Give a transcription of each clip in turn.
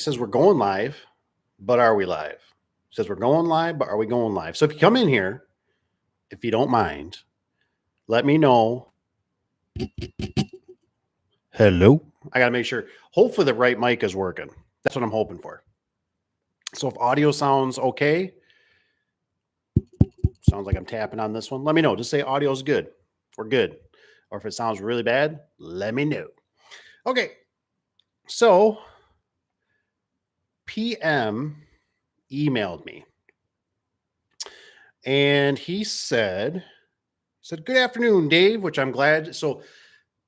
says we're going live, but are we live? It says we're going live, but are we going live? So if you come in here, if you don't mind, let me know. Hello. I got to make sure. Hopefully the right mic is working. That's what I'm hoping for. So if audio sounds okay, sounds like I'm tapping on this one, let me know. Just say audio's good. We're good. Or if it sounds really bad, let me know. Okay. So PM emailed me. And he said, good afternoon, Dave, which I'm glad. So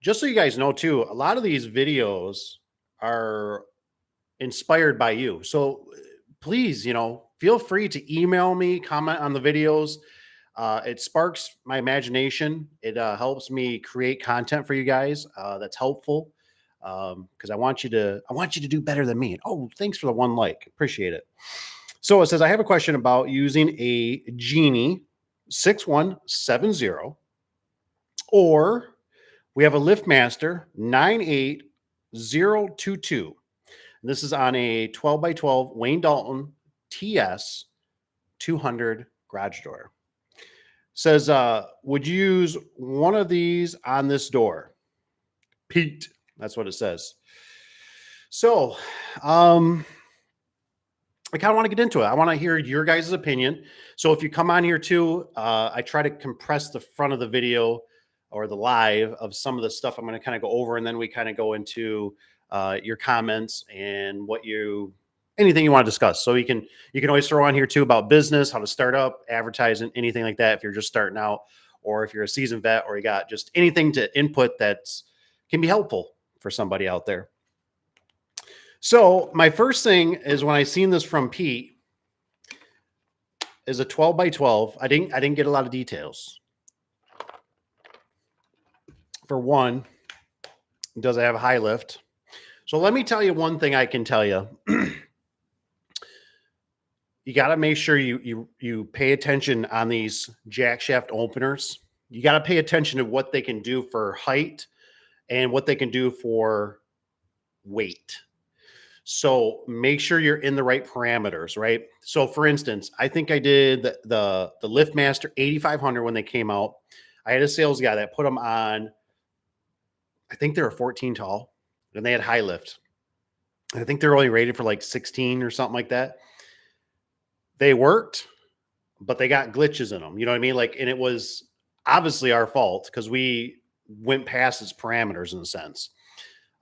just so you guys know too, a lot of these videos are inspired by you. So please, feel free to email me, comment on the videos. It sparks my imagination. It helps me create content for you guys that's helpful. Because I want you to do better than me. Oh, thanks for the one like. Appreciate it. So it says, I have a question about using a Genie 6170, or we have a Liftmaster 98022. This is on a 12 by 12 Wayne Dalton TS 200 garage door. Says, would you use one of these on this door? Pete. That's what it says. So, I kind of want to get into it. I want to hear your guys' opinion. So if you come on here too, I try to compress the front of the video or the live of some of the stuff I'm going to kind of go over, and then we kind of go into your comments and anything you want to discuss. So you can always throw on here too about business, how to start up, advertising, anything like that. If you're just starting out, or if you're a seasoned vet, or you got just anything to input that can be helpful for somebody out there. So my first thing is, when I seen this from Pete, is a 12 by 12. I didn't get a lot of details. For one, does it have a high lift? So let me tell you one thing I can tell you. You got to make sure you pay attention on these jack shaft openers. You got to pay attention to what they can do for height and what they can do for weight. So make sure you're in the right parameters, right? So for instance, I think I did the Liftmaster 8500 when they came out. I had a sales guy that put them on, I think they were 14 tall, and they had high lift. I think they're only rated for like 16 or something like that. They worked, but they got glitches in them. You know what I mean? Like, and it was obviously our fault because we went past its parameters in a sense.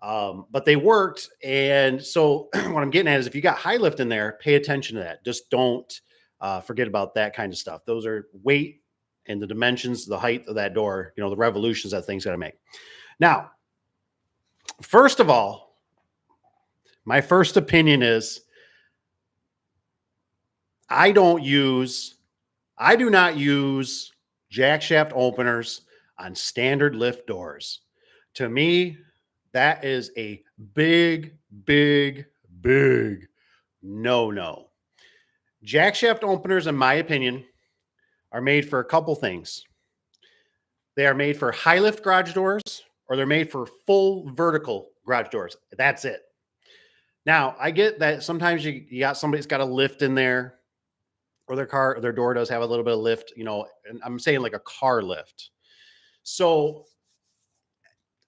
But they worked. And so what I'm getting at is, if you got high lift in there, pay attention to that. Just don't forget about that kind of stuff. Those are weight and the dimensions, the height of that door, the revolutions that thing's got to make. Now, first of all, my first opinion is, I do not use jack shaft openers on standard lift doors. To me, that is a big, big, big no. Jack shaft openers, in my opinion, are made for a couple things. They are made for high lift garage doors, or they're made for full vertical garage doors. That's it. Now, I get that sometimes you got somebody's got a lift in there, or their door does have a little bit of lift, and I'm saying like a car lift. So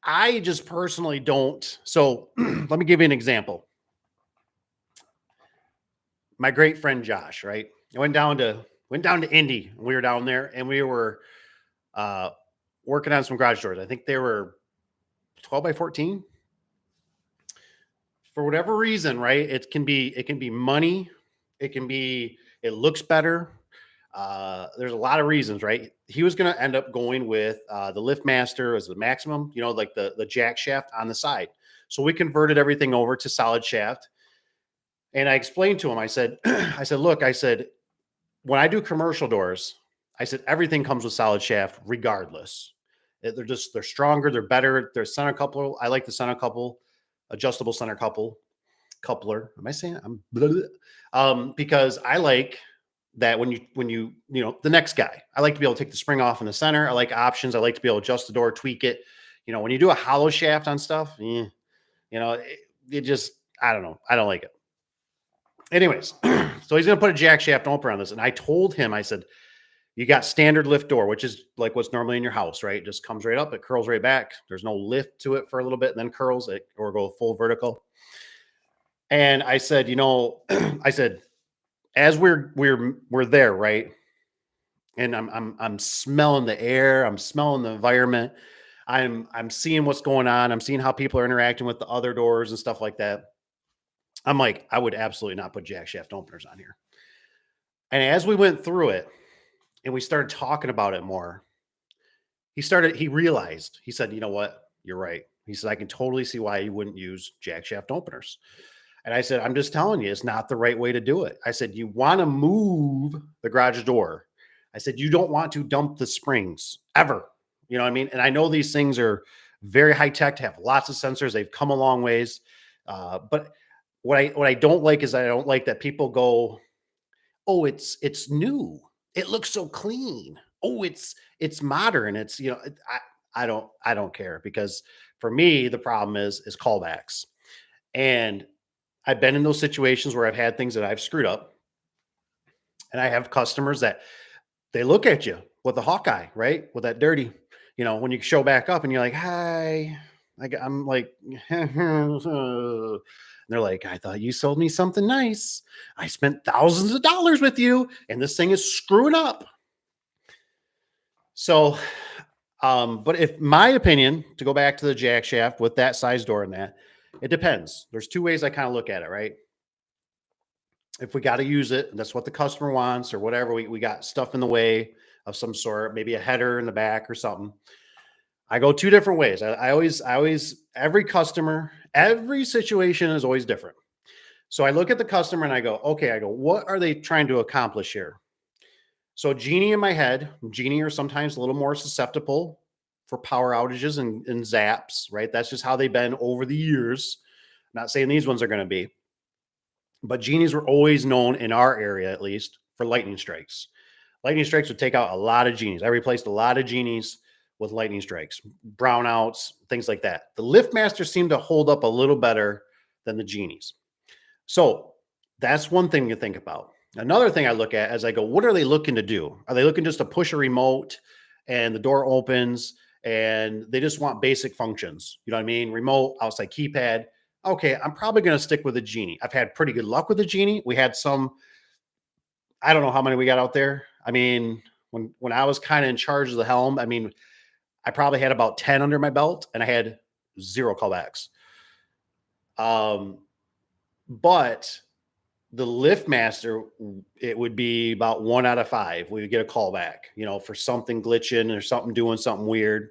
I just personally don't. So let me give you an example. My great friend Josh, right? I went down to Indy. We were down there, and we were working on some garage doors. I think they were 12 by 14. For whatever reason, right? It can be money. It looks better. There's a lot of reasons, right? He was going to end up going with the Liftmaster as the maximum, like the jack shaft on the side. So we converted everything over to solid shaft. And I explained to him, I said, look, when I do commercial doors, I said, everything comes with solid shaft regardless. They're stronger. They're better. They're center coupler. I like the center couple, adjustable center coupler. Am I saying because I like that when you the next guy, I like to be able to take the spring off in the center. I like options. I like to be able to adjust the door, tweak it. When you do a hollow shaft on stuff, it just, I don't know. I don't like it. Anyways, so he's going to put a jack shaft opener on this. And I told him, I said, you got standard lift door, which is like what's normally in your house, right? It just comes right up. It curls right back. There's no lift to it for a little bit and then curls it or go full vertical. And I said, I said, as we're there, right? And I'm smelling the air. I'm smelling the environment. I'm seeing what's going on. I'm seeing how people are interacting with the other doors and stuff like that. I'm like, I would absolutely not put jack shaft openers on here. And as we went through it and we started talking about it more, he realized, he said, you know what? You're right. He said, I can totally see why you wouldn't use jack shaft openers. And I said, I'm just telling you, it's not the right way to do it. I said, you want to move the garage door. I said, you don't want to dump the springs ever. You know what I mean? And I know these things are very high tech, have lots of sensors. They've come a long ways. But what I don't like is I don't like that people go, oh, it's new. It looks so clean. Oh, it's modern. It's, I don't care, because for me, the problem is callbacks. And I've been in those situations where I've had things that I've screwed up, and I have customers that they look at you with a hawk eye, right? With that dirty, when you show back up and you're like, hi, I'm like, and they're like, I thought you sold me something nice. I spent thousands of dollars with you and this thing is screwing up. So, but if my opinion, to go back to the jack shaft with that size door and that, it depends. There's two ways I kind of look at it, right? If we got to use it, that's what the customer wants or whatever, we got stuff in the way of some sort, maybe a header in the back or something. I go two different ways. I always, every customer, every situation is always different. So I look at the customer and I go, okay, what are they trying to accomplish here? So Genie in my head, Genie are sometimes a little more susceptible for power outages and zaps, right? That's just how they've been over the years. I'm not saying these ones are going to be, but Genies were always known in our area, at least, for lightning strikes. Lightning strikes would take out a lot of Genies. I replaced a lot of Genies with lightning strikes, brownouts, things like that. The Liftmaster seemed to hold up a little better than the Genies. So that's one thing to think about. Another thing I look at as I go, what are they looking to do? Are they looking just to push a remote and the door opens and they just want basic functions? You know what I mean? Remote, outside keypad. Okay, I'm probably going to stick with a Genie. I've had pretty good luck with the Genie. We had some, I don't know how many we got out there. I mean, when I was kind of in charge of the helm, I mean, I probably had about 10 under my belt and I had 0 callbacks. But the Liftmaster, it would be about 1 out of 5. We would get a callback, for something glitching or something doing something weird.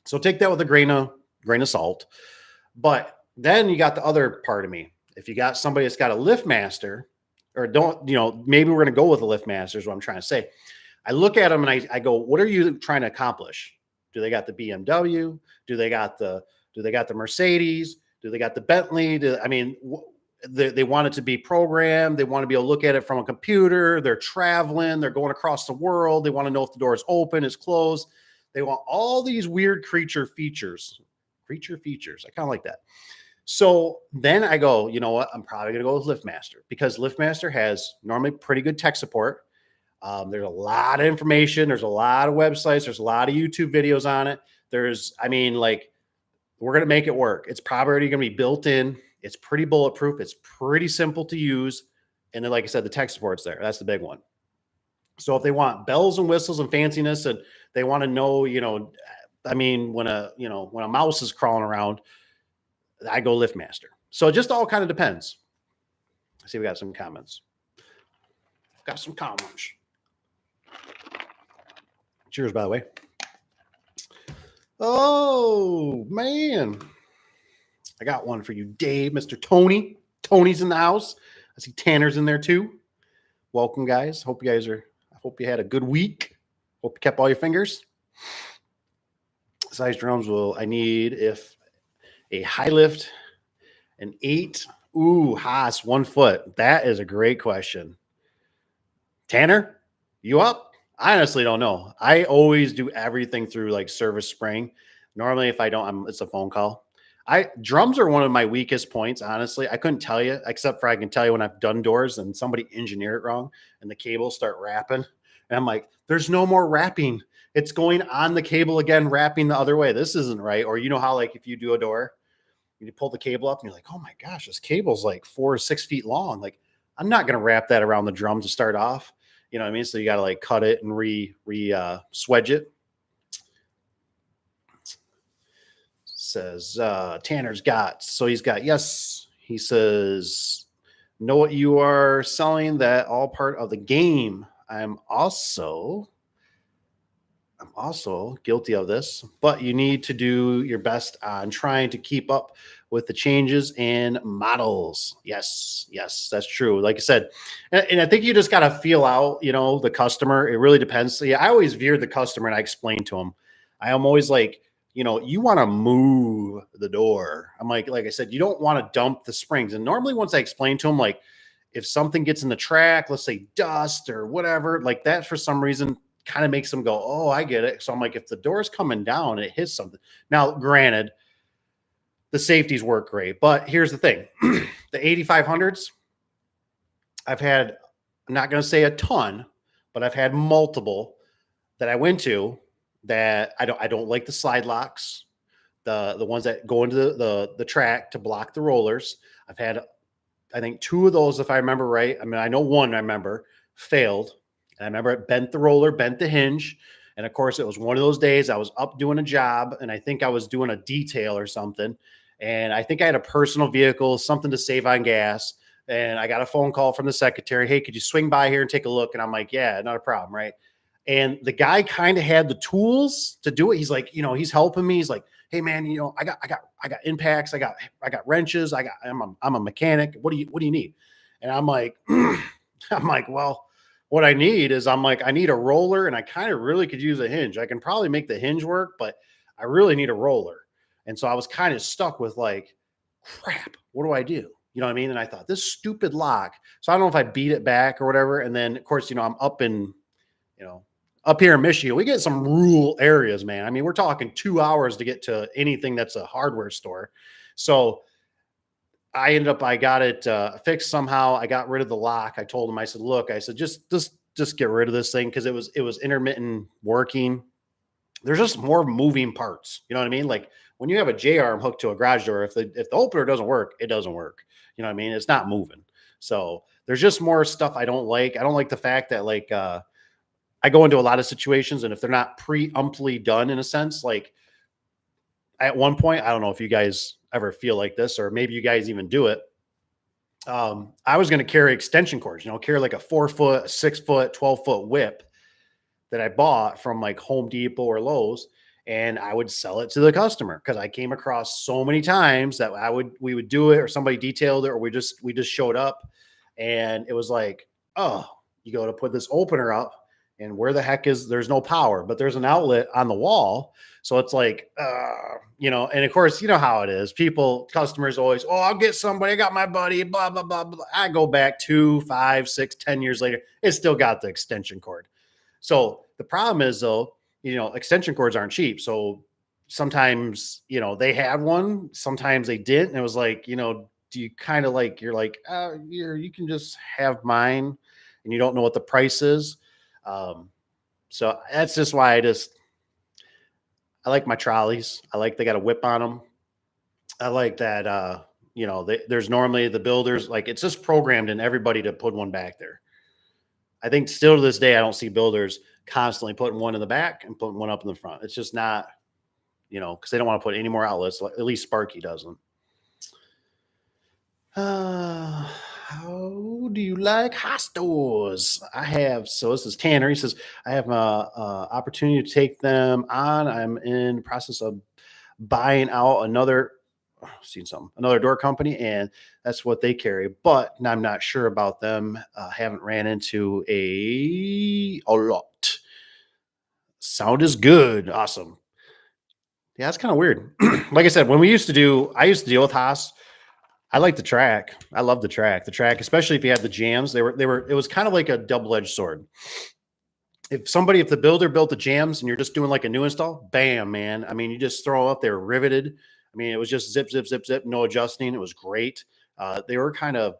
So take that with a grain of salt. But then you got the other part of me. If you got somebody that's got a Liftmaster, or maybe we're going to go with a Liftmaster is what I'm trying to say. I look at them and I go, what are you trying to accomplish? Do they got the BMW? Do they got the Mercedes? Do they got the Bentley? They want it to be programmed. They want to be able to look at it from a computer. They're traveling. They're going across the world. They want to know if the door is open, is closed. They want all these weird creature features. I kind of like that. So then I go, you know what? I'm probably going to go with Liftmaster, because Liftmaster has normally pretty good tech support. There's a lot of information. There's a lot of websites. There's a lot of YouTube videos on it. We're going to make it work. It's probably already going to be built in. It's pretty bulletproof. It's pretty simple to use. And then, like I said, the tech support's there. That's the big one. So if they want bells and whistles and fanciness, and they want to know, when a mouse is crawling around, I go Liftmaster. So it just all kind of depends. I see we got some comments. Cheers, by the way. Oh, man. I got one for you, Dave, Mr. Tony. Tony's in the house. I see Tanner's in there too. Welcome, guys. I hope you had a good week. Hope you kept all your fingers. Size drums I need if a high lift, an 8. Ooh, Haas, 1 foot. That is a great question. Tanner, you up? I honestly don't know. I always do everything through like Service Spring. Normally, if I don't, it's a phone call. Drums are one of my weakest points, honestly. I couldn't tell you, except for I can tell you when I've done doors and somebody engineered it wrong and the cables start wrapping. And I'm like, there's no more wrapping. It's going on the cable again, wrapping the other way. This isn't right. Or you know how like if you do a door, you pull the cable up and you're like, oh my gosh, this cable's like 4 or 6 feet long. Like, I'm not gonna wrap that around the drum to start off. You know what I mean? So you gotta like cut it and swedge it. Says Tanner's got, so he's got, yes, he says, know what you are selling, that all part of the game. I'm also guilty of this, but you need to do your best on trying to keep up with the changes in models. Yes, that's true. Like I said, and I think you just got to feel out, the customer. It really depends. So, yeah, I always veer the customer and I explain to them. I'm always like, you want to move the door. I'm like I said, you don't want to dump the springs. And normally once I explain to them, like if something gets in the track, let's say dust or whatever, like that for some reason kind of makes them go, oh, I get it. So I'm like, if the door's coming down and it hits something. Now, granted, the safeties work great, but here's the thing. The 8500s, I've had, I'm not going to say a ton, but I've had multiple that I went to that I don't like the slide locks, the ones that go into the track to block the rollers. I've had, I think 2 of those, if I remember right. I mean, I know one I remember failed. And I remember it bent the roller, bent the hinge. And of course, it was one of those days I was up doing a job and I think I was doing a detail or something. And I think I had a personal vehicle, something to save on gas. And I got a phone call from the secretary. Hey, could you swing by here and take a look? And I'm like, yeah, not a problem. Right. And the guy kind of had the tools to do it. He's like, he's helping me. He's like, hey man, I got impacts. I got wrenches. I'm a mechanic. What do you need? And I'm like, well, what I need is I need a roller and I kind of really could use a hinge. I can probably make the hinge work, but I really need a roller. And so I was kind of stuck with like, crap, what do I do? You know what I mean? And I thought this stupid lock. So I don't know if I beat it back or whatever. And then of course, I'm up here in Michigan, we get some rural areas, man. I mean, we're talking 2 hours to get to anything that's a hardware store. So I got it fixed somehow. I got rid of the lock. I told him, I said, look, I said, just get rid of this thing. Cause it was intermittent working. There's just more moving parts. You know what I mean? Like when you have a J-arm hooked to a garage door, if the opener doesn't work, it doesn't work. You know what I mean? It's not moving. So there's just more stuff I don't like. I don't like the fact that like, I go into a lot of situations and if they're not pre-umply done in a sense, like at one point, I don't know if you guys ever feel like this, or maybe you guys even do it. I was going to carry extension cords, carry like a 4-foot, 6-foot, 12-foot whip that I bought from like Home Depot or Lowe's. And I would sell it to the customer because I came across so many times that we would do it or somebody detailed it or we just showed up and it was like, oh, you go to put this opener up and where the heck there's no power, but there's an outlet on the wall. So it's like, and of course, you know how it is. Customers always, oh, I'll get somebody. I got my buddy, blah, blah, blah, blah. I go back 2, 5, 6, 10 years later. It's still got the extension cord. So the problem is though, extension cords aren't cheap. So sometimes, they had one, sometimes they didn't. And it was like, do you kind of like, you're like, you can just have mine and you don't know what the price is. So that's just why I like my trolleys. I like they got a whip on them. I like that, there's normally the builders, like it's just programmed in everybody to put one back there. I think still to this day, I don't see builders constantly putting one in the back and putting one up in the front. It's just not, because they don't want to put any more outlets. At least Sparky doesn't. How do you like hostels? So this is Tanner. He says, I have an opportunity to take them on. I'm in the process of buying out another door company, and that's what they carry. But I'm not sure about them. Haven't ran into a lot. Sound is good. Awesome. Yeah, that's kind of weird. Like I said, I used to deal with Haas. I like the track. I love the track. The track, especially if you had the jams, it was kind of like a double-edged sword. If the builder built the jams and you're just doing like a new install, bam, man. I mean, you just throw up, they're riveted. I mean, it was just zip, zip, zip, zip, no adjusting. It was great. They were kind of,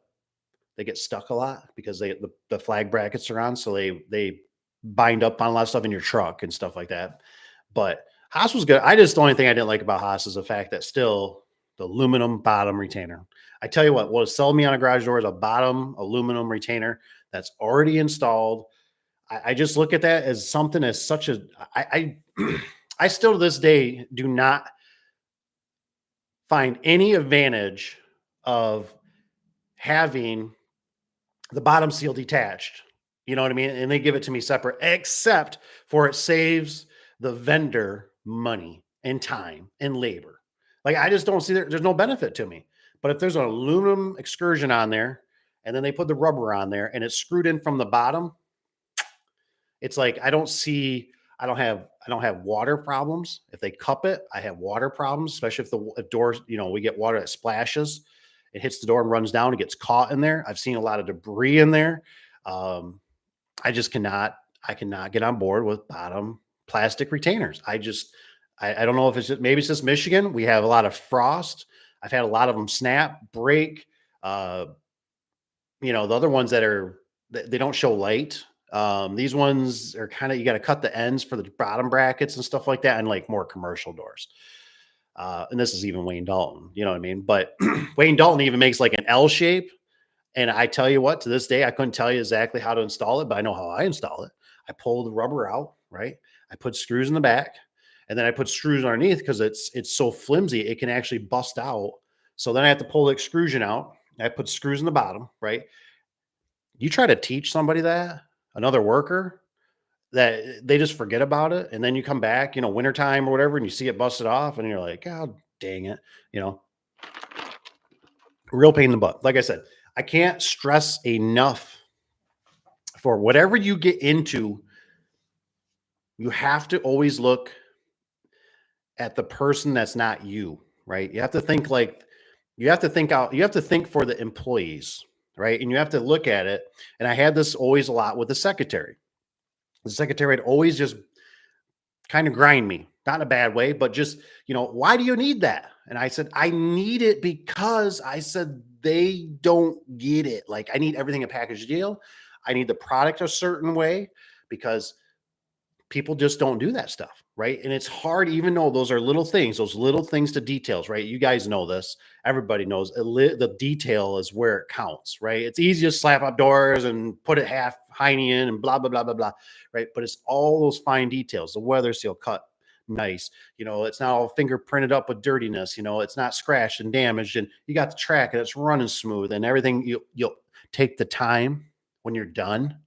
they get stuck a lot because the flag brackets are on, so they bind up on a lot of stuff in your truck and stuff like that. But Haas was good. The only thing I didn't like about Haas is the fact that still the aluminum bottom retainer. I tell you what will sell me on a garage door is a bottom aluminum retainer that's already installed. I just look at that as something as such a I still to this day do not find any advantage of having the bottom seal detached. You know what I mean? And they give it to me separate, except for it saves the vendor money and time and labor. Like I just don't see there's no benefit to me. But if there's an aluminum excursion on there and then they put the rubber on there and it's screwed in from the bottom, it's like I don't have water problems. If they cup it, I have water problems, especially if doors, we get water that splashes, it hits the door and runs down, it gets caught in there. I've seen a lot of debris in there. Um, I cannot get on board with bottom plastic retainers. I don't know if maybe it's just Michigan. We have a lot of frost. I've had a lot of them snap, break. Uh, the other ones they don't show light. These ones are kind of, you got to cut the ends for the bottom brackets and stuff like that, and like more commercial doors. And this is even Wayne Dalton, you know what I mean? But Wayne Dalton even makes like an L shape. And I tell you what, to this day, I couldn't tell you exactly how to install it, but I know how I install it. I pull the rubber out, right? I put screws in the back, and then I put screws underneath because it's so flimsy, it can actually bust out. So then I have to pull the extrusion out. I put screws in the bottom, right? You try to teach somebody that, another worker, that they just forget about it. And then you come back, wintertime or whatever, and you see it busted off and you're like, oh, dang it. Real pain in the butt. Like I said, I can't stress enough, for whatever you get into, you have to always look at the person that's not you, right? You have to think you have to think for the employees, right? And you have to look at it. And I had this always a lot with the secretary. The secretary would always just kind of grind me, not in a bad way, but just, why do you need that? And I said, I need it because I said, they don't get it. Like I need everything a package deal. I need the product a certain way because people just don't do that stuff. Right. And it's hard, even though those little things to details, right? You guys know this. Everybody knows the detail is where it counts, right? It's easy to slap up doors and put it half hiney in and blah, blah, blah, blah, blah. Right. But it's all those fine details, the weather seal cut nice. It's not all fingerprinted up with dirtiness. It's not scratched and damaged, and you got the track and it's running smooth and everything. You'll take the time when you're done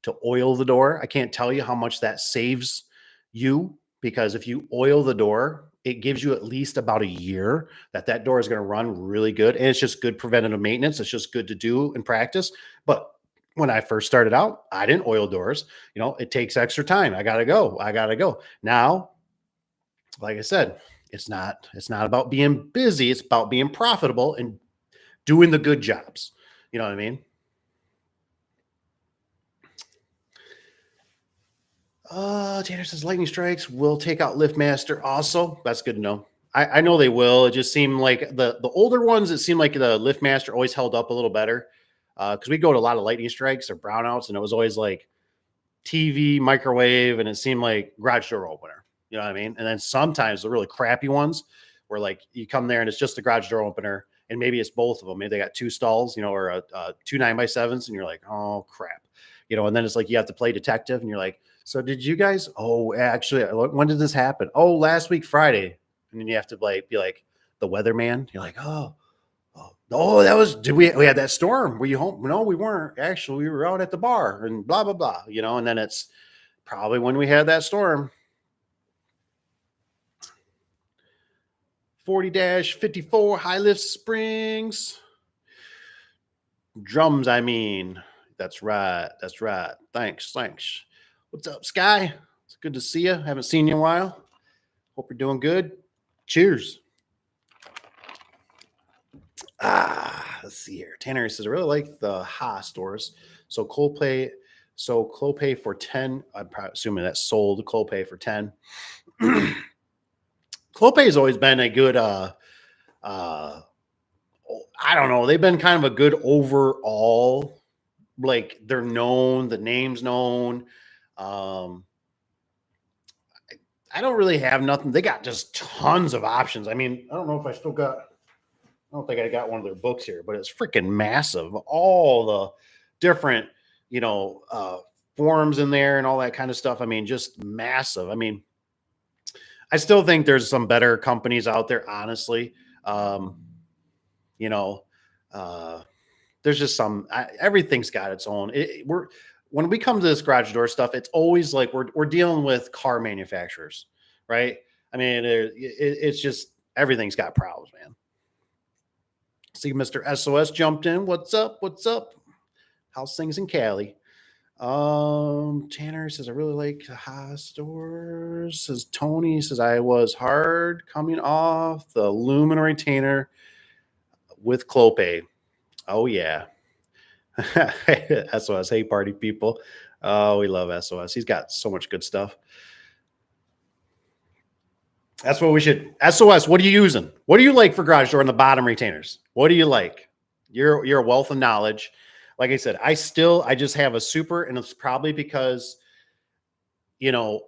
to oil the door. I can't tell you how much that saves you, because if you oil the door, it gives you at least about a year that door is going to run really good. And it's just good preventative maintenance. It's just good to do in practice. But when I first started out, I didn't oil doors. It takes extra time. I got to go. Now, like I said, it's not about being busy. It's about being profitable and doing the good jobs. You know what I mean? Tanner says lightning strikes will take out Liftmaster also. That's good to know. I know they will. It just seemed like the older ones, it seemed like the Liftmaster always held up a little better. Because we go to a lot of lightning strikes or brownouts, and it was always like TV, microwave, and it seemed like garage door opener. You know what I mean? And then sometimes the really crappy ones where like you come there and it's just the garage door opener, and maybe it's both of them. Maybe they got two stalls, or two 9x7s, and you're like, oh crap, and then it's like you have to play detective, and you're like, so did you guys? Oh, actually, when did this happen? Oh, last week Friday, and then you have to be like the weatherman. You're like, oh, that was, we had that storm. Were you home? No, we weren't. Actually, we were out at the bar and blah, blah, blah, and then it's probably when we had that storm. 40-54 high lift springs. Drums, I mean. That's right. Thanks. What's up, Sky? It's good to see you. Haven't seen you in a while. Hope you're doing good. Cheers. Let's see here. Tanner says, I really like the Haas stores. So Clopay for 10. I'm probably assuming that's sold. Clopay for 10. Clopay has always been a good Uh, I don't know. They've been kind of a good overall. Like they're known, the name's known. Um, I don't really have nothing. They got just tons of options. I mean, I don't know if I still got. I don't think I got one of their books here, but it's freaking massive. All the different, you know, forums in there and all that kind of stuff. I mean, just massive. I mean, I still think there's some better companies out there, honestly. Um, you know, uh, there's just everything's got its own. We're when we come to this garage door stuff, it's always like we're dealing with car manufacturers, right? I mean, it's just everything's got problems, man. See, Mr. SOS jumped in. What's up? What's up? How's things in Cali? Tanner says I really like the high stores. Says Tony says I was hard coming off the aluminum retainer with Clope. Oh yeah. SOS. Hey party people. Oh, we love SOS. He's got so much good stuff. That's what we should. SOS, what are you using? What do you like for garage door in the bottom retainers? What do you like? You're a wealth of knowledge. Like I said, I just have a super, and it's probably because, you know,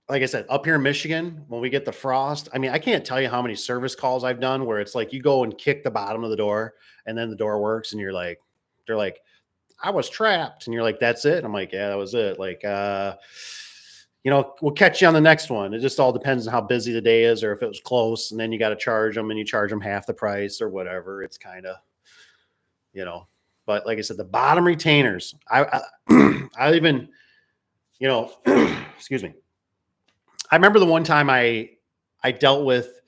like I said, up here in Michigan, when we get the frost, I mean, I can't tell you how many service calls I've done where it's like you go and kick the bottom of the door and then the door works and they're like, I was trapped. And you're like, that's it. And I'm like, yeah, that was it. Like, you know, we'll catch you on the next one. It just all depends on how busy the day is or if it was close. And then you got to charge them and you charge them half the price or whatever. It's kind of, you know, but like I said, the bottom retainers, I even, you know, excuse me. I remember the one time I dealt with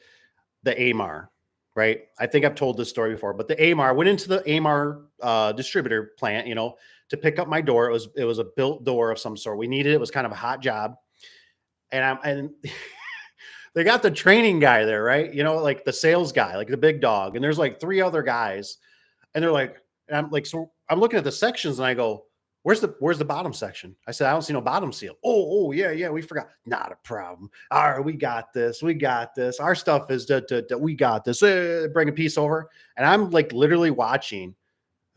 the AMAR, right? I think I've told this story before, but the AMAR went into the AMAR distributor plant, you know, to pick up my door. It was a built door of some sort. We needed it. It was kind of a hot job, and they got the training guy there, right? You know, like the sales guy, like the big dog, and there's like three other guys, and they're like, and I'm like, so I'm looking at the sections, and I go, where's the bottom section? I said, I don't see no bottom seal. Oh, yeah, we forgot. Not a problem. All right, we got this. We got this. Our stuff is we got this. Bring a piece over. And I'm like literally watching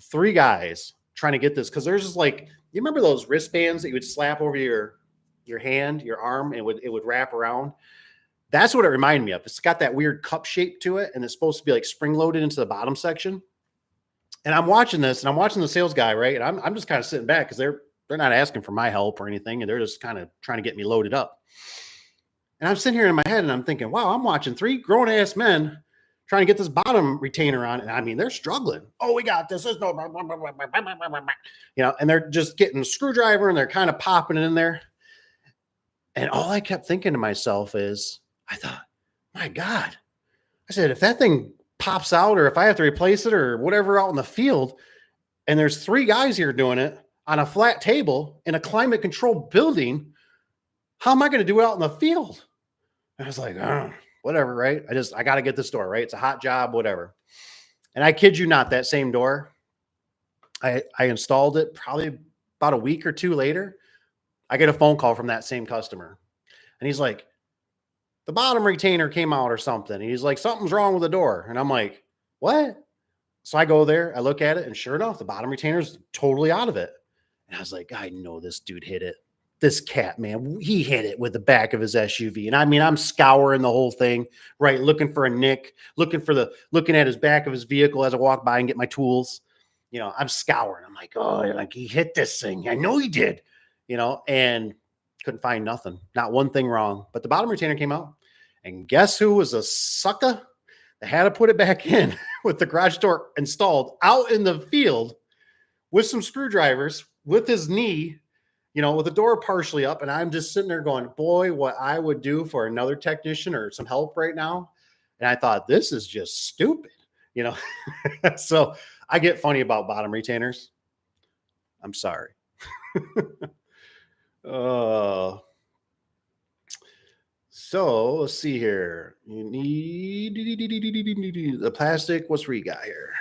three guys trying to get this because there's just like, you remember those wristbands that you would slap over your hand, your arm, and it would wrap around? That's what it reminded me of. It's got that weird cup shape to it, and it's supposed to be like spring loaded into the bottom section. And I'm watching this and I'm watching the sales guy, right? And I'm just kind of sitting back because they're not asking for my help or anything. And they're just kind of trying to get me loaded up. And I'm sitting here in my head and I'm thinking, wow, I'm watching three grown ass men trying to get this bottom retainer on. And I mean, they're struggling. Oh, we got this. There's no, you know, and they're just getting a screwdriver and they're kind of popping it in there. And all I kept thinking to myself is, I thought, my God, I said, if that thing pops out or if I have to replace it or whatever out in the field, and there's three guys here doing it on a flat table in a climate controlled building, how am I going to do it out in the field? And I was like, oh, whatever, right? I got to get this door, right? It's a hot job, whatever. And I kid you not, that same door, I installed it probably about a week or two later. I get a phone call from that same customer. And he's like, the bottom retainer came out or something. And he's like, something's wrong with the door. And I'm like, what? So I go there, I look at it, and sure enough, the bottom retainer is totally out of it. And I was like, I know this dude hit it. This cat, man, he hit it with the back of his SUV. And I mean, I'm scouring the whole thing, right? Looking for a nick, looking at his back of his vehicle as I walk by and get my tools. You know, I'm scouring. I'm like, oh, like he hit this thing. I know he did, you know, and couldn't find nothing. Not one thing wrong. But the bottom retainer came out. And guess who was a sucker that had to put it back in with the garage door installed out in the field with some screwdrivers with his knee, you know, with the door partially up. And I'm just sitting there going, boy, what I would do for another technician or some help right now. And I thought, this is just stupid, you know? So I get funny about bottom retainers. I'm sorry. So let's see here. You need the plastic. What's we got here?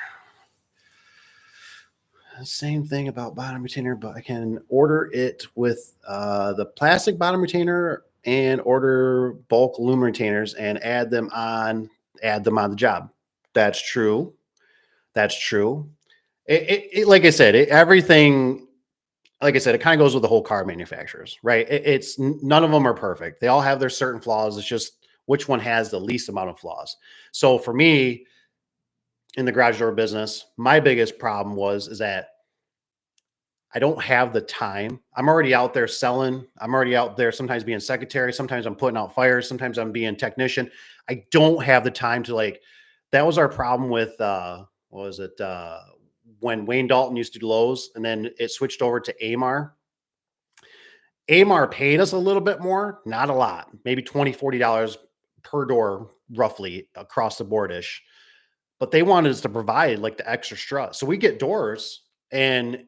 Same thing about bottom retainer, but I can order it with the plastic bottom retainer and order bulk aluminum retainers and add them on the job. That's true. That's true. Like I said, everything, like I said, it kind of goes with the whole car manufacturers, right? None of them are perfect. They all have their certain flaws. It's just which one has the least amount of flaws. So for me in the garage door business, my biggest problem is that I don't have the time. I'm already out there selling. I'm already out there sometimes being secretary. Sometimes I'm putting out fires. Sometimes I'm being technician. I don't have the time to like, that was our problem with, what was it? When Wayne Dalton used to do Lowe's and then it switched over to Amar. Amar paid us a little bit more, not a lot, maybe $20, $40 per door, roughly across the board ish. But they wanted us to provide like the extra strut. So we get doors and,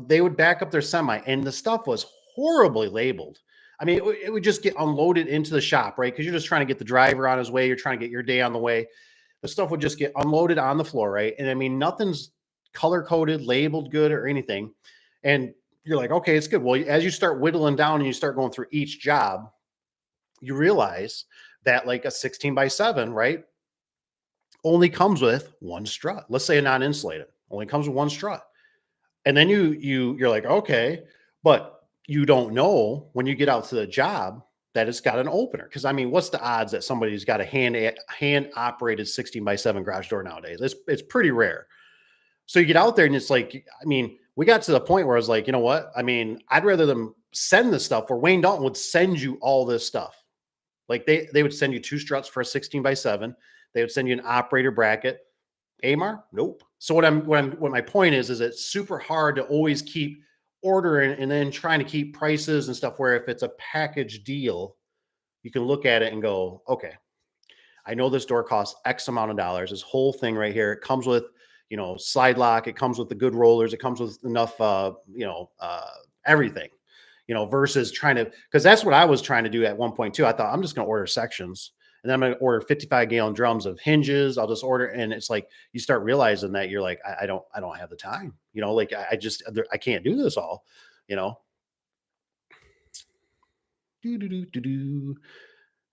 they would back up their semi and the stuff was horribly labeled. I mean, it would just get unloaded into the shop, right? Because you're just trying to get the driver on his way. You're trying to get your day on the way. The stuff would just get unloaded on the floor, right? And I mean, nothing's color coded, labeled good or anything. And you're like, okay, it's good. Well, as you start whittling down and you start going through each job, you realize that like a 16x7, right, only comes with one strut. Let's say a non-insulated only comes with one strut. And then you're like, okay, but you don't know when you get out to the job that it's got an opener. Because I mean, what's the odds that somebody's got a hand operated 16x7 garage door nowadays? It's pretty rare. So you get out there and it's like, I mean, we got to the point where I was like, you know what? I mean, I'd rather them send the stuff where Wayne Dalton would send you all this stuff. Like they would send you two struts for a 16x7. They would send you an operator bracket. Amar, nope. So what my point is it's super hard to always keep ordering and then trying to keep prices and stuff. Where if it's a package deal, you can look at it and go, okay, I know this door costs X amount of dollars. This whole thing right here, it comes with, slide lock. It comes with the good rollers. It comes with enough, everything, versus trying to, because that's what I was trying to do at one point too. I thought I'm just going to order sections and then I'm going to order 55-gallon drums of hinges. I'll just order. And it's like, you start realizing that you're like, I don't have the time, like I can't do this all, you know?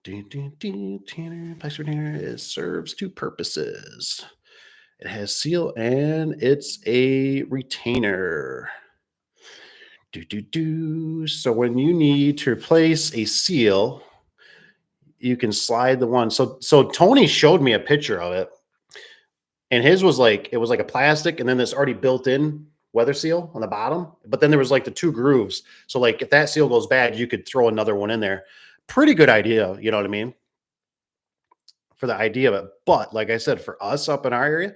Tanner, Place Retainer, it serves two purposes. It has seal and it's a retainer. So when you need to replace a seal, you can slide the one. So Tony showed me a picture of it, and his was like, it was like a plastic, and then this already built in weather seal on the bottom. But then there was like the two grooves. So like if that seal goes bad, you could throw another one in there. Pretty good idea, you know what I mean? For the idea of it. But like I said, for us up in our area,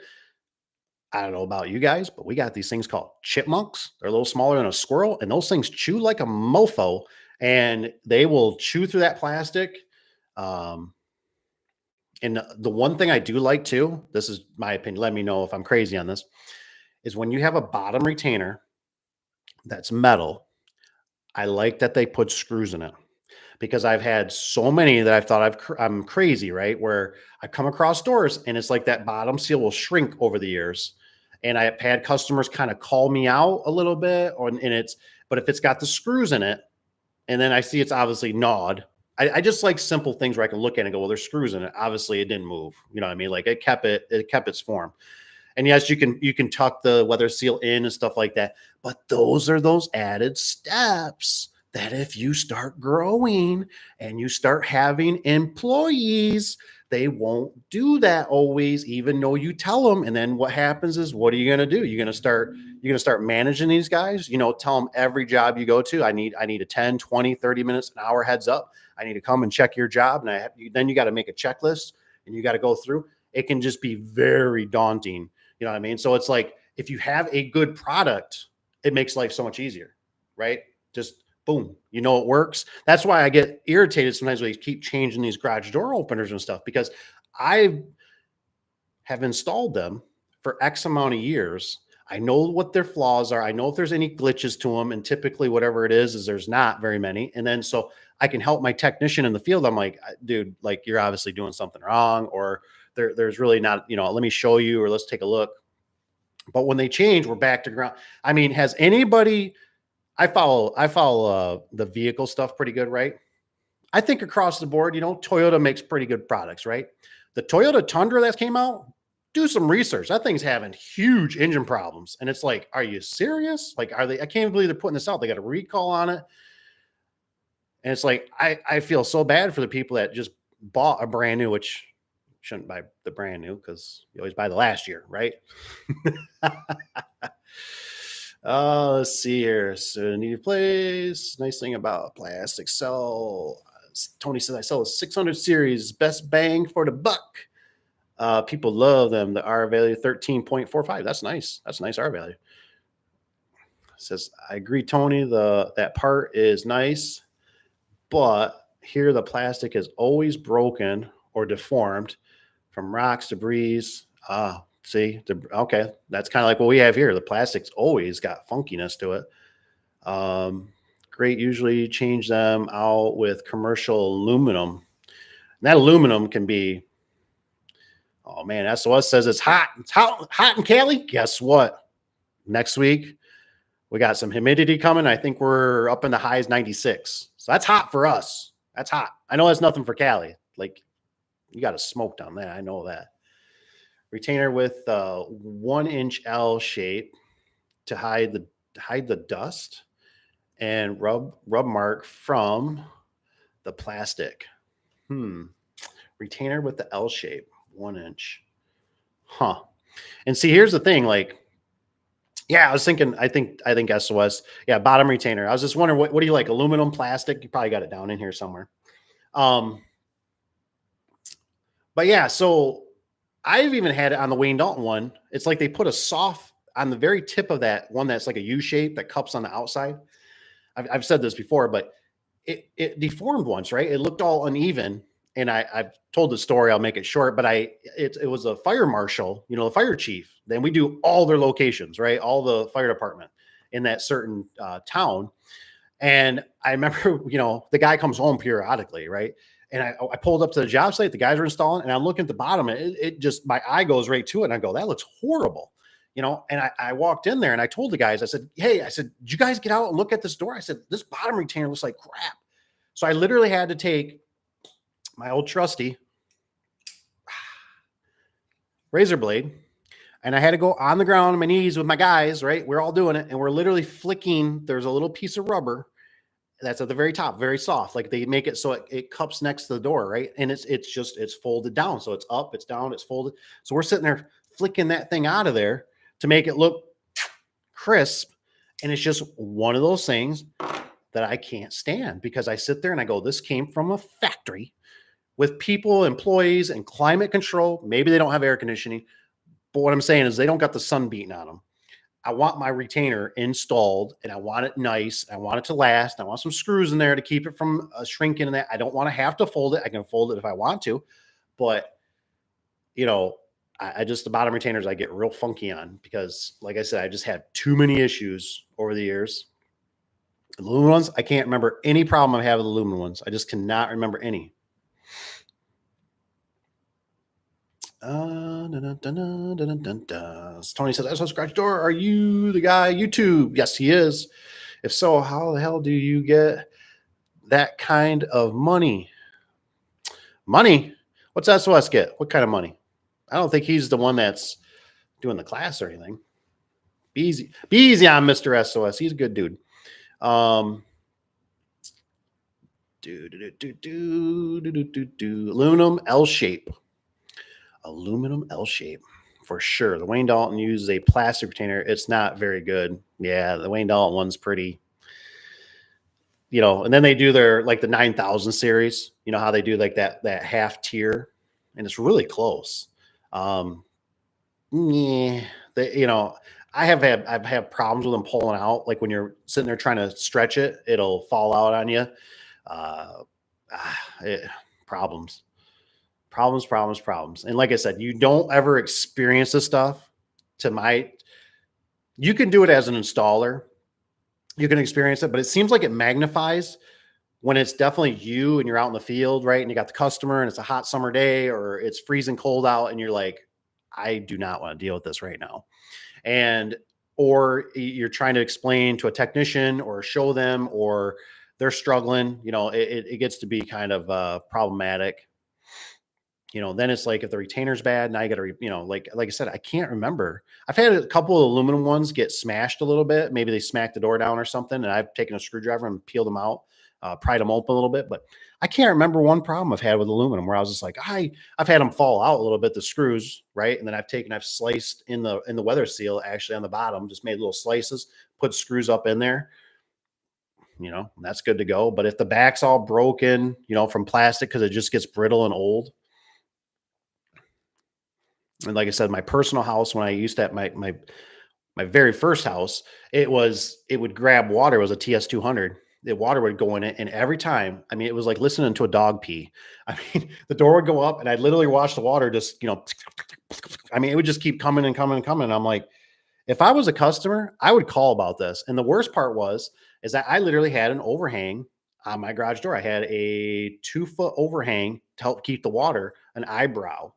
I don't know about you guys, but we got these things called chipmunks. They're a little smaller than a squirrel, and those things chew like a mofo, and they will chew through that plastic. Um, and the one thing I do like too, this is my opinion, let me know if I'm crazy on this, is when you have a bottom retainer that's metal, I like that they put screws in it because I've had so many that I've thought I'm crazy, right? Where I come across doors and it's like that bottom seal will shrink over the years. And I've had customers kind of call me out a little bit but if it's got the screws in it and then I see it's obviously gnawed, I just like simple things where I can look at it and go, well, there's screws in it. Obviously it didn't move. You know what I mean? Like it kept its form. And yes, you can tuck the weather seal in and stuff like that. But those are those added steps that if you start growing and you start having employees, they won't do that always, even though you tell them. And then what happens is, what are you going to do? You're going to start managing these guys, tell them every job you go to, I need a 10, 20, 30 minutes, an hour heads up. I need to come and check your job. And then you got to make a checklist and you got to go through. It can just be very daunting. You know what I mean? So it's like, if you have a good product, it makes life so much easier, right? Just boom, it works. That's why I get irritated sometimes when they keep changing these garage door openers and stuff, because I have installed them for X amount of years. I know what their flaws are. I know if there's any glitches to them. And typically whatever it is there's not very many. And then, so I can help my technician in the field. I'm like, dude, like you're obviously doing something wrong, or there's really not, let me show you, or let's take a look. But when they change, we're back to ground. I mean, has anybody, I follow the vehicle stuff pretty good, right? I think across the board, Toyota makes pretty good products, right? The Toyota Tundra that came out, do some research. That thing's having huge engine problems. And it's like, are you serious? Like, are they, I can't believe they're putting this out. They got a recall on it. And it's like, I feel so bad for the people that just bought a brand new, which shouldn't buy the brand new because you always buy the last year, right? Let's see here. So need place. Nice thing about plastic cell. Tony says I sell a 600 series, best bang for the buck. People love them. The R value 13.45. That's nice. That's a nice R value. Says I agree, Tony. That part is nice, but here the plastic is always broken or deformed from rocks, debris. See, okay, that's kind of like what we have here. The plastic's always got funkiness to it. Great, usually change them out with commercial aluminum. And that aluminum can be, oh man, SOS says it's hot. It's hot in Cali. Guess what? Next week, we got some humidity coming. I think we're up in the highs 96. So that's hot for us. That's hot. I know that's nothing for Cali. Like, you got to smoke down there. I know that. Retainer with 1-inch L shape to hide the dust and rub mark from the plastic. Retainer with the L shape, 1 inch. Huh. And see, here's the thing. Like, yeah, I was thinking. I think SOS. Yeah, bottom retainer. I was just wondering what do you like? Aluminum, plastic? You probably got it down in here somewhere. But yeah, so I've even had it on the Wayne Dalton one. It's like they put a soft on the very tip of that one that's like a U shape that cups on the outside. I've said this before, but it deformed once, right? It looked all uneven. And I've told the story. I'll make it short, but it was a fire marshal, the fire chief. Then we do all their locations, right? All the fire department in that certain town. And I remember, the guy comes home periodically, right? And I pulled up to the job site, the guys are installing, and I'm looking at the bottom, and it just, my eye goes right to it. And I go, that looks horrible. And I walked in there and I told the guys, I said, hey, did you guys get out and look at this door? I said, this bottom retainer looks like crap. So I literally had to take my old trusty razor blade, and I had to go on the ground on my knees with my guys, right? We're all doing it. And we're literally flicking. There's a little piece of rubber that's at the very top, very soft. Like they make it so it cups next to the door, right? And it's folded down. So it's up, it's down, it's folded. So we're sitting there flicking that thing out of there to make it look crisp. And it's just one of those things that I can't stand, because I sit there and I go, this came from a factory with people, employees, and climate control. Maybe they don't have air conditioning, but what I'm saying is they don't got the sun beating on them. I want my retainer installed, and I want it nice. I want it to last. I want some screws in there to keep it from shrinking and that. I don't want to have to fold it. I can fold it if I want to, but I just, the bottom retainers I get real funky on, because like I said, I just had too many issues over the years. The aluminum ones, I can't remember any problem I have with the aluminum ones. I just cannot remember any. Tony says, SO Scratch Door, are you the guy? YouTube? Yes, he is. If so, how the hell do you get that kind of money? Money? What's SOS get? What kind of money? I don't think he's the one that's doing the class or anything. Be easy on Mr. SOS. He's a good dude. Aluminum L shape. Aluminum L shape for sure. The Wayne Dalton uses a plastic retainer. It's not very good. Yeah, the Wayne Dalton one's pretty, and then they do their, like the 9000 series, how they do like that half tier, and it's really close. Yeah, I've had problems with them pulling out. Like when you're sitting there trying to stretch it, it'll fall out on you. Problems. And like I said, you don't ever experience this stuff you can do it as an installer. You can experience it, but it seems like it magnifies when it's definitely you and you're out in the field, right? And you got the customer and it's a hot summer day or it's freezing cold out and you're like, I do not want to deal with this right now. Or you're trying to explain to a technician or show them, or they're struggling, it gets to be kind of problematic. then it's like if the retainer's bad, now you got to, like I said, I can't remember. I've had a couple of aluminum ones get smashed a little bit. Maybe they smacked the door down or something, and I've taken a screwdriver and peeled them out, pried them open a little bit. But I can't remember one problem I've had with aluminum where I was just like, I've had them fall out a little bit, the screws, right? And then I've sliced in the weather seal actually on the bottom, just made little slices, put screws up in there, and that's good to go. But if the back's all broken, from plastic because it just gets brittle and old. And like I said, my personal house, when I used to have my very first house, it would grab water. It was a TS200. The water would go in it, and every time, I mean, it was like listening to a dog pee. I mean, the door would go up, and I'd literally watch the water just, I mean, it would just keep coming and coming and coming. And I'm like, if I was a customer, I would call about this. And the worst part is that I literally had an overhang on my garage door. I had a 2-foot overhang to help keep the water, an eyebrow,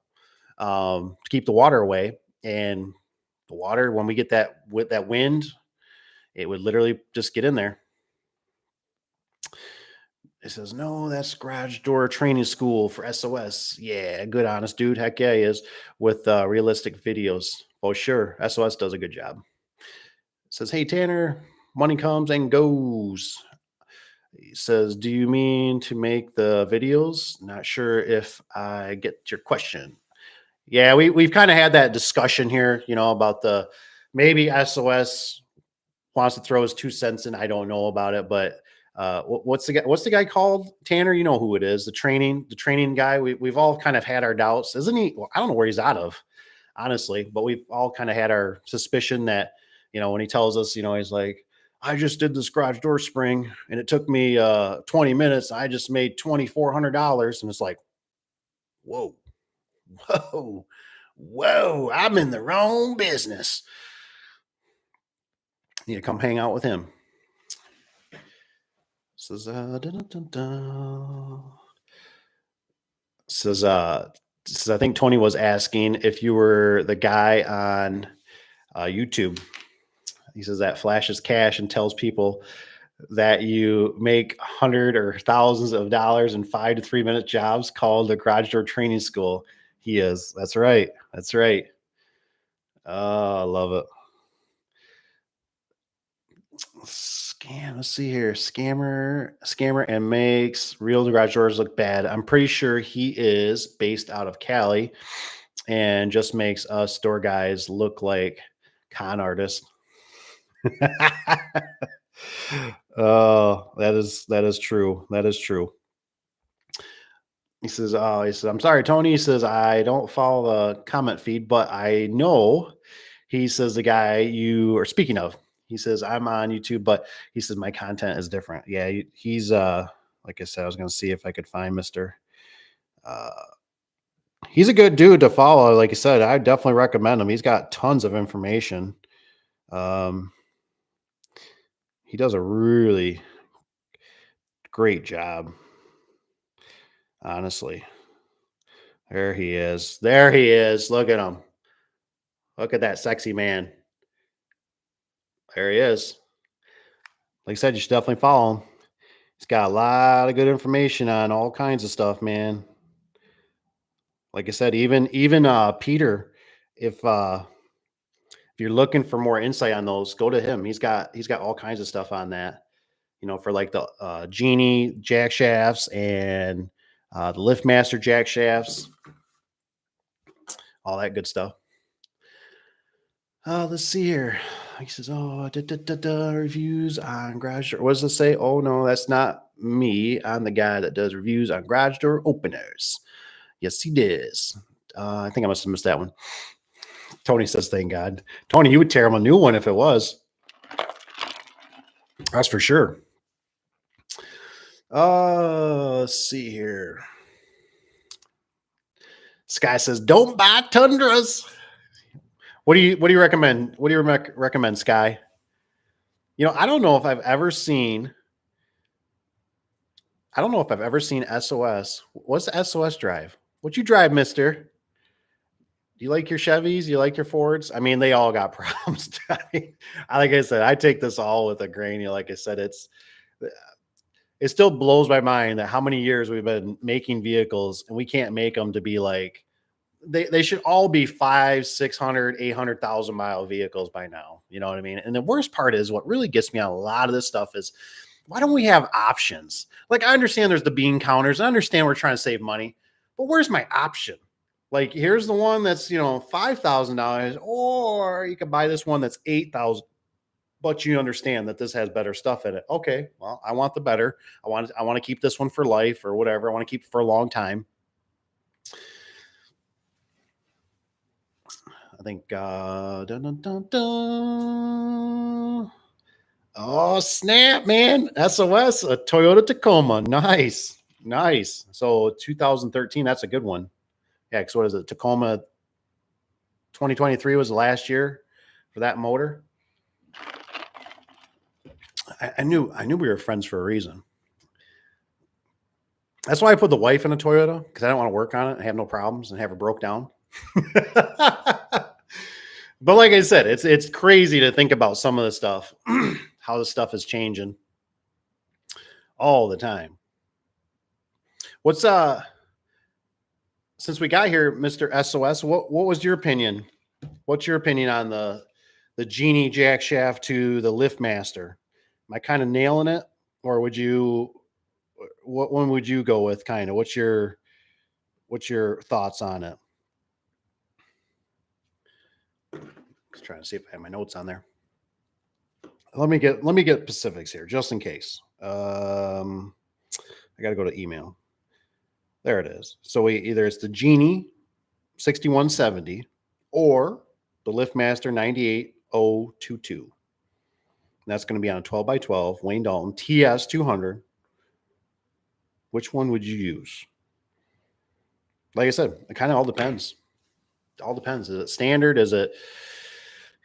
to keep the water away. And the water, when we get that with that wind, it would literally just get in there. It says, no, that's garage door training school for SOS. Yeah, good, honest dude. Heck yeah, he is, with realistic videos. Oh, sure. SOS does a good job. It says, hey, Tanner, money comes and goes. He says, do you mean to make the videos? Not sure if I get your question. Yeah, we've kind of had that discussion here, about maybe SOS wants to throw his 2 cents in. I don't know about it, but what's the guy called? Tanner, you know who it is, the training guy. We've all kind of had our doubts. Isn't he? Well, I don't know where he's out of, honestly, but we've all kind of had our suspicion that, when he tells us, he's like, I just did this garage door spring and it took me 20 minutes. I just made $2,400. And it's like, whoa, I'm in the wrong business. Need to come hang out with him. Says, says, I think Tony was asking if you were the guy on YouTube. He says that flashes cash and tells people that you make hundreds or thousands of dollars in 5 to 3 minute jobs called the garage door training school. He is. That's right. That's right. Oh, I love it. Let's see here. Scammer and makes real garage doors look bad. I'm pretty sure he is based out of Cali and just makes us door guys look like con artists. Oh, that is true. That is true. He says, I'm sorry, Tony. He says, I don't follow the comment feed, but I know, he says, the guy you are speaking of. He says, I'm on YouTube, but he says my content is different. Yeah, he's like I said, I was going to see if I could find Mr. He's a good dude to follow. Like I said, I definitely recommend him. He's got tons of information. He does a really great job. Honestly. There he is. There he is. Look at him. Look at that sexy man. There he is. Like I said, you should definitely follow him. He's got a lot of good information on all kinds of stuff, man. Like I said, even Peter, if you're looking for more insight on those, go to him. He's got all kinds of stuff on that. For like the Genie jack shafts and the Liftmaster jack shafts, all that good stuff. Let's see here. He says, reviews on garage door. What does it say? Oh, no, that's not me. I'm the guy that does reviews on garage door openers. Yes, he does. I think I must have missed that one. Tony says, thank God. Tony, you would tear him a new one if it was. That's for sure. Let's see here. Sky says, don't buy Tundras. What do you recommend? What do you recommend, Sky? I don't know if I've ever seen SOS. What's the SOS drive? What you drive, mister? Do you like your Chevys? Do you like your Fords? I mean, they all got problems. Like I said, I take this all with a grain. Like I said, it still blows my mind that how many years we've been making vehicles and we can't make them to be like, they should all be 500, 600, 800,000 mile vehicles by now. You know what I mean? And the worst part is what really gets me on a lot of this stuff is, why don't we have options? Like, I understand there's the bean counters. I understand we're trying to save money, but where's my option? Like, here's the one that's, $5,000, or you can buy this one that's 8,000, but you understand that this has better stuff in it. Okay, well, I want the better. I want to keep this one for life or whatever. I want to keep it for a long time. I think, dun, dun, dun, dun. Oh, snap, man. SOS, a Toyota Tacoma. Nice. Nice. So 2013, that's a good one. Yeah, because what is it? Tacoma 2023 was the last year for that motor. I knew we were friends for a reason. That's why I put the wife in a Toyota, because I don't want to work on it and have no problems and have her broke down. But like I said, it's crazy to think about some of the stuff, how the stuff is changing all the time. What's since we got here, Mr. SOS, what was your opinion? What's your opinion on the Genie jack shaft to the Liftmaster? Am I kind of nailing it, or would you? What one would you go with? Kind of. What's your thoughts on it? Just trying to see if I have my notes on there. Let me get specifics here, just in case. I got to go to email. There it is. So either it's the Genie 6170 or the Liftmaster 98022. That's going to be on a 12x12 Wayne Dalton TS 200. Which one would you use? Like I said, it kind of all depends. It all depends. Is it standard? Is it,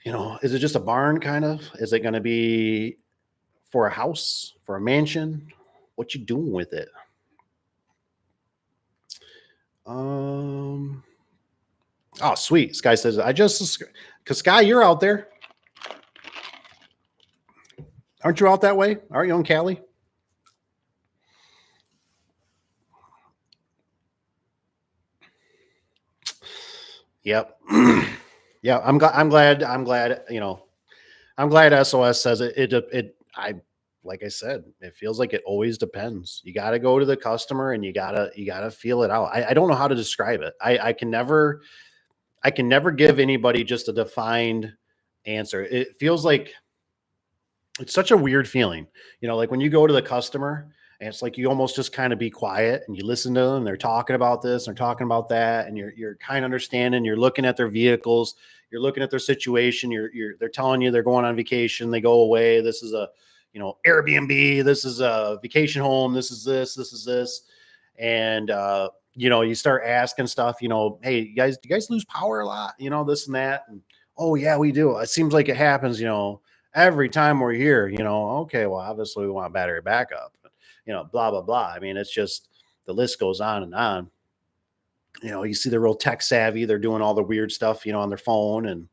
is it just a barn kind of? Is it going to be for a house, for a mansion? What you doing with it? Oh, sweet. Sky says, because Sky, you're out there. Aren't you out that way? Aren't you on Cali? Yep. Yeah, I'm glad. I'm glad SOS says it. Like I said, it feels like it always depends. You got to go to the customer and you gotta feel it out. I don't know how to describe it. I can never give anybody just a defined answer. It feels like it's such a weird feeling, like when you go to the customer and it's like you almost just kind of be quiet and you listen to them. They're talking about this, they're talking about that, and you're kind of understanding. You're looking at their vehicles, you're looking at their situation. They're telling you they're going on vacation, they go away. This is a Airbnb. This is a vacation home. This is this, and you start asking stuff. Hey, do you guys lose power a lot? This and that. And, oh yeah, we do. It seems like it happens. Every time we're here. Okay, well, obviously we want battery backup. Blah blah blah. I mean, it's just the list goes on and on. You see the real tech savvy. They're doing all the weird stuff, on their phone, and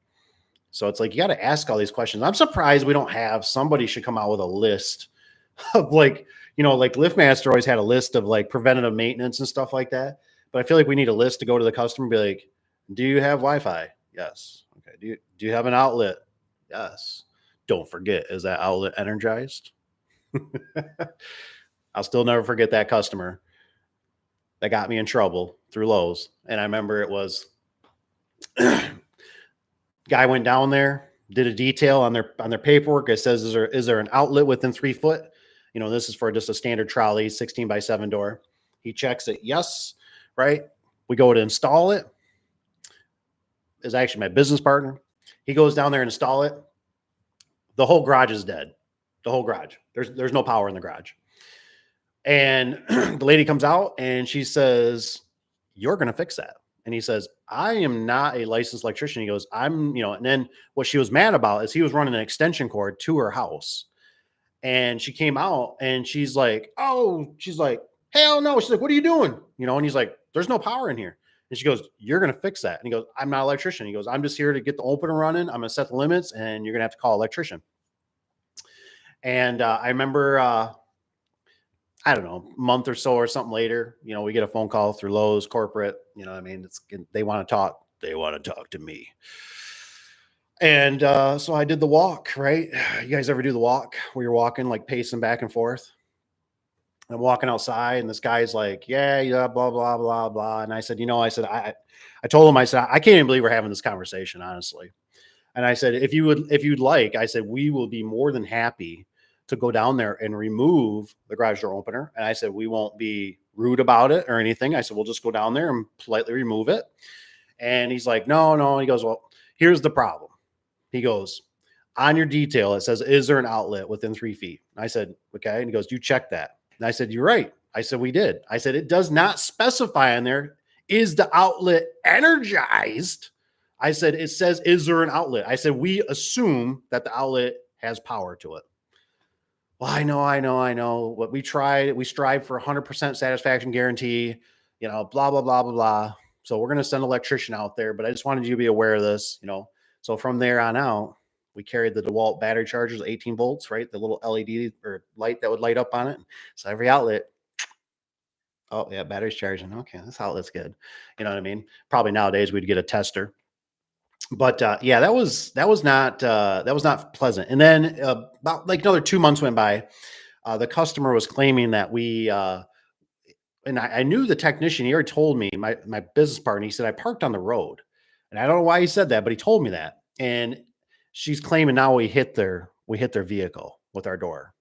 so it's like you got to ask all these questions. I'm surprised we don't have somebody should come out with a list of like Liftmaster always had a list of like preventative maintenance and stuff like that. But I feel like we need a list to go to the customer and be like, do you have Wi-Fi? Yes. Okay. Do you have an outlet? Yes. Don't forget, is that outlet energized? I'll still never forget that customer that got me in trouble through Lowe's. And I remember it was guy went down there, did a detail on their paperwork. It says, is there an outlet within 3 foot? This is for just a standard trolley, 16x7 door. He checks it. Yes. Right. We go to install it. Is actually my business partner. He goes down there and install it. The whole garage is dead. The whole garage. There's no power in the garage. And the lady comes out and she says, you're going to fix that. And he says, I am not a licensed electrician. He goes, and then what she was mad about is he was running an extension cord to her house. And she came out and she's like, hell no. She's like, what are you doing? And he's like, there's no power in here. And she goes, you're going to fix that. And he goes, I'm not an electrician. He goes, I'm just here to get the opener running. I'm going to set the limits and you're going to have to call an electrician. And I remember, I don't know, month or so or something later, we get a phone call through Lowe's corporate, what I mean? They want to talk. They want to talk to me. And so I did the walk, right? You guys ever do the walk where you're walking, like pacing back and forth? I'm walking outside and this guy's like, yeah, yeah, blah, blah, blah, blah. And I said, I told him, I said, I can't even believe we're having this conversation, honestly. And I said, if you'd like, I said, we will be more than happy to go down there and remove the garage door opener. And I said, we won't be rude about it or anything. I said, we'll just go down there and politely remove it. And he's like, no, no. He goes, well, here's the problem. He goes, on your detail, it says, is there an outlet within 3 feet? And I said, okay. And he goes, you check that. And I said, you're right. I said, we did. I said, it does not specify on there, is the outlet energized? I said, it says, is there an outlet? I said, we assume that the outlet has power to it. Well, I know. What we strive for 100% satisfaction guarantee, blah, blah, blah, blah, blah. So we're going to send an electrician out there, but I just wanted you to be aware of this, So from there on out, we carried the DeWalt battery chargers, 18 volts, right? The little LED or light that would light up on it. So every outlet, oh yeah, battery's charging. Okay, this outlet's good. You know what I mean? Probably nowadays we'd get a tester. But yeah, that was not pleasant. And then about like another 2 months went by. The customer was claiming that and I knew the technician. He already told me, my business partner. He said I parked on the road, and I don't know why he said that, but he told me that. And she's claiming now we hit their vehicle with our door.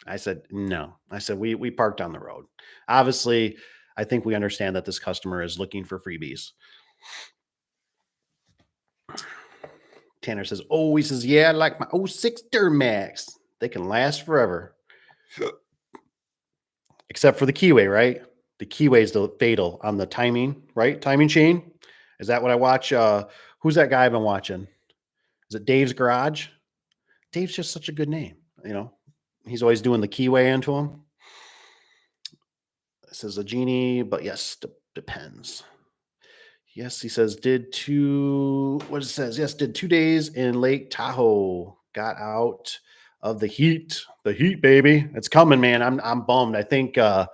I said no. I said we parked on the road. Obviously, I think we understand that this customer is looking for freebies. Tanner says, oh, he says, yeah, I like my 06 Duramax. They can last forever. Except for the keyway, right? The keyway is the fatal on the timing, right? Timing chain. Is that what I watch? Who's that guy I've been watching? Is it Dave's Garage? Dave's just such a good name. He's always doing the keyway into him. It says a Genie, but yes, depends. Yes, he says, did 2 days in Lake Tahoe. Got out of the heat. The heat, baby. It's coming, man. I'm bummed. I think Cap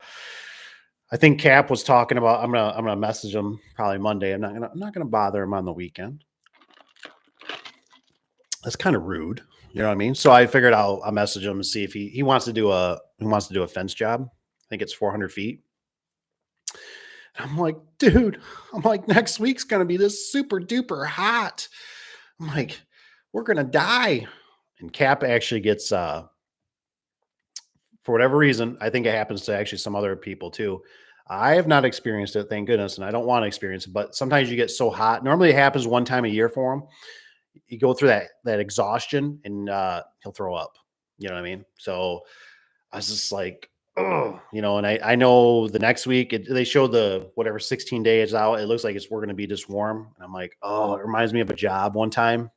was talking about, I'm gonna message him probably Monday. I'm not gonna bother him on the weekend. That's kind of rude. You know what I mean? So I figured I'll message him and see if he wants to do a fence job. I think it's 400 feet. I'm like, dude, next week's going to be this super duper hot. I'm like, we're going to die. And Cap actually gets, for whatever reason, I think it happens to actually some other people too. I have not experienced it, thank goodness, and I don't want to experience it, but sometimes you get so hot. Normally it happens one time a year for him. You go through that exhaustion and he'll throw up. You know what I mean? So I was just like, oh, and I know the next week they show the whatever 16 days out. It looks like we're going to be just warm. And I'm like, oh, it reminds me of a job one time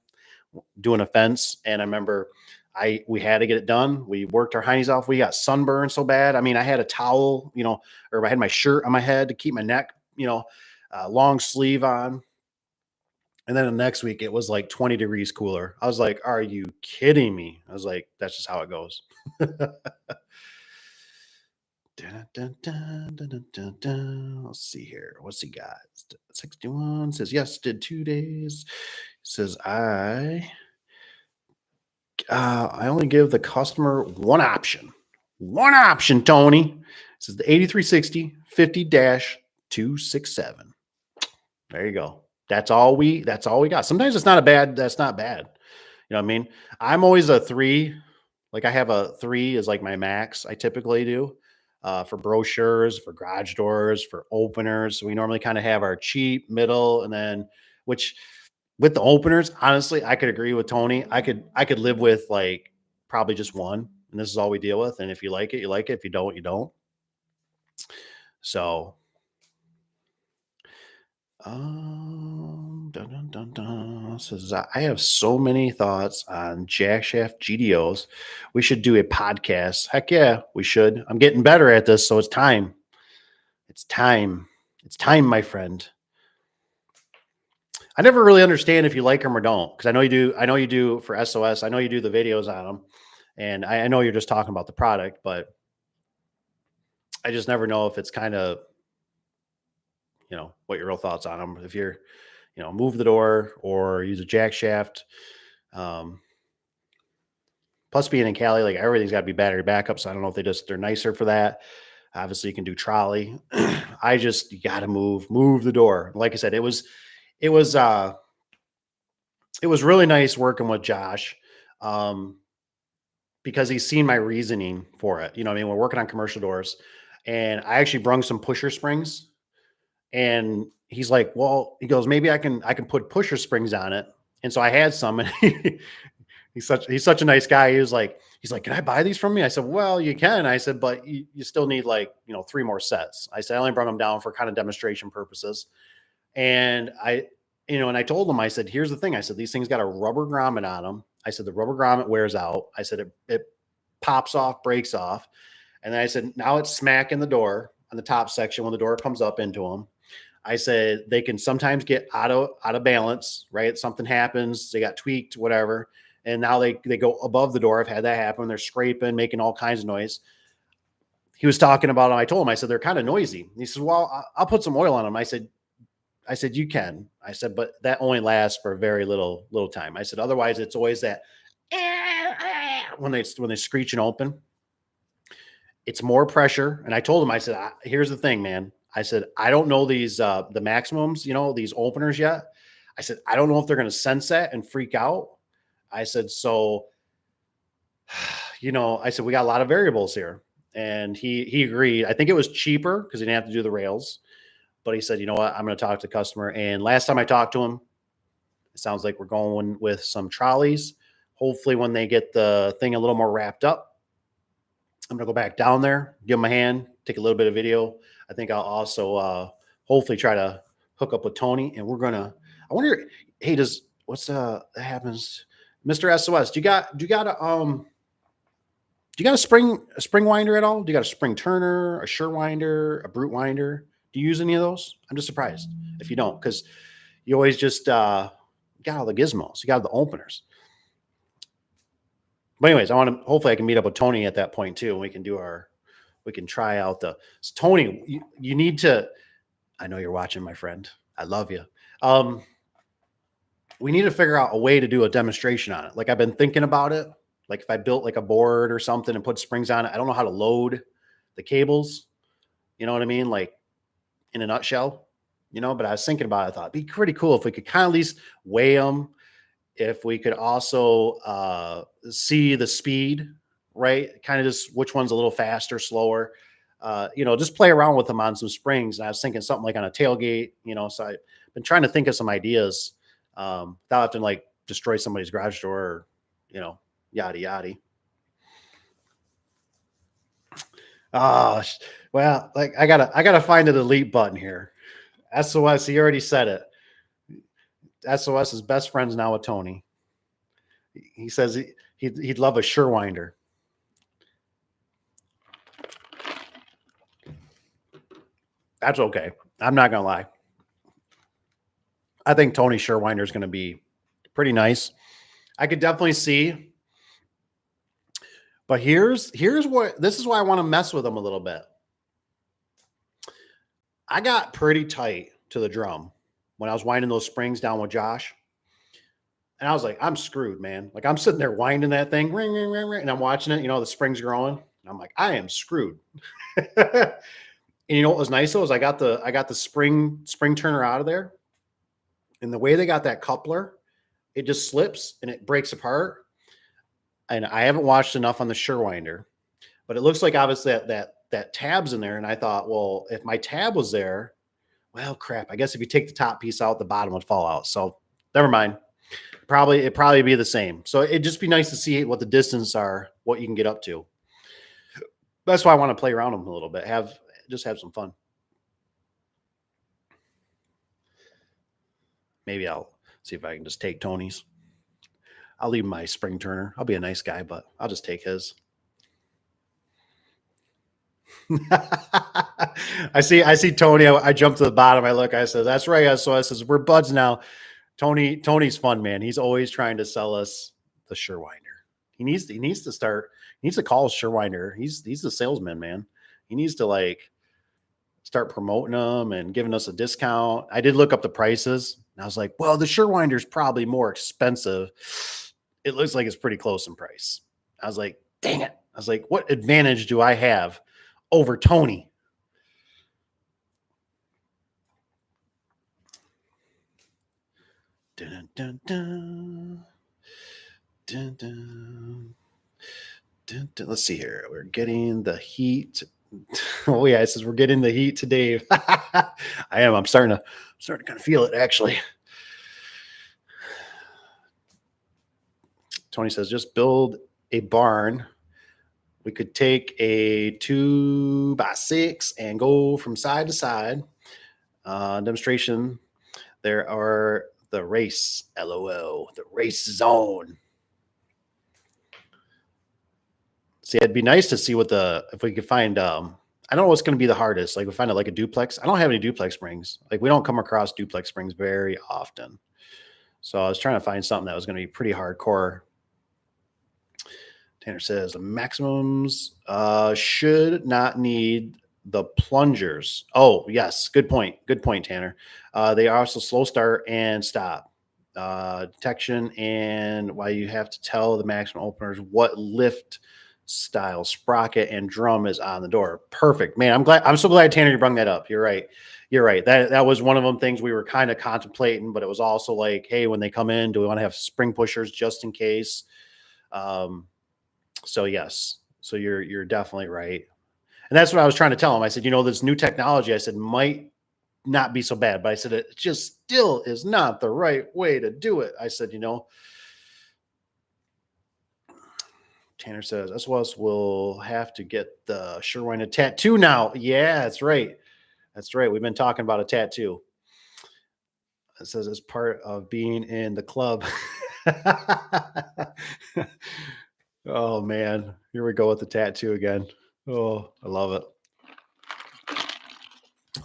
doing a fence. And I remember we had to get it done. We worked our heinies off. We got sunburned so bad. I mean, I had a towel, or I had my shirt on my head to keep my neck, long sleeve on. And then the next week it was like 20 degrees cooler. I was like, are you kidding me? I was like, that's just how it goes. Let's see here. What's he got? 61 says, yes, did 2 days. Says, I only give the customer one option. One option, Tony. It says the 8360 50-267. There you go. That's all we got. Sometimes that's not bad. You know what I mean? I'm always a 3. Like I have a 3 is like my max. I typically do for brochures, for garage doors, for openers. So we normally kind of have our cheap, middle, and then which with the openers, honestly, I could agree with Tony. I could live with like probably just one, and this is all we deal with. And if you like it, you like it. If you don't, you don't. So says I have so many thoughts on jackshaft GDOs. We should do a podcast. Heck yeah, we should. I'm getting better at this, so it's time. It's time. It's time, my friend. I never really understand if you like them or don't, because I know you do. I know you do for SOS. I know you do the videos on them, and I know you're just talking about the product, but I just never know if it's kind of, what your real thoughts on them. If you're, move the door or use a jack shaft. Um, Plus being in Cali, like everything's got to be battery backup. So I don't know if they're nicer for that. Obviously you can do trolley. You got to move the door. Like I said, it was, uh, it was really nice working with Josh. Um, because he's seen my reasoning for it. You know what I mean? We're working on commercial doors and I actually brung some pusher springs and he's like, well, he goes, maybe I can put pusher springs on it. And so I had some and he's such a nice guy. He's like, can I buy these from me? I said, well, you can. I said, but you still need like, 3 more sets. I said, I only brought them down for kind of demonstration purposes. And and I told him, I said, here's the thing. I said, these things got a rubber grommet on them. I said, the rubber grommet wears out. I said, it pops off, breaks off. And then I said, now it's smacking the door on the top section when the door comes up into them. I said, they can sometimes get out of balance, right? Something happens, they got tweaked, whatever. And now they go above the door. I've had that happen. They're scraping, making all kinds of noise. He was talking about them. I told him, I said, they're kind of noisy. He says, well, I'll put some oil on them. I said, you can. I said, but that only lasts for a very little time. I said, otherwise it's always that when they screech and open, it's more pressure. And I told him, I said, here's the thing, man. I said, I don't know these, the maximums, these openers yet. I said, I don't know if they're going to sense that and freak out. I said, so, I said, we got a lot of variables here. And he agreed. I think it was cheaper because he didn't have to do the rails. But he said, you know what, I'm going to talk to the customer. And last time I talked to him, it sounds like we're going with some trolleys. Hopefully when they get the thing a little more wrapped up, I'm going to go back down there, give him a hand, take a little bit of video. I think I'll also hopefully try to hook up with Tony. And I wonder, hey, that happens, Mr. SOS, do you got a spring winder at all? Do you got a spring turner, a sure winder, a brute winder? Do you use any of those? I'm just surprised if you don't, because you always just got all the gizmos. You got the openers. But anyways, hopefully I can meet up with Tony at that point too. And we can try out so Tony, you need to, I know you're watching, my friend. I love you. We need to figure out a way to do a demonstration on it. Like I've been thinking about it. Like if I built like a board or something and put springs on it, I don't know how to load the cables. You know what I mean? Like in a nutshell, but I was thinking about it. I thought it'd be pretty cool if we could kind of at least weigh them. If we could also see the speed, right? Kind of just which one's a little faster, slower, just play around with them on some springs. And I was thinking something like on a tailgate, so I've been trying to think of some ideas without having to like destroy somebody's garage door or, yada, yada. Well, like I gotta find the delete button here. SOS, he already said it. SOS is best friends now with Tony. He says he'd love a sure winder. That's okay. I'm not gonna lie. I think Tony Sherwinder is going to be pretty nice. I could definitely see. But this is why I want to mess with him a little bit. I got pretty tight to the drum when I was winding those springs down with Josh. And I was like, I'm screwed, man. Like I'm sitting there winding that thing, ring, ring, ring, ring, and I'm watching it, the springs growing. And I'm like, I am screwed. And you know what was nice though is I got the spring turner out of there. And the way they got that coupler, it just slips and it breaks apart. And I haven't watched enough on the Surewinder, but it looks like obviously that tab's in there. And I thought, well, if my tab was there, well, crap. I guess if you take the top piece out, the bottom would fall out. So never mind. It'd probably be the same. So it'd just be nice to see what the distance are, what you can get up to. That's why I want to play around them a little bit. Have some fun. Maybe I'll see if I can just take Tony's. I'll leave my spring turner. I'll be a nice guy, but I'll just take his. I see Tony. I jump to the bottom. I look, I said, that's right. So I says, we're buds now. Tony's fun, man. He's always trying to sell us the Surewinder. He needs to call Surewinder. He's the salesman, man. He needs to like start promoting them and giving us a discount. I did look up the prices and I was like, well, the Surewinder's probably more expensive. It looks like it's pretty close in price. I was like, dang it. I was like, what advantage do I have over Tony? Dun, dun, dun. Dun, dun. Dun, dun. Let's see here. We're getting the heat. Oh yeah, it says we're getting the heat to Dave. I am. I'm starting to kind of feel it actually. Tony says just build a barn. We could take a 2x6 and go from side to side. Demonstration. There are the race. LOL. The race zone. See, it'd be nice to see if we could find, I don't know what's going to be the hardest. Like we find it like a duplex. I don't have any duplex springs. Like we don't come across duplex springs very often. So I was trying to find something that was going to be pretty hardcore. Tanner says the maximums should not need the plungers. Oh, yes. Good point. Good point, Tanner. They are also slow start and stop. Detection and why you have to tell the maximum openers what lift style sprocket and drum is on the door. Perfect, man. I'm so glad Tanner you brought that up. You're right. That was one of them things we were kind of contemplating, but it was also like, hey, when they come in, do we want to have spring pushers just in case? So yes, so you're definitely right, and that's what I was trying to tell him. I said, this new technology, I said, might not be so bad, but I said it just still is not the right way to do it. I said, Tanner says, SOS will have to get the Surewinder tattoo now. Yeah, that's right. That's right. We've been talking about a tattoo. It says it's part of being in the club. Oh, man. Here we go with the tattoo again. Oh, I love it.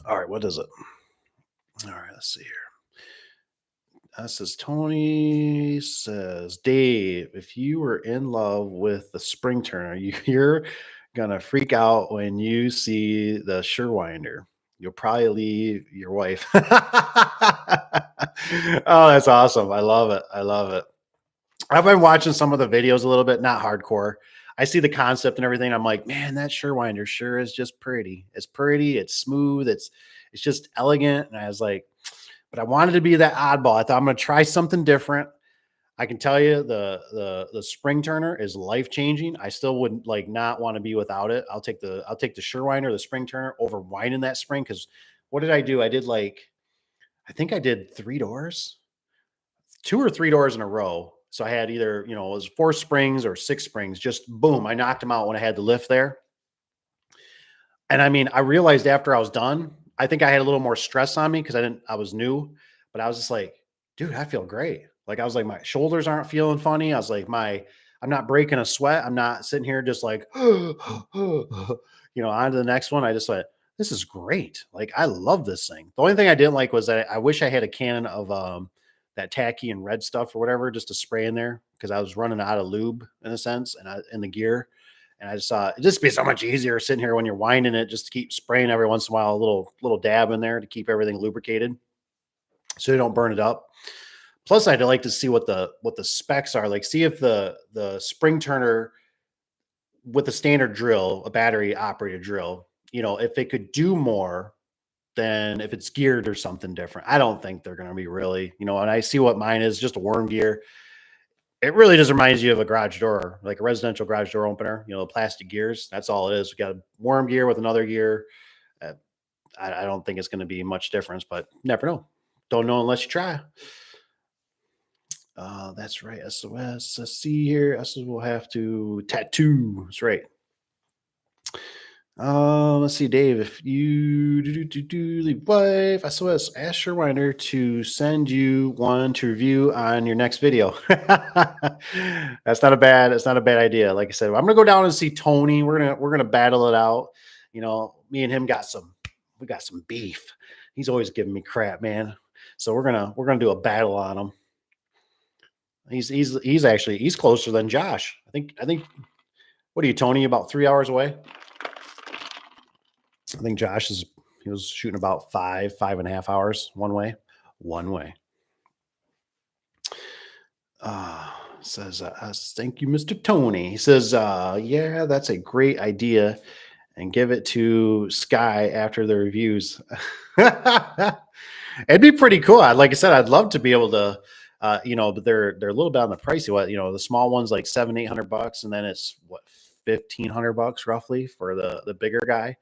All right. What is it? All right. Let's see here. That says Tony says, Dave, if you were in love with the spring turner, you're gonna freak out when you see the Surewinder. You'll probably leave your wife. Oh, that's awesome. I love it. I love it. I've been watching some of the videos a little bit, not hardcore. I see the concept and everything. I'm like, man, that Surewinder sure is just pretty. It's pretty. It's smooth. It's just elegant. And I was like, but I wanted to be that oddball. I thought I'm going to try something different. I can tell you the spring turner is life changing. I still would like not want to be without it. I'll take the Surewinder, the spring turner over winding that spring. Cause what did I do? I think I did 3 doors, 2 or 3 doors in a row. So I had either, it was 4 springs or 6 springs, just boom. I knocked them out when I had the lift there. And I mean, I realized after I was done, I think I had a little more stress on me because I was new, but I was just like, dude, I feel great. Like I was like, my shoulders aren't feeling funny. I was like, I'm not breaking a sweat. I'm not sitting here just like, on to the next one. I just went, this is great. Like, I love this thing. The only thing I didn't like was that I wish I had a can of that tacky and red stuff or whatever, just to spray in there. Cause I was running out of lube in a sense and in the gear. And I just thought it'd just be so much easier sitting here when you're winding it, just to keep spraying every once in a while, a little dab in there to keep everything lubricated so you don't burn it up. Plus, I'd like to see what the specs are. Like, see if the spring turner with a standard drill, a battery operated drill, if it could do more than if it's geared or something different. I don't think they're going to be really, and I see what mine is, just a worm gear. It really just reminds you of a garage door, like a residential garage door opener, plastic gears. That's all it is. We got a worm gear with another gear. I don't think it's going to be much difference, but never know. Don't know unless you try. That's right. SOS. Let's see here. SOS will have to tattoo. That's right. Let's see, Dave. If you leave wife, SOS, ask Surewinder to send you one to review on your next video. That's not a bad idea. Like I said, I'm gonna go down and see Tony. We're gonna battle it out. Me and him got some beef. He's always giving me crap, man. So we're gonna do a battle on him. He's closer than Josh. I think. What are you, Tony? About 3 hours away? I think he was shooting about 5.5 hours one way. One way. Says, thank you, Mr. Tony. He says, yeah, that's a great idea. And give it to Sky after the reviews. It'd be pretty cool. Like I said, I'd love to be able to, but they're a little bit on the pricey. What the small ones like $700-800, and then it's what $1,500 roughly for the bigger guy.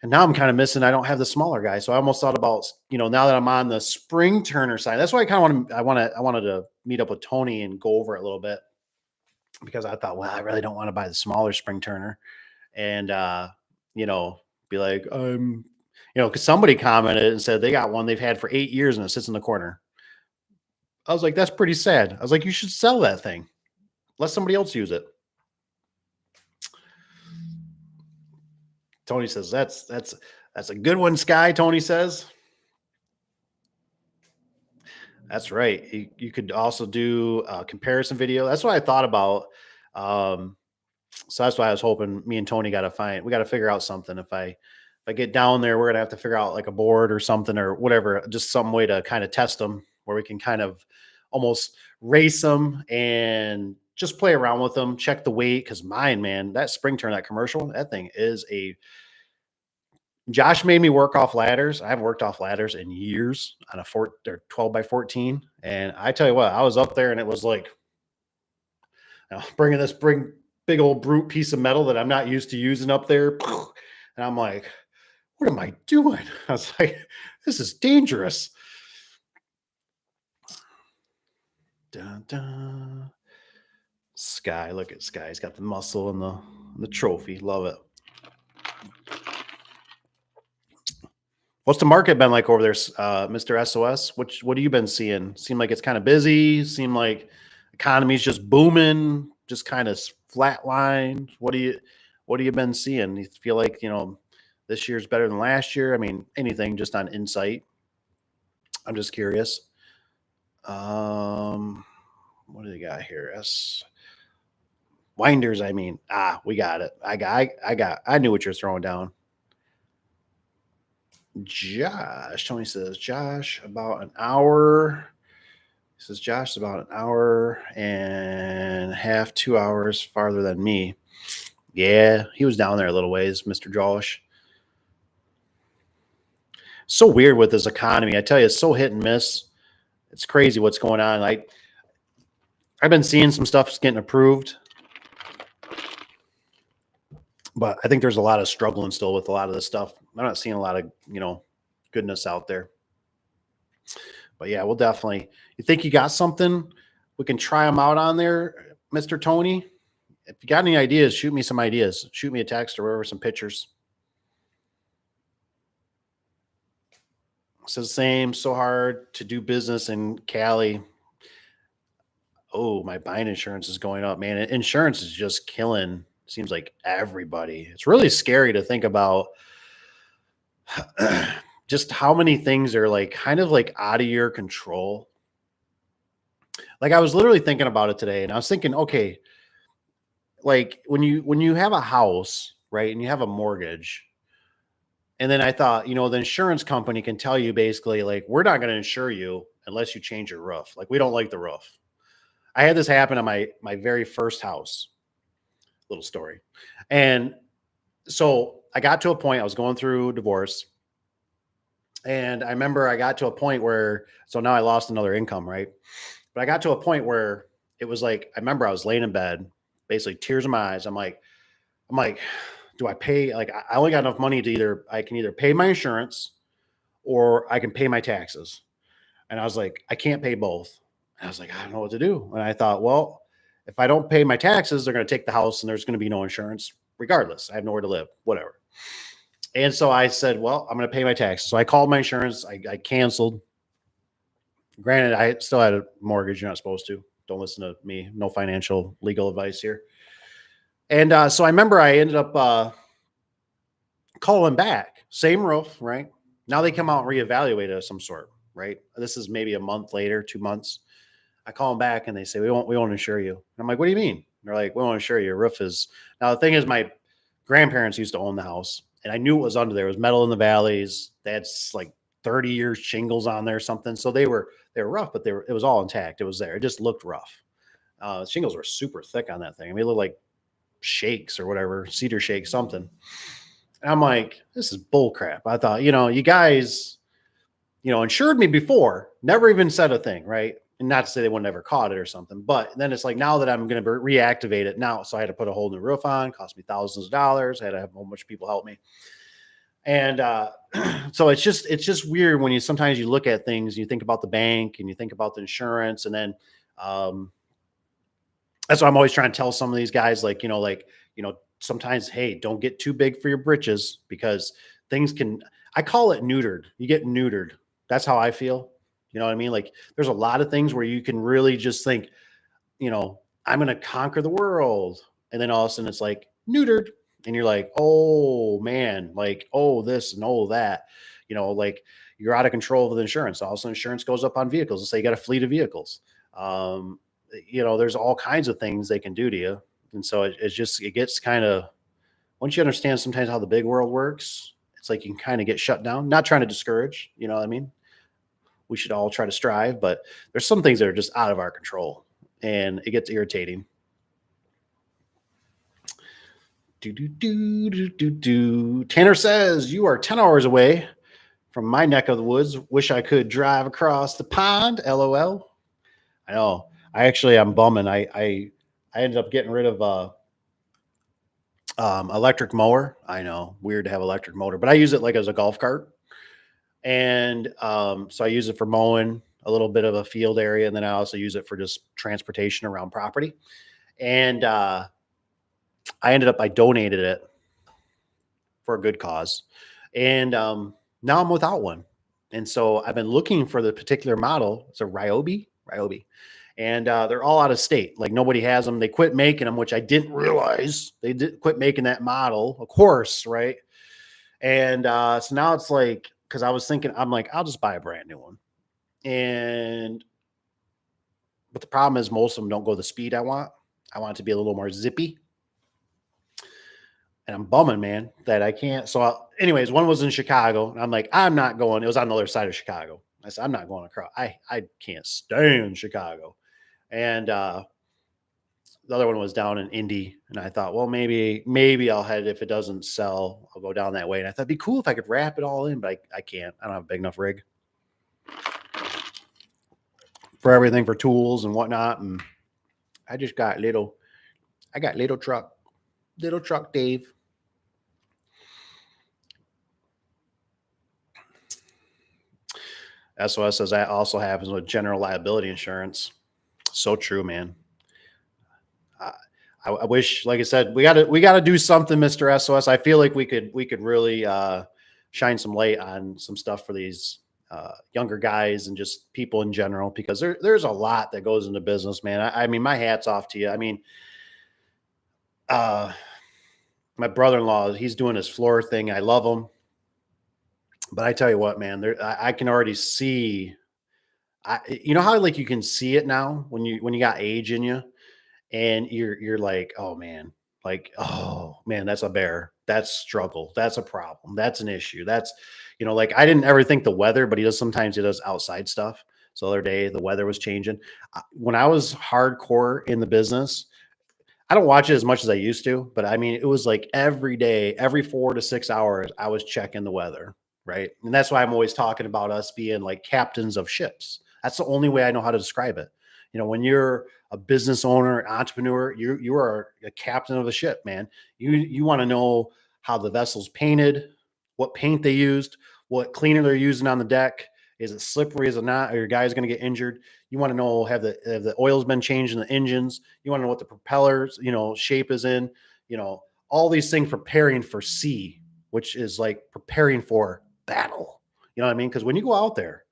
And now I'm kind of missing. I don't have the smaller guy, so I almost thought about now that I'm on the spring turner side. That's why I wanted to meet up with Tony and go over it a little bit, because I thought, well, I really don't want to buy the smaller spring turner, and be like, because somebody commented and said they got one they've had for 8 years and it sits in the corner. I was like, that's pretty sad. I was like, you should sell that thing. Let somebody else use it. Tony says that's a good one, Sky. Tony says. That's right. You could also do a comparison video. That's what I thought about. So that's why I was hoping me and Tony got to figure out something. If I get down there, we're going to have to figure out like a board or something or whatever, just some way to kind of test them where we can kind of almost race them and just play around with them, check the weight. Cause mine, man, that spring turn, that commercial, that thing is Josh made me work off ladders. I haven't worked off ladders in years on a 12 by 14. And I tell you what, I was up there and it was like, bringing this big old brute piece of metal that I'm not used to using up there. And I'm like, what am I doing? I was like, this is dangerous. Dun, dun. Sky, look at Sky. He's got the muscle and the trophy. Love it. What's the market been like over there, Mr. SOS? What have you been seeing? Seem like it's kind of busy. Seem like economy's just booming, just kind of flatlined. What have you been seeing? You feel like this year's better than last year? I mean, anything just on insight. I'm just curious. What do they got here? Winders. I mean, we got it. I knew what you're throwing down. Josh, Tony says, Josh, about an hour. He says, Josh is about an hour and a half, 2 hours farther than me. Yeah, he was down there a little ways, Mr. Josh. So weird with this economy. I tell you, it's so hit and miss. It's crazy what's going on. I've been seeing some stuff getting approved, but I think there's a lot of struggling still with a lot of this stuff. I'm not seeing a lot of, goodness out there. But yeah, we'll definitely. You think you got something? We can try them out on there, Mr. Tony. If you got any ideas, shoot me some ideas. Shoot me a text or whatever, some pictures. It's the same. So hard to do business in Cali. Oh, my buying insurance is going up, man. Insurance is just killing. Seems like everybody. It's really scary to think about just how many things are like kind of like out of your control. Like I was literally thinking about it today, and I was thinking, okay, like when you have a house, right, and you have a mortgage, and then I thought, the insurance company can tell you basically like, we're not going to insure you unless you change your roof. Like we don't like the roof. I had this happen on my very first house. Little story. And so I got to a point, I was going through divorce. And I remember I got to a point where, so now I lost another income, right? But I got to a point where it was like, I remember I was laying in bed, basically tears in my eyes. I'm like, do I pay? Like, I only got enough money to I can either pay my insurance or I can pay my taxes. And I was like, I can't pay both. And I was like, I don't know what to do. And I thought, well, if I don't pay my taxes, they're going to take the house and there's going to be no insurance regardless. I have nowhere to live, whatever. And so I said, well, I'm going to pay my taxes. So I called my insurance. I canceled. Granted, I still had a mortgage. You're not supposed to. Don't listen to me. No financial legal advice here. And so I remember I ended up calling back. Same roof, right? Now they come out and reevaluate it of some sort, right? This is maybe a month later, 2 months. I call them back and they say, we won't insure you. And I'm like, what do you mean? And they're like, we won't insure you. Your roof is. Now, the thing is, my grandparents used to own the house and I knew it was under there. It was metal in the valleys. That's like 30 years shingles on there or something. So they were rough, but it was all intact. It was there. It just looked rough. Shingles were super thick on that thing. I mean, it looked like shakes or whatever, cedar shake, something. And I'm like, this is bull crap. I thought, you guys, insured me before, never even said a thing, right? And not to say they would never caught it or something, but then it's like now that I'm going to reactivate it now, so I had to put a whole new roof on, cost me thousands of dollars. I had to have a whole bunch of people help me, and so it's just weird when sometimes you look at things, you think about the bank and you think about the insurance, and then um, that's why I'm always trying to tell some of these guys, sometimes, hey, don't get too big for your britches because things can, I call it neutered. You get neutered. That's how I feel. You know what I mean? Like there's a lot of things where you can really just think, I'm going to conquer the world. And then all of a sudden it's like neutered. And you're like, oh man, like, oh, this and oh, that, like you're out of control with insurance. Also, insurance goes up on vehicles. Let's say you got a fleet of vehicles. There's all kinds of things they can do to you. And so it gets kind of, once you understand sometimes how the big world works, it's like you can kind of get shut down. Not trying to discourage, you know what I mean? We should all try to strive, but there's some things that are just out of our control and it gets irritating. Tanner says, you are 10 hours away from my neck of the woods. Wish I could drive across the pond. LOL. I know. I'm bumming. I ended up getting rid of electric mower. I know, weird to have electric motor, but I use it like as a golf cart. And so I use it for mowing a little bit of a field area. And then I also use it for just transportation around property. And I donated it for a good cause. And now I'm without one. And so I've been looking for the particular model. It's a Ryobi. And they're all out of state. Like nobody has them. They quit making them, which I didn't realize. They did quit making that model, of course, right? And so now it's like, because I was thinking, I'm like, I'll just buy a brand new one. But the problem is most of them don't go the speed I want. I want it to be a little more zippy. And I'm bumming, man, that I can't. So anyways, one was in Chicago. And I'm like, I'm not going. It was on the other side of Chicago. I said, I'm not going across. I can't stand Chicago. And the other one was down in Indy. And I thought, well, maybe I'll head, if it doesn't sell, I'll go down that way. And I thought it'd be cool if I could wrap it all in, but I can't. I don't have a big enough rig for everything, for tools and whatnot. And I got little truck Dave. SOS says that also happens with general liability insurance. So true, man. I wish, like I said, we got to do something, Mr. SOS. I feel like we could really shine some light on some stuff for these younger guys and just people in general, because there's a lot that goes into business, man. I mean, my hat's off to you. I mean, my brother-in-law, he's doing his floor thing. I love him. But I tell you what, man, I can already see, you know how like you can see it now when you got age in you, and you're like, oh man, that's a bear, that's struggle, that's a problem, that's an issue, that's, like I didn't ever think the weather, but sometimes he does outside stuff. So the other day the weather was changing. When I was hardcore in the business, I don't watch it as much as I used to, but I mean, it was like every day, every 4 to 6 hours, I was checking the weather, right? And that's why I'm always talking about us being like captains of ships. That's the only way I know how to describe it. When you're a business owner, entrepreneur, you are a captain of the ship, man. You want to know how the vessel's painted, what paint they used, what cleaner they're using on the deck. Is it slippery? Is it not? Are your guys going to get injured? You want to know, have the oil's been changed in the engines? You want to know what the propellers, shape is in, all these things, preparing for sea, which is like preparing for battle. You know what I mean? Because when you go out there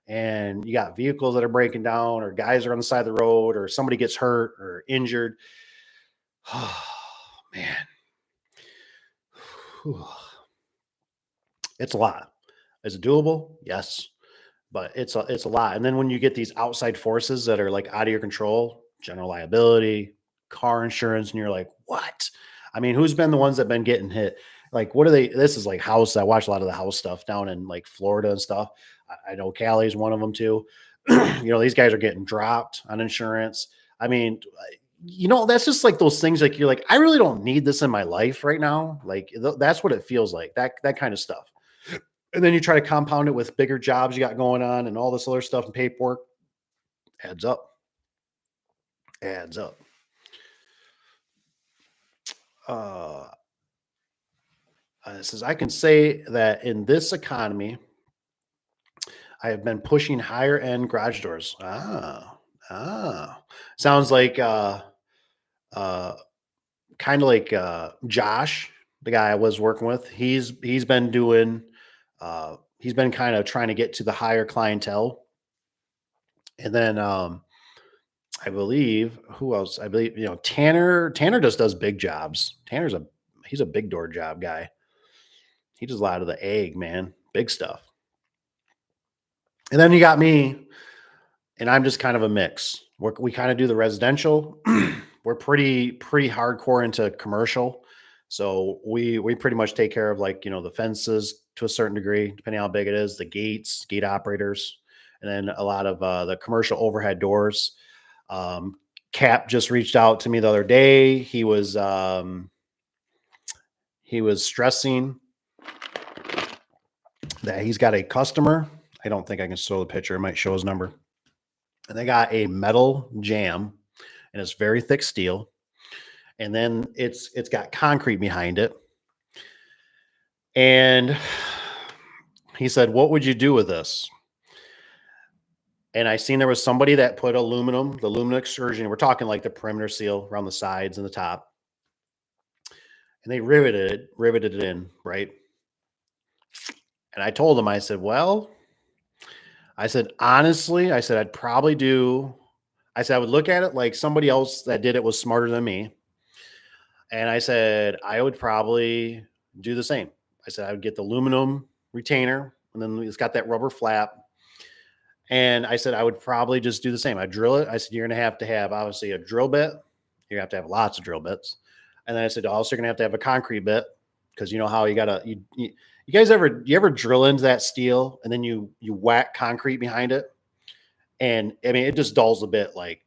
and you got vehicles that are breaking down, or guys are on the side of the road, or somebody gets hurt or injured, oh man, it's a lot. Is it doable? Yes. But it's a lot. And then when you get these outside forces that are like out of your control, general liability, car insurance, and you're like, what? I mean, who's been the ones that been getting hit? Like, what are they? This is like house. I watch a lot of the house stuff down in like Florida and stuff. I know Cali's one of them too. These guys are getting dropped on insurance. I mean, that's just like those things like you're like, I really don't need this in my life right now. Like that's what it feels like, that kind of stuff. And then you try to compound it with bigger jobs you got going on and all this other stuff and paperwork adds up, adds up. Uh, it says, I can say that in this economy, I have been pushing higher end garage doors. Sounds like uh, kind of like Josh, the guy I was working with. He's been doing. He's been kind of trying to get to the higher clientele, and then I believe who else? I believe Tanner. Tanner just does big jobs. He's a big door job guy. He does a lot of the egg, man, big stuff. And then you got me, and I'm just kind of a mix. We kind of do the residential. We're pretty hardcore into commercial, so we pretty much take care of like the fences to a certain degree, depending on how big it is, the gates, gate operators, and then a lot of the commercial overhead doors. Cap just reached out to me the other day. He was stressing that he's got a customer. I don't think I can show the picture. It might show his number. And they got a metal jam, and it's very thick steel. And then it's got concrete behind it. And he said, "What would you do with this?" And I seen there was somebody that put the aluminum extrusion. We're talking like the perimeter seal around the sides and the top. And they riveted it in, right? And I told him, I said, well, I said, honestly, I said, I would look at it like somebody else that did it was smarter than me. And I said, I would probably do the same. I said, I would get the aluminum retainer, and then it's got that rubber flap. And I said, I would probably just do the same. I drill it. I said, you're going to have obviously a drill bit. You're going to have lots of drill bits. And then I said, also, you're going to have a concrete bit, because you know how you guys ever drill into that steel and then you whack concrete behind it. And I mean, it just dulls the bit like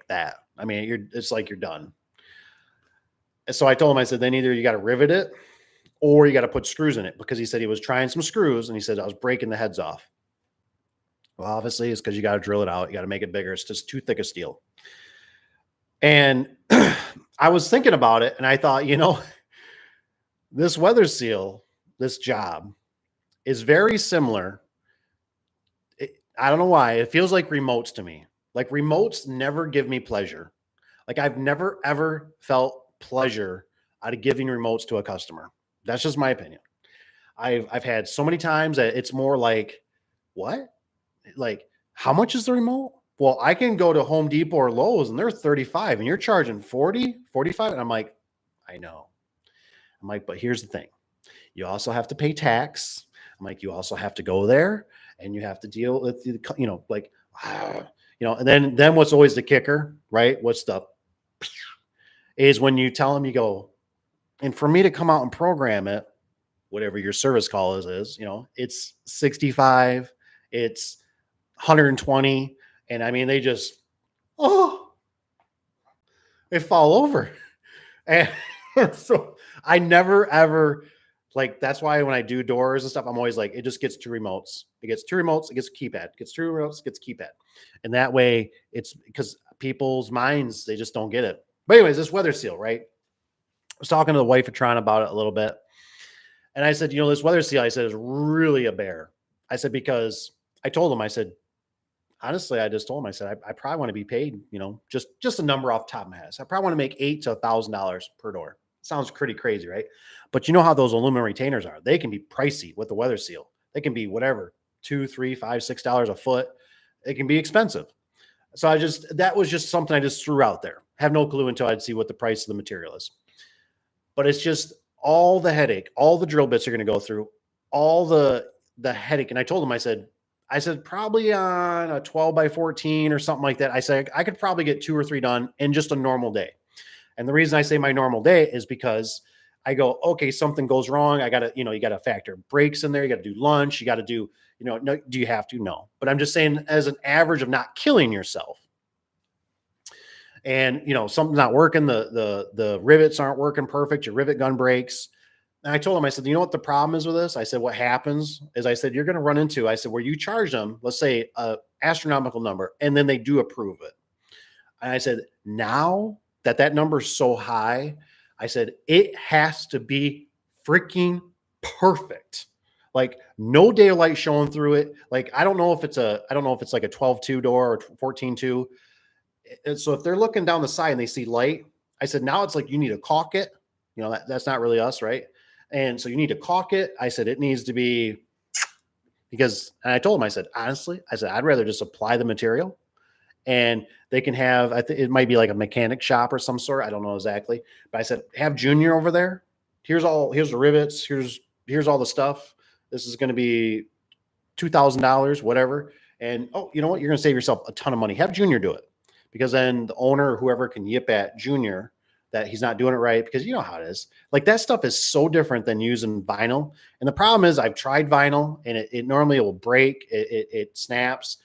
that. I mean, it's like you're done. And so I told him, I said, then either you got to rivet it or you got to put screws in it, because he said he was trying some screws and he said I was breaking the heads off. Well, obviously it's because you got to drill it out. You got to make it bigger. It's just too thick of steel. And I was thinking about it and I thought, this weather seal, this job is very similar. I don't know why. It feels like remotes to me. Like remotes never give me pleasure. Like I've never, ever felt pleasure out of giving remotes to a customer. That's just my opinion. I've had so many times that it's more like, what? Like, how much is the remote? Well, I can go to Home Depot or Lowe's and they're 35 and you're charging 40, 45. And I'm like, I know. I'm like, but here's the thing. You also have to pay tax. I'm like, you also have to go there and you have to deal with and then what's always the kicker, right? Is when you tell them, you go, and for me to come out and program it, whatever your service call is, it's 65, it's 120. And I mean, they fall over. And so I never, ever, like, that's why when I do doors and stuff, I'm always like, it just gets two remotes. It gets two remotes. It gets a keypad. It gets two remotes. It gets a keypad. And that way it's because people's minds, they just don't get it. But anyways, this weather seal, right? I was talking to the wife of Tron about it a little bit. And I said, this weather seal, I said, is really a bear. I said, because I told him, I said, honestly, I just told him, I said, I probably want to be paid, just a number off the top of my head. So I probably want to make $800 to $1,000 per door. Sounds pretty crazy, right? But you know how those aluminum retainers are. They can be pricey with the weather seal. They can be whatever, $2, $3, $5, $6 a foot. It can be expensive. So that was just something I just threw out there. Have no clue until I'd see what the price of the material is. But it's just all the headache, all the drill bits you're going to go through, all the headache. And I told him, I said, probably on a 12 by 14 or something like that. I said, I could probably get 2 or 3 done in just a normal day. And the reason I say my normal day is because I go, okay, something goes wrong. I got to, you got to factor breaks in there. You got to do lunch. You got to do, no, do you have to? No. But I'm just saying, as an average of not killing yourself, and something's not working, the rivets aren't working perfect, your rivet gun breaks. And I told him, I said, you know what the problem is with this? I said, what happens is, I said, you're going to run into, I said, where you charge them, let's say a astronomical number, and then they do approve it. And I said, now that number is so high, I said, it has to be freaking perfect. Like no daylight showing through it. Like, I don't know if it's like a 12-2 door or 14-2. So if they're looking down the side and they see light, I said, now it's like, you need to caulk it. That's not really us. Right. And so you need to caulk it. I said, it needs to be, because, and I told him, I said, honestly, I said, I'd rather just apply the material, and they can have, I think it might be like a mechanic shop or some sort. I don't know exactly, but I said, have Junior over there. Here's the rivets. Here's all the stuff. This is going to be $2,000, whatever. And, oh, you know what? You're going to save yourself a ton of money. Have Junior do it, because then the owner or whoever can yip at Junior that he's not doing it right, because you know how it is. Like, that stuff is so different than using vinyl. And the problem is, I've tried vinyl, and it normally will break. It snaps.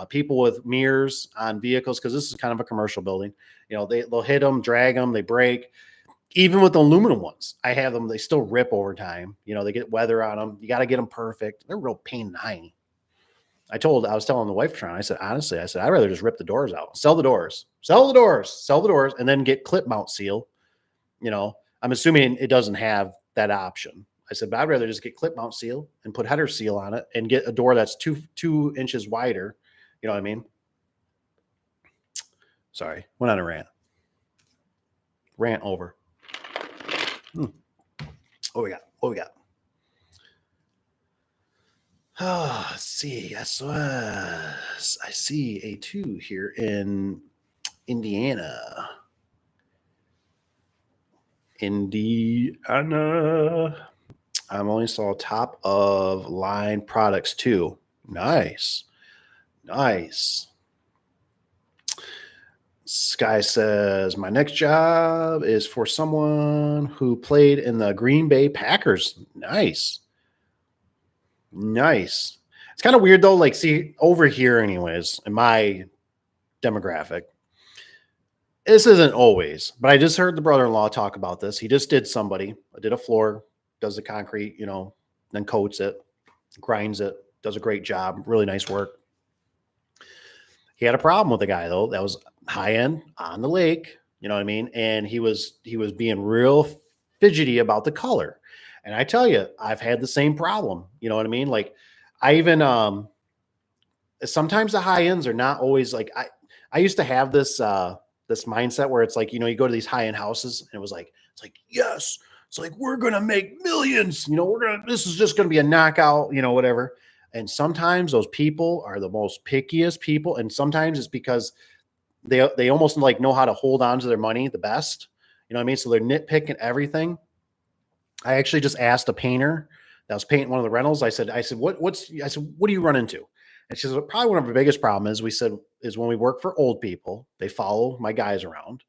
People with mirrors on vehicles, because this is kind of a commercial building, they'll hit them, drag them, they break. Even with the aluminum ones, I have them, they still rip over time. They get weather on them. You got to get them perfect. They're real pain in the eye. I was telling the wife, I said, honestly, I'd rather just rip the doors out, sell the doors, and then get clip mount seal. I'm assuming it doesn't have that option. I said, but I'd rather just get clip mount seal and put header seal on it and get a door that's two inches wider. You know what I mean? Sorry, went on a rant. Rant over. What we got? Let's see. I see a 2 here in Indiana. I'm only saw top of line products too. Nice. Sky says, my next job is for someone who played in the Green Bay Packers. Nice. It's kind of weird though. Like, see, over here anyways, in my demographic, this isn't always, but I just heard the brother-in-law talk about this. He just did a floor, does the concrete, then coats it, grinds it, does a great job. Really nice work. He had a problem with the guy though. That was high end on the lake. You know what I mean? And he was being real fidgety about the color. And I tell you, I've had the same problem. You know what I mean? Like, I even, sometimes the high ends are not always like, I used to have this mindset where it's like, you go to these high end houses and it's like, yes, it's like, we're going to make millions, this is just going to be a knockout, whatever. And sometimes those people are the most pickiest people. And sometimes it's because they almost like know how to hold on to their money the best. You know what I mean? So they're nitpicking everything. I actually just asked a painter that was painting one of the rentals. I said, what do you run into? And she says, probably one of our biggest problems is when we work for old people, they follow my guys around.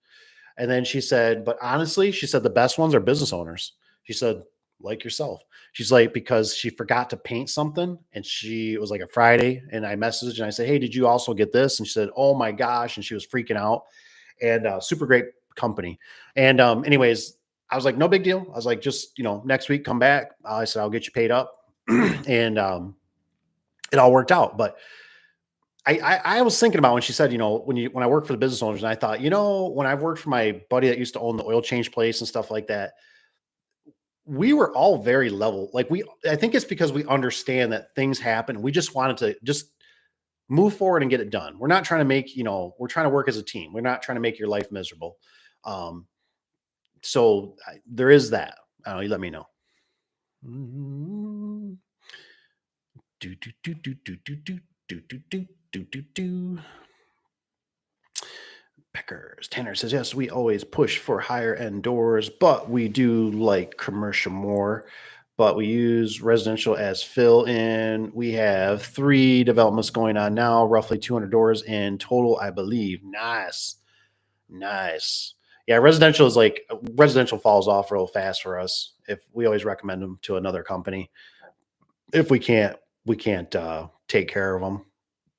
And then she said, but honestly, she said, the best ones are business owners. She said, like yourself. She's like, because she forgot to paint something, and it was like a Friday, and I messaged and I said, hey, did you also get this? And she said, oh my gosh. And she was freaking out, and super great company. And anyways, I was like, no big deal. I was like, just, next week, come back. I said, I'll get you paid up. And it all worked out. But I was thinking about when she said, when I worked for the business owners, and I thought, when I've worked for my buddy that used to own the oil change place and stuff like that, we were all very level. Like, I think it's because we understand that things happen. We just wanted to just move forward and get it done. We're not trying to make, we're trying to work as a team. We're not trying to make your life miserable. So there is that. I don't know. You let me know. Peckers. Tanner says, yes, we always push for higher end doors, but we do like commercial more, but we use residential as fill in. We have 3 developments going on now, roughly 200 doors in total, I believe. Nice. Yeah, residential falls off real fast for us. If we always recommend them to another company, if we can't take care of them.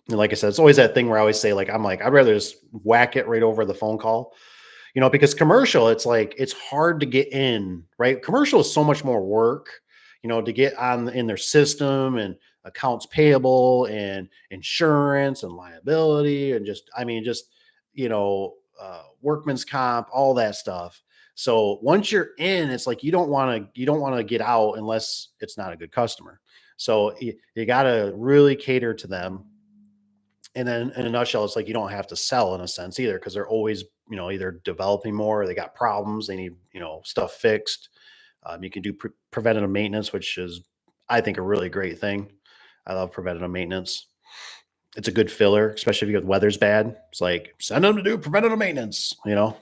And like I said, it's always that thing where I always say, like, I'm like, I'd rather just whack it right over the phone call, because commercial, it's like, it's hard to get in, right? Commercial is so much more work, to get on in their system, and accounts payable and insurance and liability, and just, I mean, just, workman's comp, all that stuff. So once you're in, it's like, you don't want to get out unless it's not a good customer. So you got to really cater to them. And then in a nutshell, it's like, you don't have to sell in a sense either, because they're always, either developing more, or they got problems, they need, stuff fixed. You can do preventative maintenance, which is, I think, a really great thing. I love preventative maintenance. It's a good filler, especially if the weather's bad. It's like, send them to do preventative maintenance. Dun,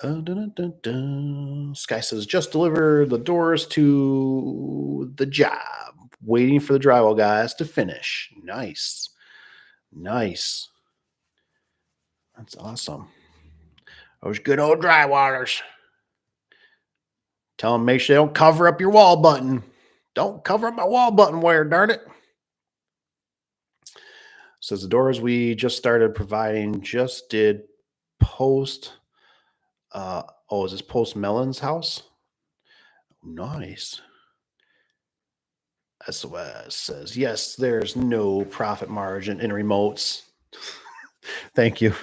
dun, dun. Sky says, just deliver the doors to the job. Waiting for the drywall guys to finish. Nice. Nice. That's awesome. Those good old drywallers. Tell them, make sure they don't cover up your wall button. Don't cover up my wall button wire, darn it. Says the doors we just started providing just did post. Is this Post Melon's house? Nice. SOS says, yes, there's no profit margin in remotes. Thank you.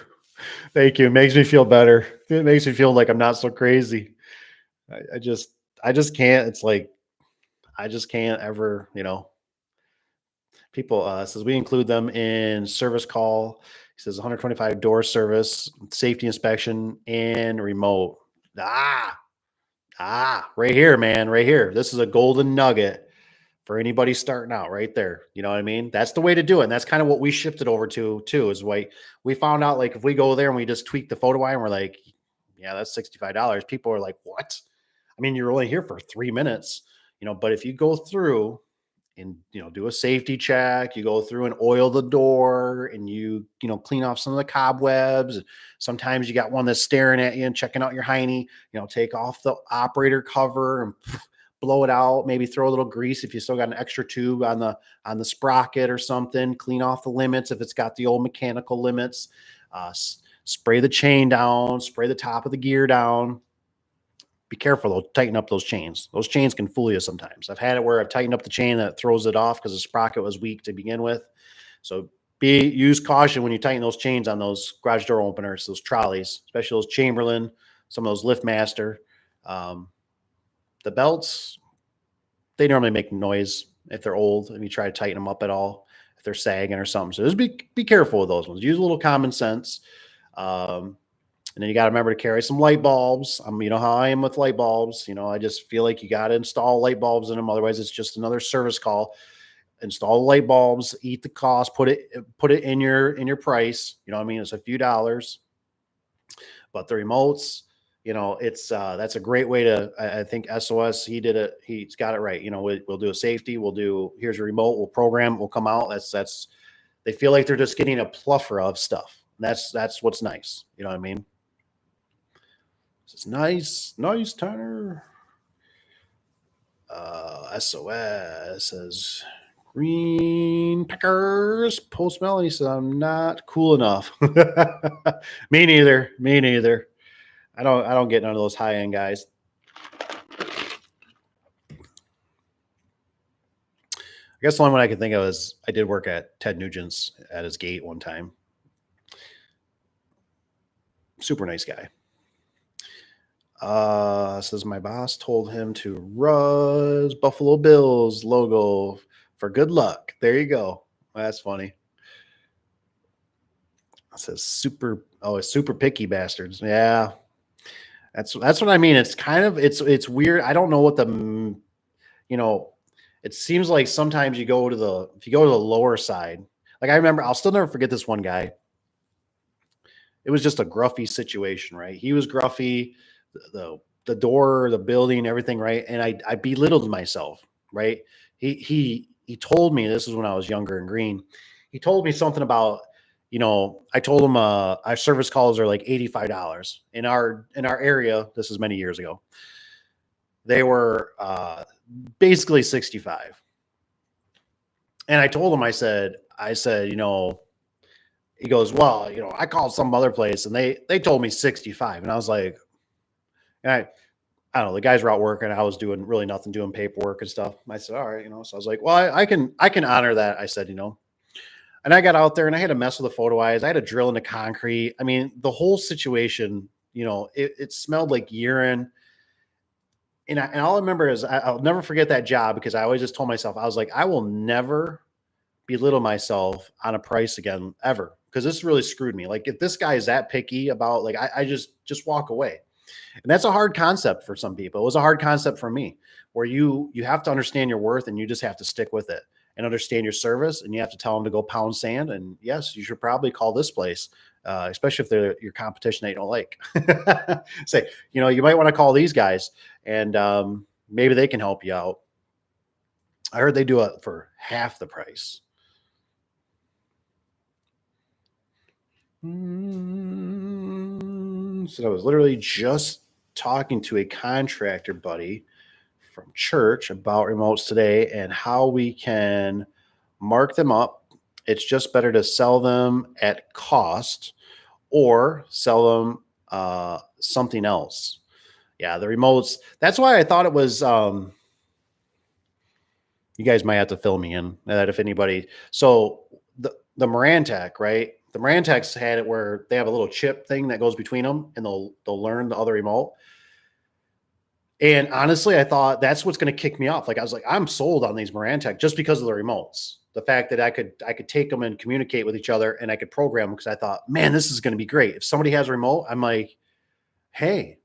Thank you. It makes me feel better. It makes me feel like I'm not so crazy. I just can't. It's like, I just can't ever, people says we include them in service call. He says 125 door service, safety inspection, and remote. Right here, man, right here. This is a golden nugget for anybody starting out right there. You know what I mean? That's the way to do it. And that's kind of what we shifted over to too, is why we found out, like, if we go there and we just tweak the photo eye and we're like, yeah, that's $65. People are like, what? I mean, you're only here for 3 minutes, but if you go through and, do a safety check, you go through and oil the door, and clean off some of the cobwebs. Sometimes you got one that's staring at you and checking out your hiney, take off the operator cover and blow it out, maybe throw a little grease if you still got an extra tube on the sprocket or something, clean off the limits if it's got the old mechanical limits, spray the chain down, spray the top of the gear down. Be careful though, tighten up those chains. Those chains can fool you sometimes. I've had it where I've tightened up the chain that throws it off because the sprocket was weak to begin with. So use caution when you tighten those chains on those garage door openers, those trolleys, especially those Chamberlain, some of those Liftmaster. The belts, they normally make noise if they're old, and you try to tighten them up at all, if they're sagging or something. So just be careful with those ones. Use a little common sense. And then you got to remember to carry some light bulbs. You know how I am with light bulbs. I just feel like you got to install light bulbs in them. Otherwise, it's just another service call. Install the light bulbs, eat the cost, put it in your price. You know what I mean? It's a few dollars. But the remotes, it's that's a great way to. I think SOS, he did it. He's got it right. We'll do a safety. Here's a remote. We'll program. We'll come out. That's. They feel like they're just getting a plethora of stuff. That's what's nice. You know what I mean? It's nice, Tanner. SOS says Green Packers. Post Melanie says, I'm not cool enough. Me neither. I don't get none of those high end guys. I guess the only one I can think of is I did work at Ted Nugent's at his gate one time. Super nice guy. Says my boss told him to Ruz Buffalo Bills logo for good luck. There you go. That's funny. It says super picky bastards. Yeah. That's what I mean. It's kind of, it's weird. I don't know what it seems like sometimes if you go to the lower side, like I remember, I'll still never forget this one guy. It was just a gruffy situation, right? He was gruffy. The door, the building, everything, right? And I belittled myself, right? He told me, this is when I was younger and green. He told me something about I told them our service calls are like $85 in our area. This is many years ago. They were basically 65. And I told him, I said, he goes, well, I called some other place and they told me 65. And I was like, and I don't know, the guys were out working. I was doing really nothing, doing paperwork and stuff. I said, all right, so I was like, well, I can honor that. I said, and I got out there and I had to mess with the photo eyes. I had to drill into concrete. I mean, the whole situation, it smelled like urine. And all I remember is I'll never forget that job because I always just told myself, I was like, I will never belittle myself on a price again, ever. Because this really screwed me. Like if this guy is that picky about like, I just walk away. And that's a hard concept for some people. It was a hard concept for me where you have to understand your worth and you just have to stick with it and understand your service. And you have to tell them to go pound sand. And yes, you should probably call this place, especially if they're your competition that you don't like. Say, you might want to call these guys and maybe they can help you out. I heard they do it for half the price. So I was literally just talking to a contractor buddy from church about remotes today and how we can mark them up. It's just better to sell them at cost or sell them something else. Yeah, the remotes. That's why I thought it was. You guys might have to fill me in that if anybody. So the Marantech, right? The Marantechs had it where they have a little chip thing that goes between them, and they'll learn the other remote. And honestly, I thought that's what's going to kick me off. Like I was like, I'm sold on these Marantech just because of the remotes. The fact that I could take them and communicate with each other, and I could program them because I thought, man, this is going to be great. If somebody has a remote, I'm like, hey,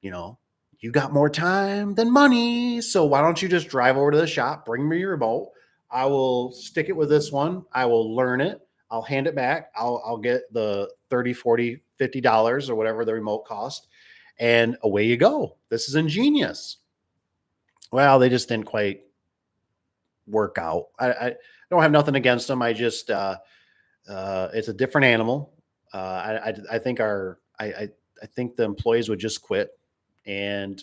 you got more time than money. So why don't you just drive over to the shop, bring me your remote. I will stick it with this one. I will learn it. I'll hand it back. I'll get the 30, 40, $50 or whatever the remote cost. And away you go. This is ingenious. Well, they just didn't quite work out. I don't have nothing against them. I just, it's a different animal. I think I think the employees would just quit and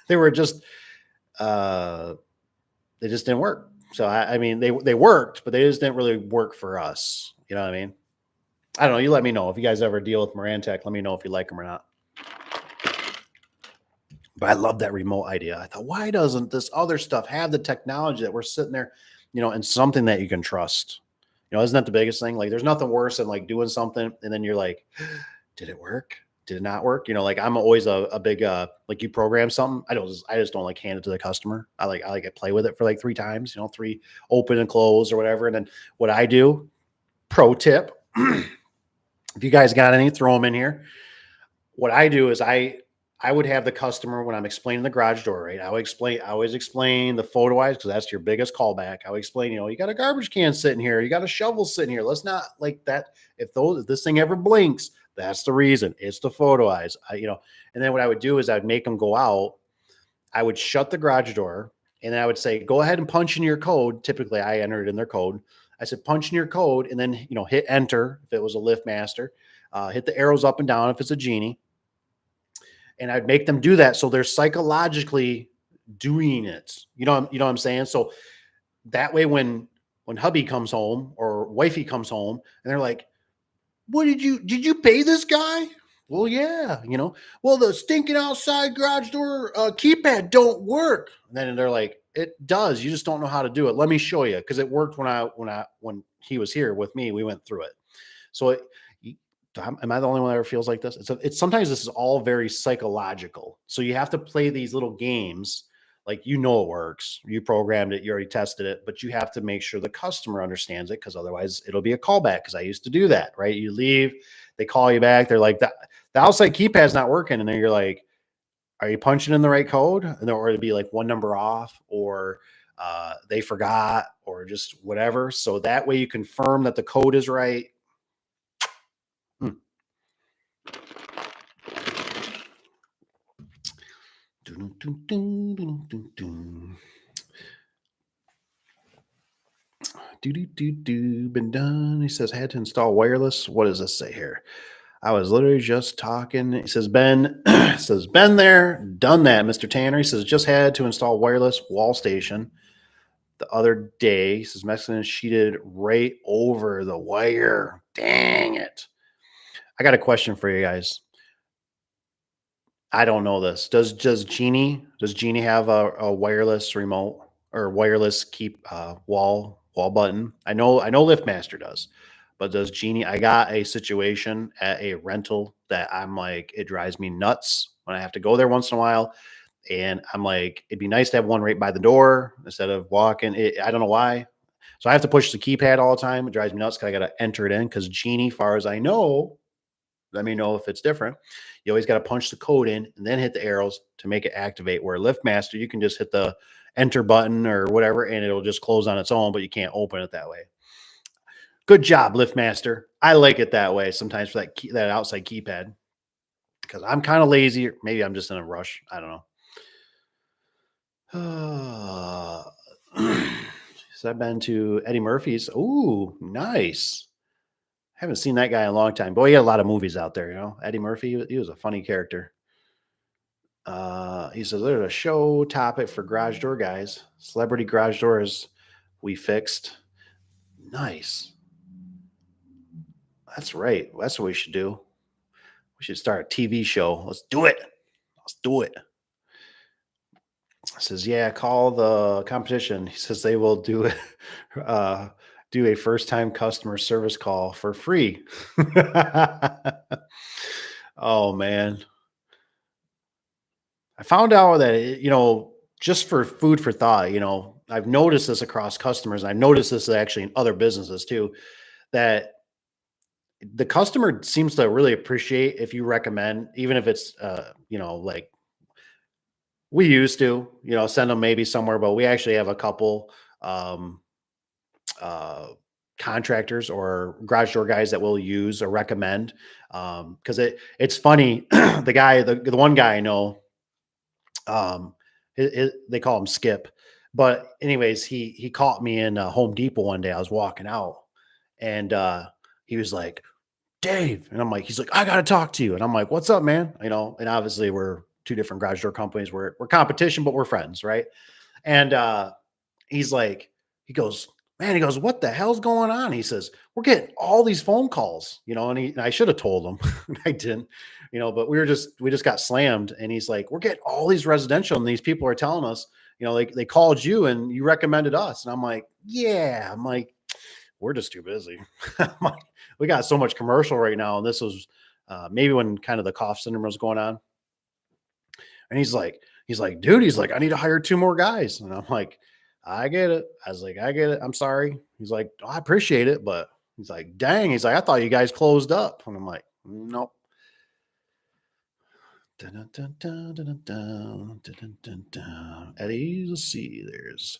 they were just, they just didn't work. So I mean, they worked, but they just didn't really work for us. You know what I mean? I don't know. You let me know if you guys ever deal with Marantech. Let me know if you like them or not. But I love that remote idea. I thought, why doesn't this other stuff have the technology that we're sitting there, and something that you can trust? Isn't that the biggest thing? Like, there's nothing worse than like doing something and then you're like, did it work? Did it not work? Like I'm always a big like you program something. I just don't like hand it to the customer. I like to play with it for like 3 times, 3 open and close or whatever. And then what I do, pro tip, if you guys got any, throw them in here. What I do is I would have the customer when I'm explaining the garage door, right? I always explain the photo eyes because that's your biggest callback. I would explain, you got a garbage can sitting here, you got a shovel sitting here. Let's not like that. If this thing ever blinks, that's the reason. It's the photo eyes. And then what I would do is I'd make them go out. I would shut the garage door and then I would say, go ahead and punch in your code. Typically I enter it in their code. I said, punch in your code and then, hit enter if it was a Liftmaster, hit the arrows up and down if it's a Genie. And I'd make them do that. So they're psychologically doing it. You know what I'm saying? So that way, when hubby comes home or wifey comes home and they're like, did you pay this guy? Well, yeah, well, the stinking outside garage door keypad don't work. And then they're like, it does. You just don't know how to do it. Let me show you. Cause it worked when he was here with me, we went through it. So am I the only one that ever feels like this? It's sometimes this is all very psychological. So you have to play these little games. Like, it works. You programmed it. You already tested it, but you have to make sure the customer understands it. Cause otherwise it'll be a callback. Cause I used to do that, right? You leave, they call you back. They're like, the outside keypad's not working. And then you're like, are you punching in the right code? And or it'd be like one number off or they forgot or just whatever. So that way you confirm that the code is right. Been done. He says, had to install wireless. What does this say here? I was literally just talking. He says, Ben, says, been there, done that, Mr. Tanner. He says, just had to install wireless wall station the other day. He says, Mexican sheeted right over the wire. Dang it. I got a question for you guys. I don't know this. Does Genie have a wireless remote or wireless keep wall button? I know Liftmaster does, but does Genie? I got a situation at a rental that I'm like, it drives me nuts when I have to go there once in a while, and I'm like, it'd be nice to have one right by the door instead of walking. I don't know why. So I have to push the keypad all the time. It drives me nuts because I got to enter it in because Genie, far as I know, let me know if it's different. You always got to punch the code in and then hit the arrows to make it activate. Where Liftmaster, you can just hit the enter button or whatever, and it'll just close on its own, but you can't open it that way. Good job, Liftmaster. I like it that way sometimes for that outside keypad because I'm kind of lazy. Or maybe I'm just in a rush. I don't know. So I've been to Eddie Murphy's. Ooh, nice. Haven't seen that guy in a long time. Boy, he had a lot of movies out there, Eddie Murphy, he was a funny character. He says there's a show topic for garage door guys. Celebrity garage doors we fixed. Nice. That's right. That's what we should do. We should start a TV show. Let's do it. Let's do it. Says, yeah, call the competition. He says they will do it. Do a first time customer service call for free. Oh man. I found out that, just for food for thought, I've noticed this across customers. And I've noticed this actually in other businesses too, that the customer seems to really appreciate if you recommend, even if it's, like we used to, send them maybe somewhere, but we actually have a couple um, uh, contractors or garage door guys that will use or recommend. Because it's funny, the one guy I know, they call him Skip. But anyways, he caught me in Home Depot one day. I was walking out, and he was like, "Dave," and I'm like, he's like, "I got to talk to you," and I'm like, "What's up, man?" And obviously we're two different garage door companies. We're competition, but we're friends, right? And he's like, he goes, man, he goes, what the hell's going on? He says, we're getting all these phone calls, and I should have told him. I didn't, but we just got slammed. And he's like, we're getting all these residential, and these people are telling us, like they called you and you recommended us. And I'm like, yeah, I'm like, we're just too busy. I'm like, we got so much commercial right now. And this was maybe when kind of the cough syndrome was going on. And he's like, dude, he's like, I need to hire two more guys. And I'm like, I get it. I was like, I get it. I'm sorry. He's like, oh, I appreciate it. But he's like, dang. He's like, I thought you guys closed up. And I'm like, nope. Dun, dun, dun, dun, dun, dun, dun, dun. Eddie, let's see. There's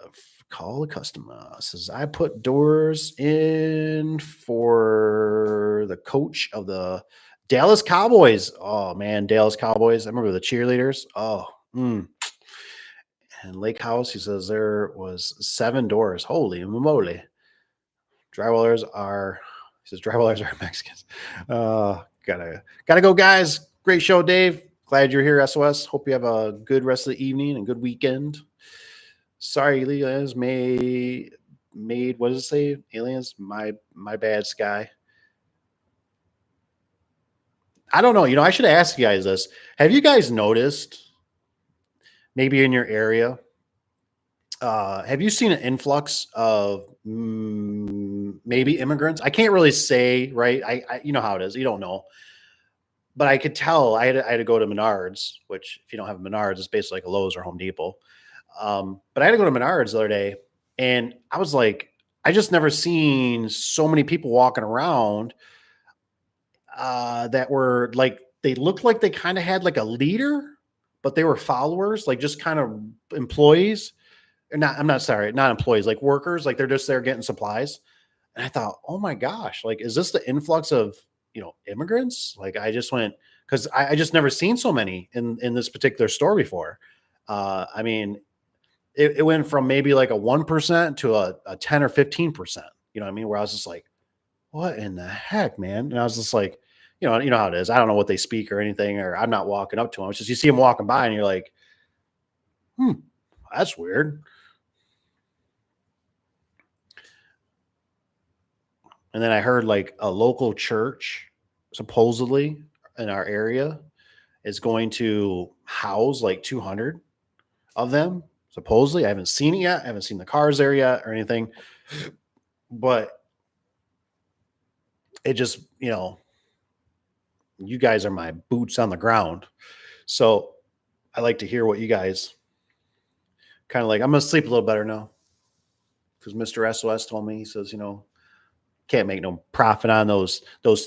a call the customer. Says, I put doors in for the coach of the Dallas Cowboys. Oh, man. Dallas Cowboys. I remember the cheerleaders. Oh, And Lake House, he says there was 7 doors. Holy moly. He says drywallers are Mexicans. Gotta go, guys. Great show, Dave. Glad you're here, SOS. Hope you have a good rest of the evening and good weekend. Sorry, aliens made what does it say? Aliens, my bad, Sky. I don't know. I should ask you guys this. Have you guys noticed maybe in your area? Have you seen an influx of maybe immigrants? I can't really say, right? I you know how it is. You don't know, but I could tell. I had to go to Menards, which if you don't have Menards, it's basically like a Lowe's or Home Depot. But I had to go to Menards the other day, and I was like, I just never seen so many people walking around that were like they looked like they kind of had like a leader, but they were followers, like just kind of employees I'm not sorry, not employees, like workers, like they're just there getting supplies. And I thought, oh my gosh, like, is this the influx of, immigrants? Like I just went, cause I just never seen so many in this particular store before. I mean, it went from maybe like a 1% to a 10 or 15%. You know what I mean? Where I was just like, what in the heck, man? And I was just like, you know how it is. I don't know what they speak or anything, or I'm not walking up to them. It's just you see them walking by and you're like, hmm, that's weird. And then I heard like a local church, supposedly in our area, is going to house like 200 of them. Supposedly, I haven't seen it yet. I haven't seen the cars there yet or anything. But it just, you guys are my boots on the ground. So I like to hear what you guys kind of like. I'm going to sleep a little better now because Mr. SOS told me, he says, can't make no profit on those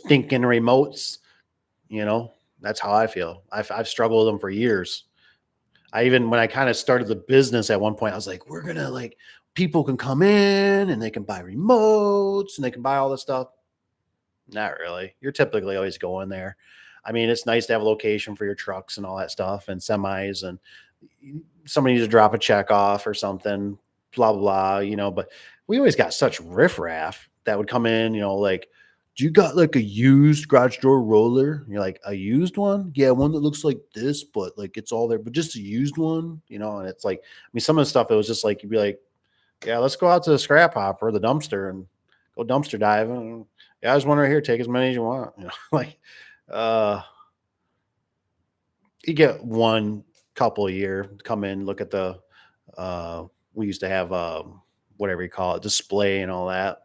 thinking remotes. That's how I feel. I've struggled with them for years. When I kind of started the business at one point, I was like, we're going to like, people can come in and they can buy remotes and they can buy all this stuff. Not really. You're typically always going there. I mean, it's nice to have a location for your trucks and all that stuff and semis, and somebody needs to drop a check off or something, blah, blah, blah, but we always got such riffraff that would come in, like, do you got like a used garage door roller? And you're like, a used one? Yeah, one that looks like this, but like it's all there, but just a used one, and it's like, I mean, some of the stuff, it was just like, you'd be like, yeah, let's go out to the scrap hopper, the dumpster, and go dumpster diving. Yeah, there's one right here. Take as many as you want. Like, you get one couple a year, come in, look at the, we used to have, whatever you call it, display and all that.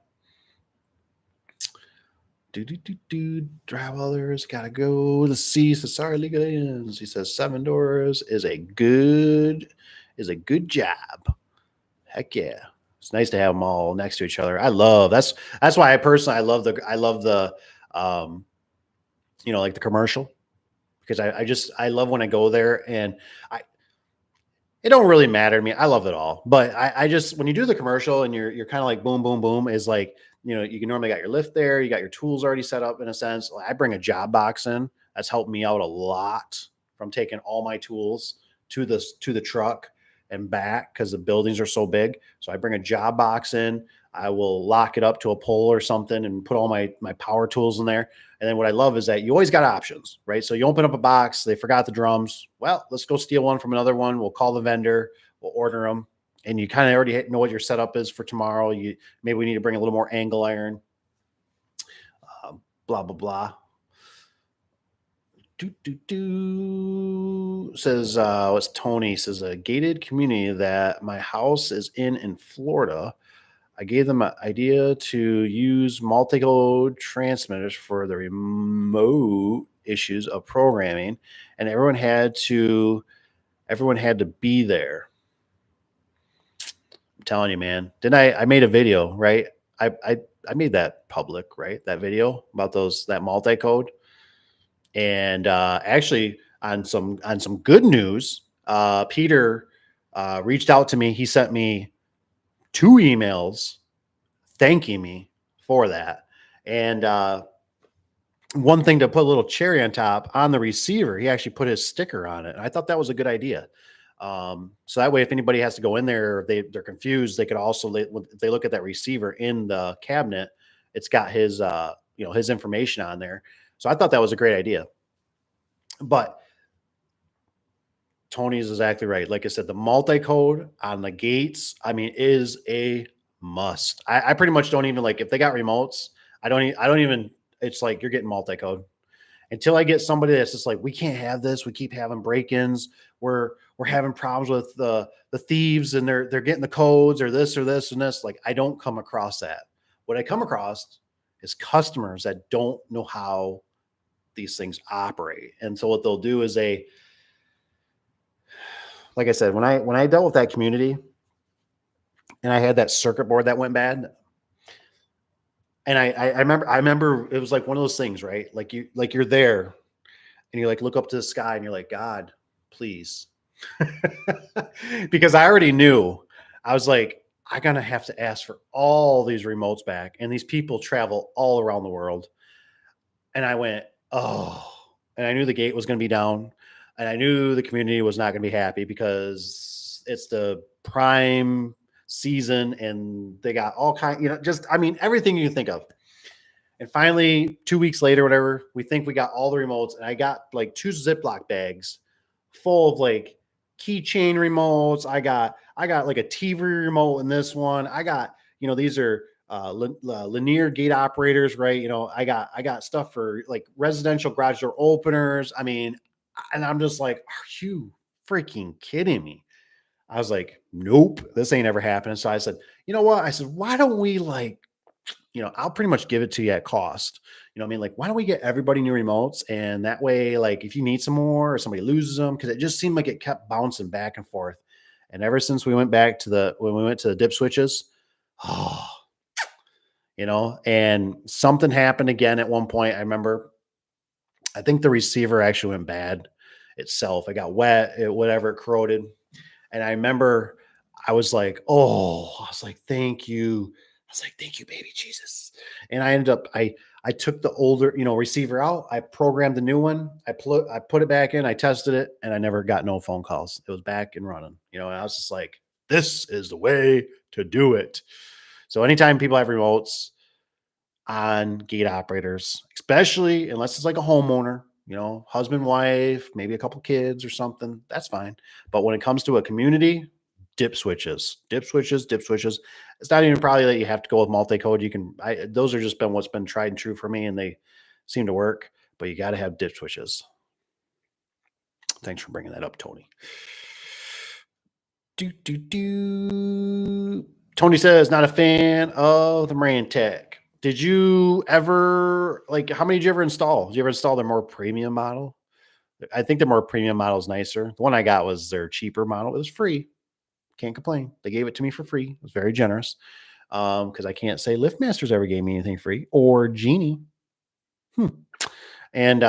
Drive others, gotta go to see. So sorry, legal aliens. He says 7 doors is a good job. Heck yeah. It's nice to have them all next to each other. That's why I love the like the commercial, because I love when I go there, and it don't really matter to me. I love it all, but I just, when you do the commercial and you're kind of like boom, boom, boom, is like, you can normally got your lift there, you got your tools already set up in a sense. Like, I bring a job box in. That's helped me out a lot from taking all my tools to the truck and back, because the buildings are so big. So I bring a job box in. I will lock it up to a pole or something and put all my power tools in there. And then what I love is that you always got options, right? So you open up a box, they forgot the drums. Well, let's go steal one from another one. We'll call the vendor, we'll order them. And you kind of already know what your setup is for tomorrow. Maybe we need to bring a little more angle iron, blah, blah, blah. Says, what's Tony says, a gated community that my house is in Florida. I gave them an idea to use multi-code transmitters for the remote issues of programming, and everyone had to be there. I'm telling you, man. I made a video, right? I made that public, right? That video about that multi-code. And actually, on some good news, Peter reached out to me. He sent me 2 emails thanking me for that. And one thing to put a little cherry on top, on the receiver, he actually put his sticker on it. And I thought that was a good idea. So that way, if anybody has to go in there, they're confused, they could also, if they look at that receiver in the cabinet, it's got his, his information on there. So I thought that was a great idea. But Tony's exactly right. Like I said, the multi-code on the gates, I mean, is a must. I pretty much don't even, like, if they got remotes, I don't even, it's like, you're getting multi-code until I get somebody that's just like, we can't have this. We keep having break-ins. We're having problems with the thieves, and they're getting the codes or this or this and this. Like, I don't come across that. What I come across is customers that don't know how these things operate. And so what they'll do is like I said, when I dealt with that community and I had that circuit board that went bad, and I remember it was like one of those things, right? Like you're there and you like look up to the sky and you're like, God, please. Because I already knew, I was like, I'm going to have to ask for all these remotes back. And these people travel all around the world. And I went, oh, and I knew the gate was going to be down, and I knew the community was not going to be happy because it's the prime season, and they got all kind, just I mean everything you can think of. And finally, 2 weeks later, whatever, we think we got all the remotes, and I got like 2 Ziploc bags full of like keychain remotes. I got like a TV remote in this one. I got, these are linear gate operators, right? I got stuff for like residential garage door openers. I mean, and I'm just like, are you freaking kidding me? I was like, nope, this ain't ever happening. So I said, you know what? I said, why don't we like, I'll pretty much give it to you at cost. What I mean? Like, why don't we get everybody new remotes? And that way, like, if you need some more or somebody loses them, because it just seemed like it kept bouncing back and forth. And ever since we went back to when we went to the dip switches, oh, and something happened again at one point. I remember, I think the receiver actually went bad itself. It got wet, whatever, it corroded. And I remember I was like, thank you. I was like, thank you, baby Jesus. And I ended up, I took the older, receiver out. I programmed the new one. I put it back in. I tested it, and I never got no phone calls. It was back and running. And I was just like, this is the way to do it. So anytime people have remotes on gate operators, especially unless it's like a homeowner, husband, wife, maybe a couple kids or something, that's fine. But when it comes to a community, dip switches, dip switches, dip switches. It's not even probably that you have to go with multi-code. Those are just been what's been tried and true for me, and they seem to work, but you got to have dip switches. Thanks for bringing that up, Tony. Tony says, not a fan of the Marantech. Did you ever, like, how many did you ever install? Did you ever install their more premium model? I think the more premium model is nicer. The one I got was their cheaper model. It was free. Can't complain. They gave it to me for free. It was very generous. Because I can't say Liftmasters ever gave me anything free, or Genie. And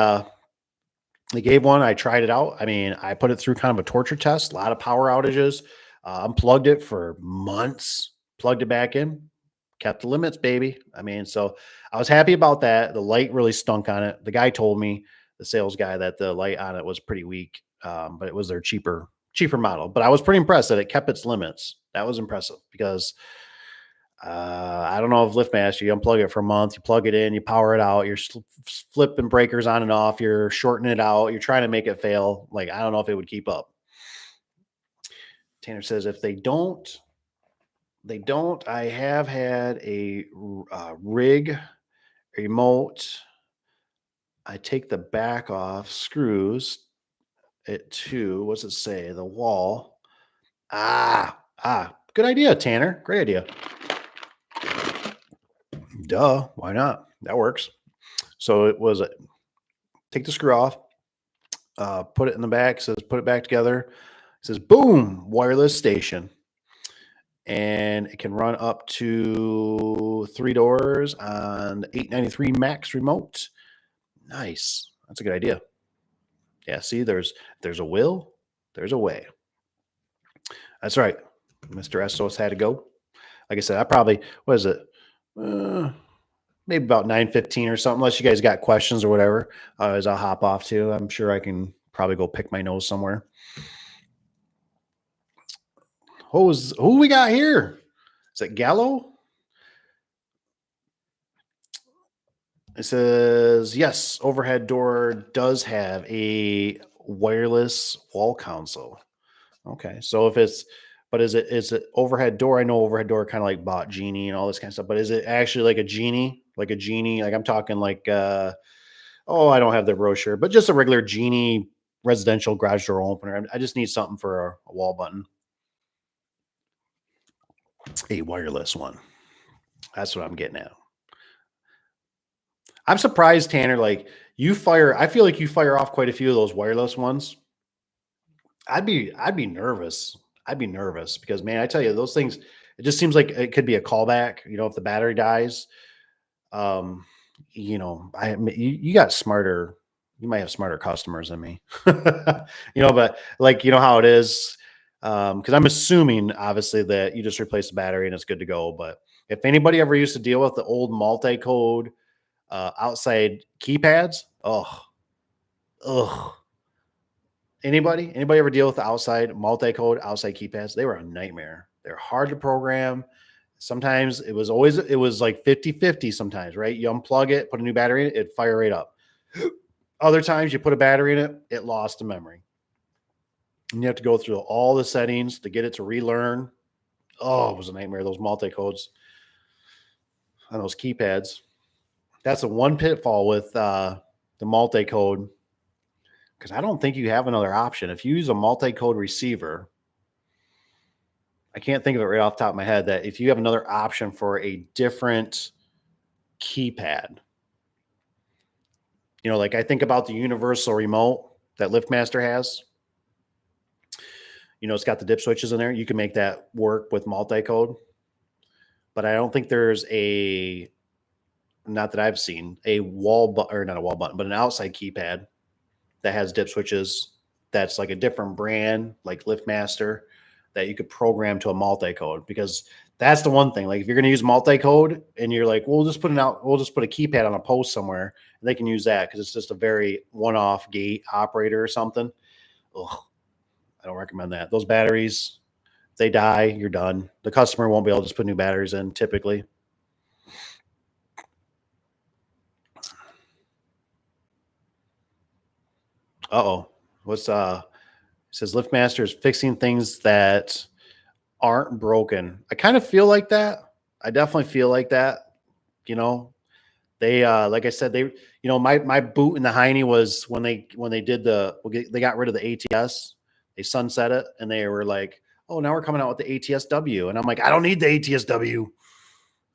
they gave one. I tried it out. I mean, I put it through kind of a torture test, a lot of power outages. Unplugged it for months, plugged it back in, kept the limits, baby. I mean, so I was happy about that. The light really stunk on it. The guy told me, the sales guy, that the light on it was pretty weak, but it was their cheaper model. But I was pretty impressed that it kept its limits. That was impressive because I don't know if Liftmaster, you unplug it for a month, you plug it in, you power it out, you're flipping breakers on and off, you're shorting it out, you're trying to make it fail. Like, I don't know if it would keep up. Tanner says, if they don't, I have had a rig remote. I take the back off, screws it to, what's it say? The wall. Good idea, Tanner. Great idea. Duh. Why not? That works. So it was take the screw off, put it in the back, says put it back together. It says boom, wireless station. And it can run up to 3 doors on the 893 Max remote. Nice. That's a good idea. Yeah, see, there's a will, there's a way. That's right. Mr. Estos had to go. Like I said, I probably, what is it? Maybe about 9:15 or something, unless you guys got questions or whatever. As I'll hop off too. I'm sure I can probably go pick my nose somewhere. Who we got here? Is it Gallo? It says, yes, overhead door does have a wireless wall console. Okay. So if it's, but is it overhead door? I know overhead door kind of like bought Genie and all this kind of stuff, but is it actually like a Genie? Like a Genie? Like I'm talking like, I don't have the brochure, but just a regular Genie residential garage door opener. I just need something for a wall button. A wireless one. That's what I'm getting at. I'm surprised, Tanner, like I feel like you fire off quite a few of those wireless ones. I'd be nervous. I'd be nervous because, man, I tell you, those things, it just seems like it could be a callback, if the battery dies. You got smarter, you might have smarter customers than me. But like, how it is. Because I'm assuming obviously that you just replace the battery and it's good to go. But if anybody ever used to deal with the old multi-code outside keypads, ugh, Anybody ever deal with the outside multi-code, outside keypads? They were a nightmare. They're hard to program. Sometimes it was like 50-50 sometimes, right? You unplug it, put a new battery in it, it'd fire right up. Other times you put a battery in it, it lost the memory. And you have to go through all the settings to get it to relearn. Oh, it was a nightmare. Those multi-codes on those keypads. That's the one pitfall with the multi-code, because I don't think you have another option. If you use a multi-code receiver, I can't think of it right off the top of my head, that if you have another option for a different keypad, like I think about the universal remote that Liftmaster has. It's got the dip switches in there. You can make that work with multi-code, but I don't think there's not that I've seen, a wall button, or not a wall button, but an outside keypad that has dip switches. That's like a different brand, like Liftmaster, that you could program to a multi-code, because that's the one thing. Like if you're going to use multi-code and you're like, we'll just put a keypad on a post somewhere, and they can use that because it's just a very one-off gate operator or something. Ugh, I don't recommend that. Those batteries, if they die, you're done. The customer won't be able to just put new batteries in typically. What's it says Liftmaster is fixing things that aren't broken. I kind of feel like that. I definitely feel like that. They like I said, my boot in the hiney was when they they got rid of the ATS. They sunset it, and they were like, oh, now we're coming out with the ATSW. And I'm like, I don't need the ATSW. I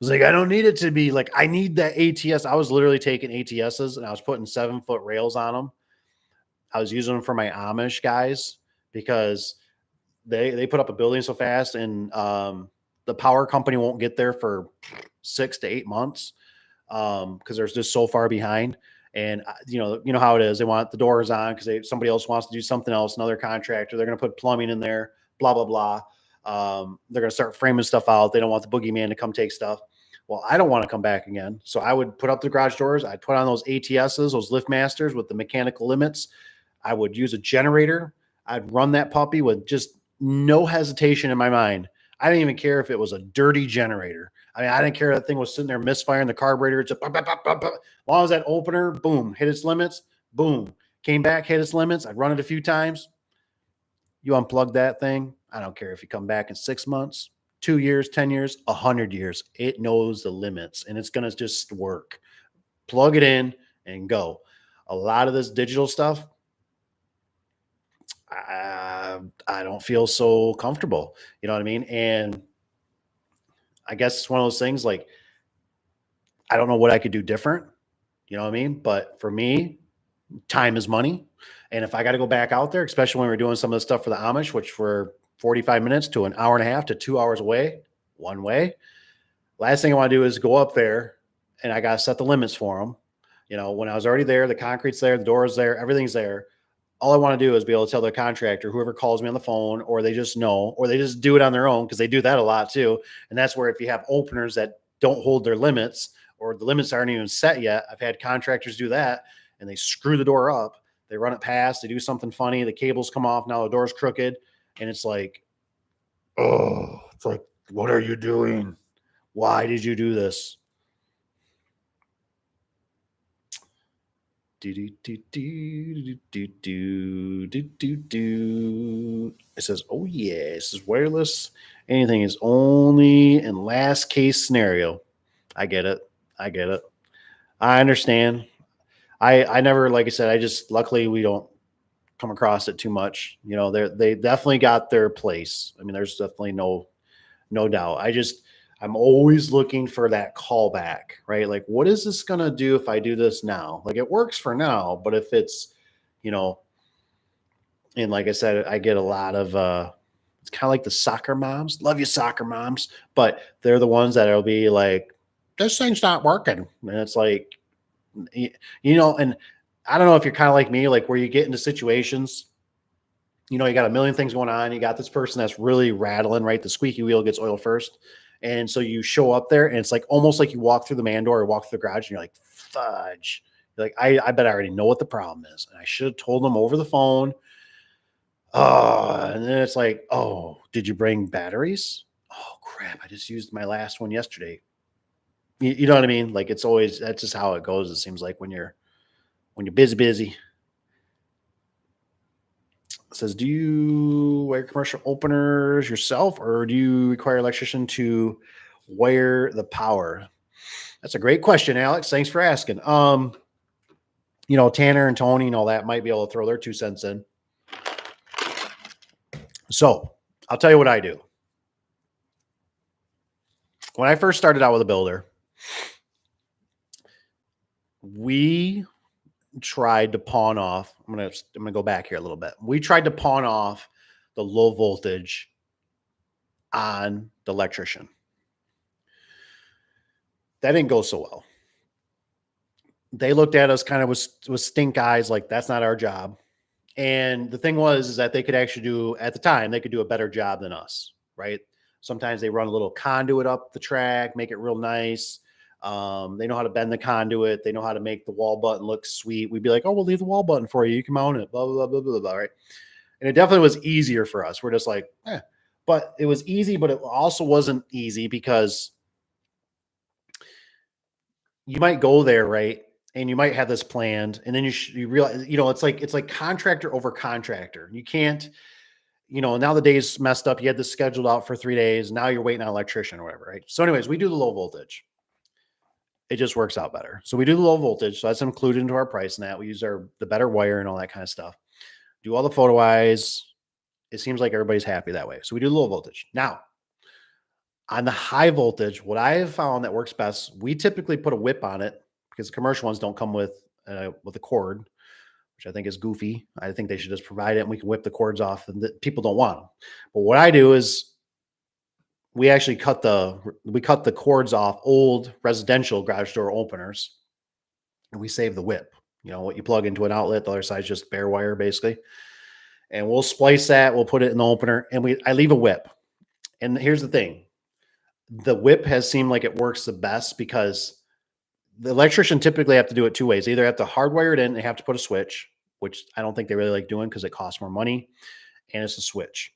was like, I don't need it to be like, I need that ATS. I was literally taking ATSs and I was putting 7-foot rails on them. I was using them for my Amish guys because they put up a building so fast, and the power company won't get there for 6 to 8 months because they're just so far behind. And you know how it is. They want the doors on because somebody else wants to do something else. Another contractor. They're going to put plumbing in there. Blah blah blah. They're going to start framing stuff out. They don't want the boogeyman to come take stuff. Well, I don't want to come back again. So I would put up the garage doors. I'd put on those ATSs, those Liftmasters with the mechanical limits. I would use a generator. I'd run that puppy with just no hesitation in my mind. I didn't even care if it was a dirty generator. I mean, I didn't care if that thing was sitting there misfiring the carburetor. It's pop, pop, pop, pop, pop. As long as that opener, boom, hit its limits, boom, came back, hit its limits. I'd run it a few times. You unplug that thing. I don't care if you come back in 6 months, 2 years, 10 years, 100 years. It knows the limits, and it's going to just work. Plug it in and go. A lot of this digital stuff, I don't feel so comfortable. You know what I mean? And I guess it's one of those things, like, I don't know what I could do different. You know what I mean? But for me, time is money. And if I got to go back out there, especially when we're doing some of the stuff for the Amish, which were 45 minutes to an hour and a half to 2 hours away, one way, last thing I want to do is go up there and I got to set the limits for them. When I was already there, the concrete's there, the door's there, everything's there. All I want to do is be able to tell the contractor, whoever calls me on the phone, or they just know, or they just do it on their own, because they do that a lot too. And that's where if you have openers that don't hold their limits, or the limits aren't even set yet, I've had contractors do that, and they screw the door up. They run it past, they do something funny, the cables come off, now the door's crooked, and it's like, oh, it's like, what are you doing? Why did you do this? It says, oh yeah, it says wireless. Anything is only in last case scenario. I get it. I understand. I never, like I said, luckily we don't come across it too much. They definitely got their place. I mean, there's definitely no doubt. I'm always looking for that callback, right? Like, what is this going to do if I do this now? Like, it works for now, but if it's, and like I said, I get a lot of, it's kind of like the soccer moms. Love you, soccer moms. But they're the ones that'll be like, this thing's not working. And it's like, and I don't know if you're kind of like me, like where you get into situations, you got a million things going on. You got this person that's really rattling, right? The squeaky wheel gets oil first. And so you show up there and it's like almost like you walk through the man door or walk through the garage and you're like, fudge. You're like, I bet I already know what the problem is. And I should have told them over the phone. Oh, and then it's like, oh, did you bring batteries? Oh crap, I just used my last one yesterday. You know what I mean? Like it's always that's just how it goes. It seems like when you're busy. It says, do you wire commercial openers yourself, or do you require an electrician to wire the power? That's a great question, Alex. Thanks for asking. Tanner and Tony and all that might be able to throw their 2 cents in. So I'll tell you what I do. When I first started out with a builder, we tried to pawn off. I'm gonna go back here a little bit. We tried to pawn off the low voltage on the electrician. That didn't go so well. They looked at us kind of with stink eyes, like that's not our job. And the thing was is that they could actually do at the time they could do a better job than us, right? Sometimes they run a little conduit up the track, make it real nice. They know how to bend the conduit. They know how to make the wall button look sweet. We'd be like, oh, we'll leave the wall button for you. You can mount it, blah, blah, blah, blah, blah, blah, right? And it definitely was easier for us. We're just like, eh. But it was easy, but it also wasn't easy because you might go there, right? And you might have this planned, and then you realize, it's like contractor over contractor. You can't, now the day's messed up. You had this scheduled out for 3 days. Now you're waiting on an electrician or whatever, right? So, anyways, we do the low voltage. It just works out better. So we do the low voltage. So that's included into our price. And that we use the better wire and all that kind of stuff. Do all the photo eyes. It seems like everybody's happy that way. So we do low voltage. Now, on the high voltage, what I have found that works best, we typically put a whip on it because commercial ones don't come with a cord, which I think is goofy. I think they should just provide it and we can whip the cords off, and people don't want them. But what I do is we actually cut the cords off old residential garage door openers, and we save the whip. What you plug into an outlet, the other side's just bare wire basically. And we'll splice that, we'll put it in the opener, and I leave a whip. And here's the thing. The whip has seemed like it works the best because the electrician typically have to do it two ways. They either have to hardwire it in, they have to put a switch, which I don't think they really like doing because it costs more money, and it's a switch.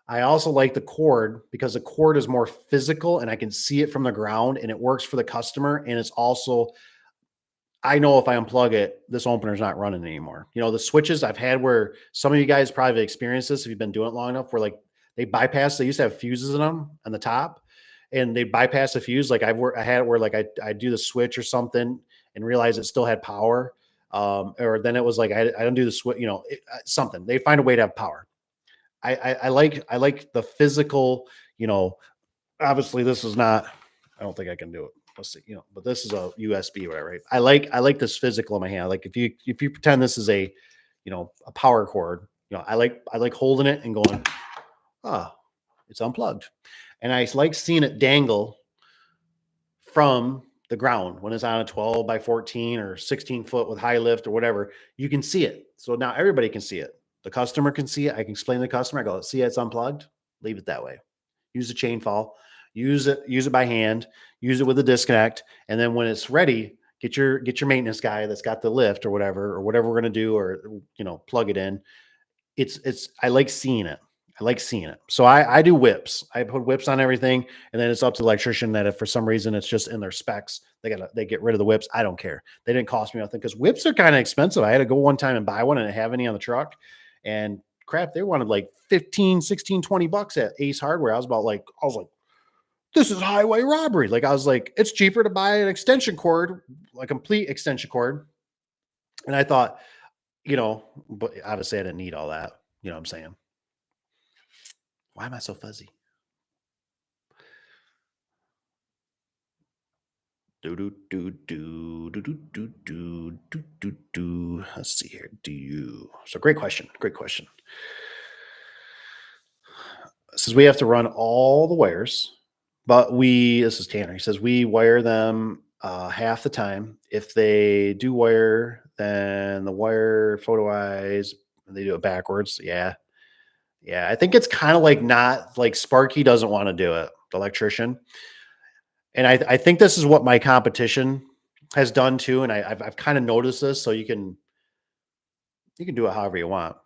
I also like the cord because the cord is more physical and I can see it from the ground and it works for the customer. And it's also, I know if I unplug it, this opener's not running anymore. The switches I've had where some of you guys probably have experienced this if you've been doing it long enough, where like they used to have fuses in them on the top and they bypass the fuse. Like I had it where like I do the switch or something and realize it still had power. Or then it was like, I don't do the switch, something. They find a way to have power. I like the physical, obviously this is not, I don't think I can do it. Let's see, but this is a USB or whatever, right? I like this physical in my hand. Like if you pretend this is a power cord, I like holding it and going, it's unplugged. And I like seeing it dangle from the ground when it's on a 12 by 14 or 16 foot with high lift or whatever. You can see it. So now everybody can see it. The customer can see it. I can explain to the customer. I go, see, it's unplugged. Leave it that way. Use the chain fall. Use it by hand. Use it with a disconnect. And then when it's ready, get your maintenance guy that's got the lift or whatever we're gonna do, or plug it in. I like seeing it. So I do whips. I put whips on everything, and then it's up to the electrician that if for some reason it's just in their specs, they get rid of the whips. I don't care. They didn't cost me nothing because whips are kind of expensive. I had to go one time and buy one and I didn't have any on the truck. And crap, they wanted like 15, 16, 20 bucks at Ace Hardware. I was like, this is highway robbery. Like I was like, it's cheaper to buy an extension cord, a complete extension cord. And I thought, but obviously I didn't need all that. You know what I'm saying? Why am I so fuzzy? Let's see here. So great question. Says we have to run all the wires, but this is Tanner. He says we wire them half the time. If they do wire, then the wire photo eyes, they do it backwards. Yeah. I think it's kind of like not like Sparky doesn't want to do it, the electrician. And I think this is what my competition has done too. And I've kind of noticed this. So you can do it however you want.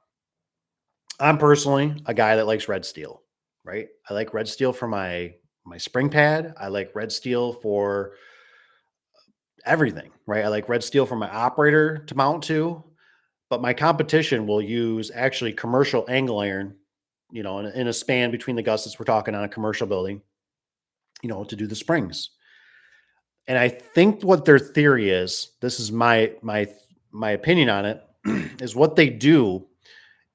I'm personally a guy that likes red steel, right? I like red steel for my spring pad. I like red steel for everything, right? I like red steel for my operator to mount to, but my competition will use actually commercial angle iron, in a span between the gussets. We're talking on a commercial building, to do the springs. And I think what their theory is, this is my opinion on it, is what they do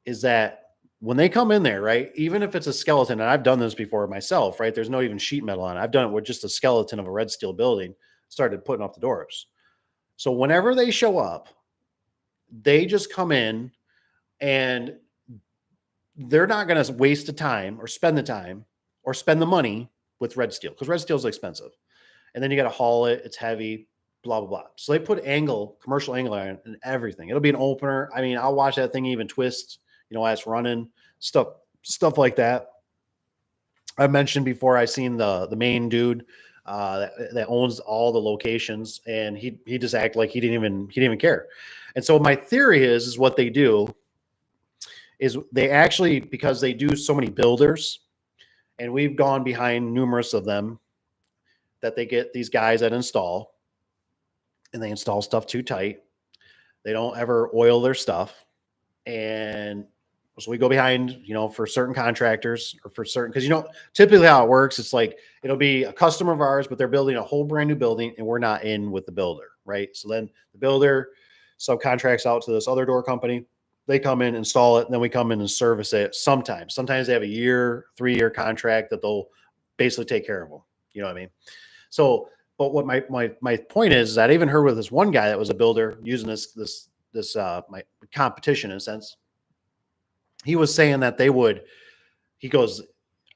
is that when they come in there, right, even if it's a skeleton, and I've done this before myself, right? There's no even sheet metal on it. I've done it with just a skeleton of a red steel building, started putting up the doors. So whenever they show up, they just come in and they're not going to waste the time or spend the time or spend the money with red steel because red steel is expensive. And then you got to haul it. It's heavy, blah, blah, blah. So they put commercial angle iron in everything. It'll be an opener. I mean, I'll watch that thing even twist, as running stuff like that. I mentioned before, I seen the main dude that owns all the locations, and he just acted like he didn't even care. And so my theory is what they do is they actually, because they do so many builders, and we've gone behind numerous of them, that they get these guys that install, and they install stuff too tight. They don't ever oil their stuff. And so we go behind, for certain contractors or for certain, because, typically how it works, it's like, it'll be a customer of ours, but they're building a whole brand new building and we're not in with the builder. Right. So then the builder subcontracts out to this other door company. They come in, install it, and then we come in and service it. Sometimes they have a 3-year contract that they'll basically take care of them. You know what I mean? So, but what my point is that I even heard with this one guy that was a builder using this my competition in a sense. He was saying that he goes,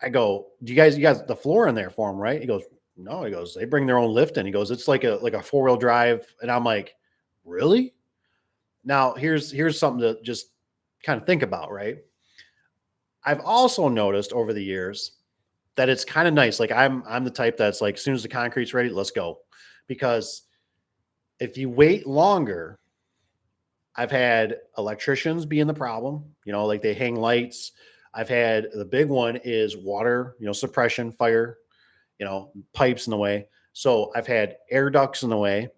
I go, you guys the floor in there for him, right? He goes, no, he goes, they bring their own lift in. He goes, it's like a 4-wheel drive. And I'm like, really? Now here's something to just kind of think about, right? I've also noticed over the years that it's kind of nice. Like I'm the type that's like, as soon as the concrete's ready, let's go. Because if you wait longer, I've had electricians be in the problem, like they hang lights. I've had the big one is water, suppression, fire, pipes in the way. So I've had air ducts in the way,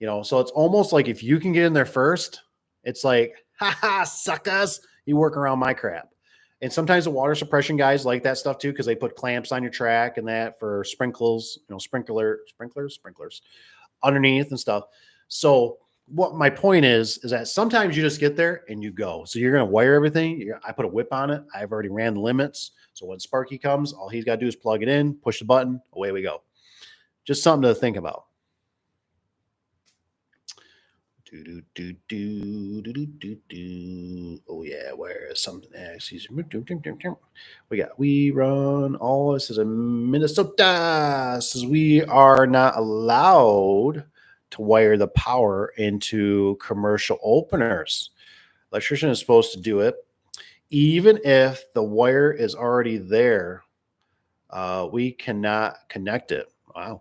so it's almost like if you can get in there first, it's like, ha ha, suckers, you work around my crap. And sometimes the water suppression guys like that stuff too, because they put clamps on your track and that for sprinkles, sprinklers underneath and stuff. So what my point is that sometimes you just get there and you go. So you're going to wire everything. I put a whip on it. I've already ran the limits. So when Sparky comes, all he's got to do is plug it in, push the button, away we go. Just something to think about. Oh yeah, where is something? We run all. This is in Minnesota. Says we are not allowed to wire the power into commercial openers. Electrician is supposed to do it, even if the wire is already there. We cannot connect it. Wow.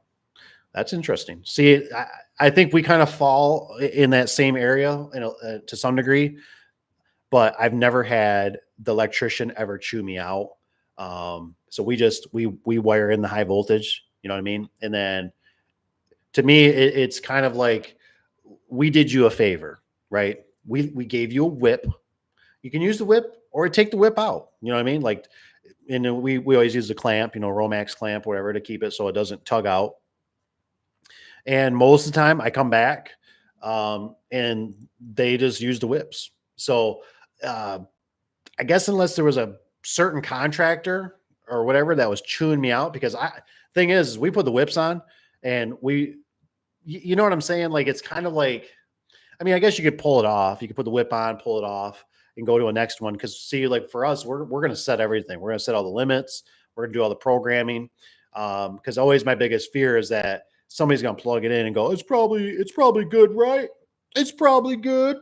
That's interesting. See, I think we kind of fall in that same area, to some degree, but I've never had the electrician ever chew me out. So we wire in the high voltage, you know what I mean? And then to me, it's kind of like we did you a favor, right? We gave you a whip. You can use the whip or take the whip out. You know what I mean? Like, and we always use the clamp, Romax clamp, whatever, to keep it so it doesn't tug out. And most of the time I come back and they just use the whips. So I guess unless there was a certain contractor or whatever that was chewing me out, because thing is we put the whips on and you know what I'm saying? Like, it's kind of like, I mean, I guess you could pull it off. You could put the whip on, pull it off, and go to a next one. Because see, like for us, we're going to set everything. We're going to set all the limits. We're going to do all the programming. Because always my biggest fear is that somebody's going to plug it in and go, it's probably good, right? It's probably good,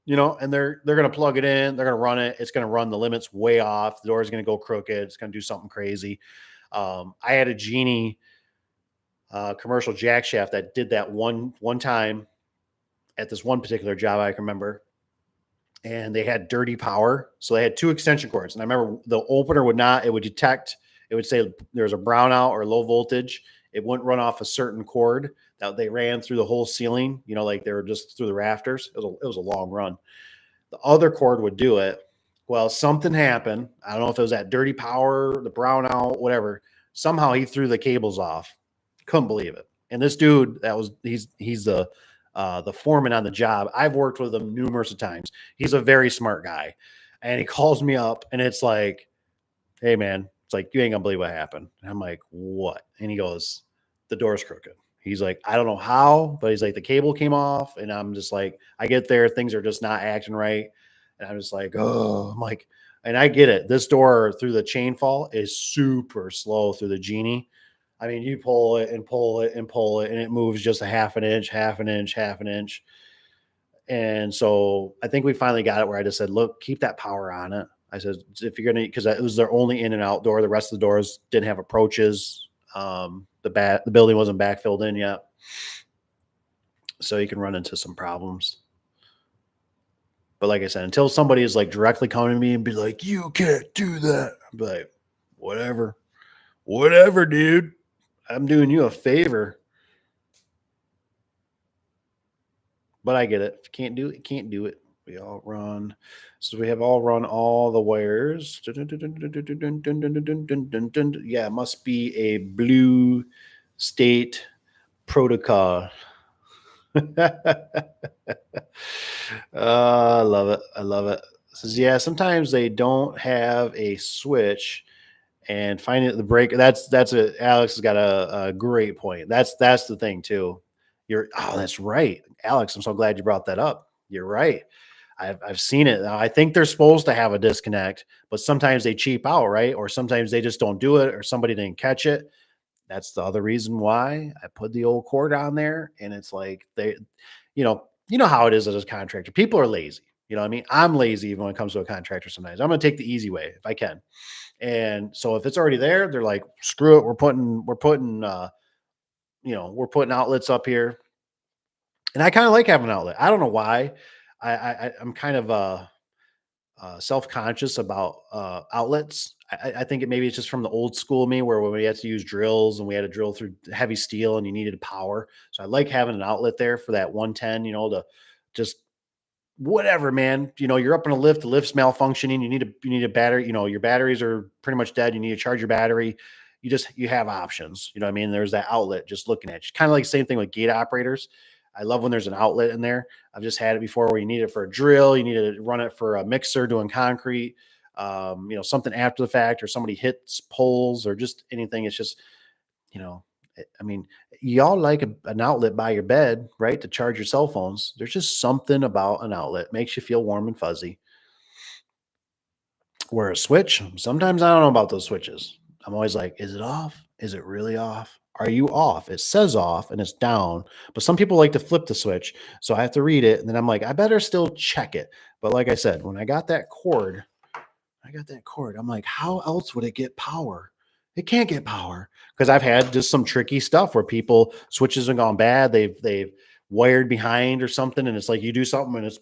And they're going to plug it in. They're going to run it. It's going to run the limits way off. The door is going to go crooked. It's going to do something crazy. I had a Genie commercial jack shaft that did that one time at this one particular job I can remember. and they had dirty power. So they had two extension cords. And I remember the opener would not, it would detect, it would say there's a brownout or low voltage. It wouldn't run off a certain cord that they ran through the whole ceiling, like they were just through the rafters. It was a long run. The other cord would do it. Well, something happened. I don't know if it was that dirty power, the brownout, whatever. Somehow he threw the cables off. Couldn't believe it. And this dude, he's the foreman on the job. I've worked with him numerous of times. He's a very smart guy. And he calls me up and it's like, hey man, it's like, you ain't gonna believe what happened. And I'm like, what? And he goes, the door's crooked. He's like, I don't know how, but he's like, the cable came off. And I'm just like, I get there, things are just not acting right. And I'm just like, oh, I'm like, and I get it. This door through the chain fall is super slow through the Genie. I mean, you pull it and pull it and pull it, and it moves just a half an inch, half an inch, half an inch. And so I think we finally got it where I just said, look, keep that power on it. I said, if you're going to, because it was their only in and out door. The rest of the doors didn't have approaches. The building wasn't backfilled in yet. So you can run into some problems. But like I said, until somebody is like directly coming to me and be like, you can't do that. I'd be like, whatever, dude. I'm doing you a favor. But I get it. If you can't do it, you can't do it. We all run. So we have all run all the wires. Yeah, it must be a blue state protocol. I love it. I love it. It says, yeah, sometimes they don't have a switch and finding the break. Alex has got a great point. That's the thing too. That's right. Alex, I'm so glad you brought that up. You're right. I've seen it. I think they're supposed to have a disconnect, but sometimes they cheap out, right? Or sometimes they just don't do it, or somebody didn't catch it. That's the other reason why I put the old cord on there. And it's like you know how it is as a contractor. People are lazy. You know what I mean? I'm lazy when it comes to a contractor sometimes. I'm gonna take the easy way if I can. And so if it's already there, they're like, screw it. We're putting outlets up here. And I kind of like having an outlet. I don't know why. I'm kind of self-conscious about outlets. I think maybe it's just from the old school me where when we had to use drills and we had to drill through heavy steel and you needed power. So I like having an outlet there for that 110, to just whatever, man. You're up in a lift, the lift's malfunctioning. You need a battery. Your batteries are pretty much dead. You need to charge your battery. You have options. You know what I mean? There's that outlet just looking at you. Kind of like the same thing with gate operators. I love when there's an outlet in there. I've just had it before where you need it for a drill, you need to run it for a mixer doing concrete, something after the fact, or somebody hits poles or just anything. It's just, you know, I mean, y'all like an outlet by your bed, right? To charge your cell phones. There's just something about an outlet makes you feel warm and fuzzy. Where a switch, sometimes I don't know about those switches. I'm always like, is it off? Is it really off? Are you off? It says off and it's down, but some people like to flip the switch. So I have to read it. And then I'm like, I better still check it. But like I said, when I got that cord, I'm like, how else would it get power? It can't get power because I've had just some tricky stuff where people switches have gone bad. They've wired behind or something. And it's like, you do something and it's,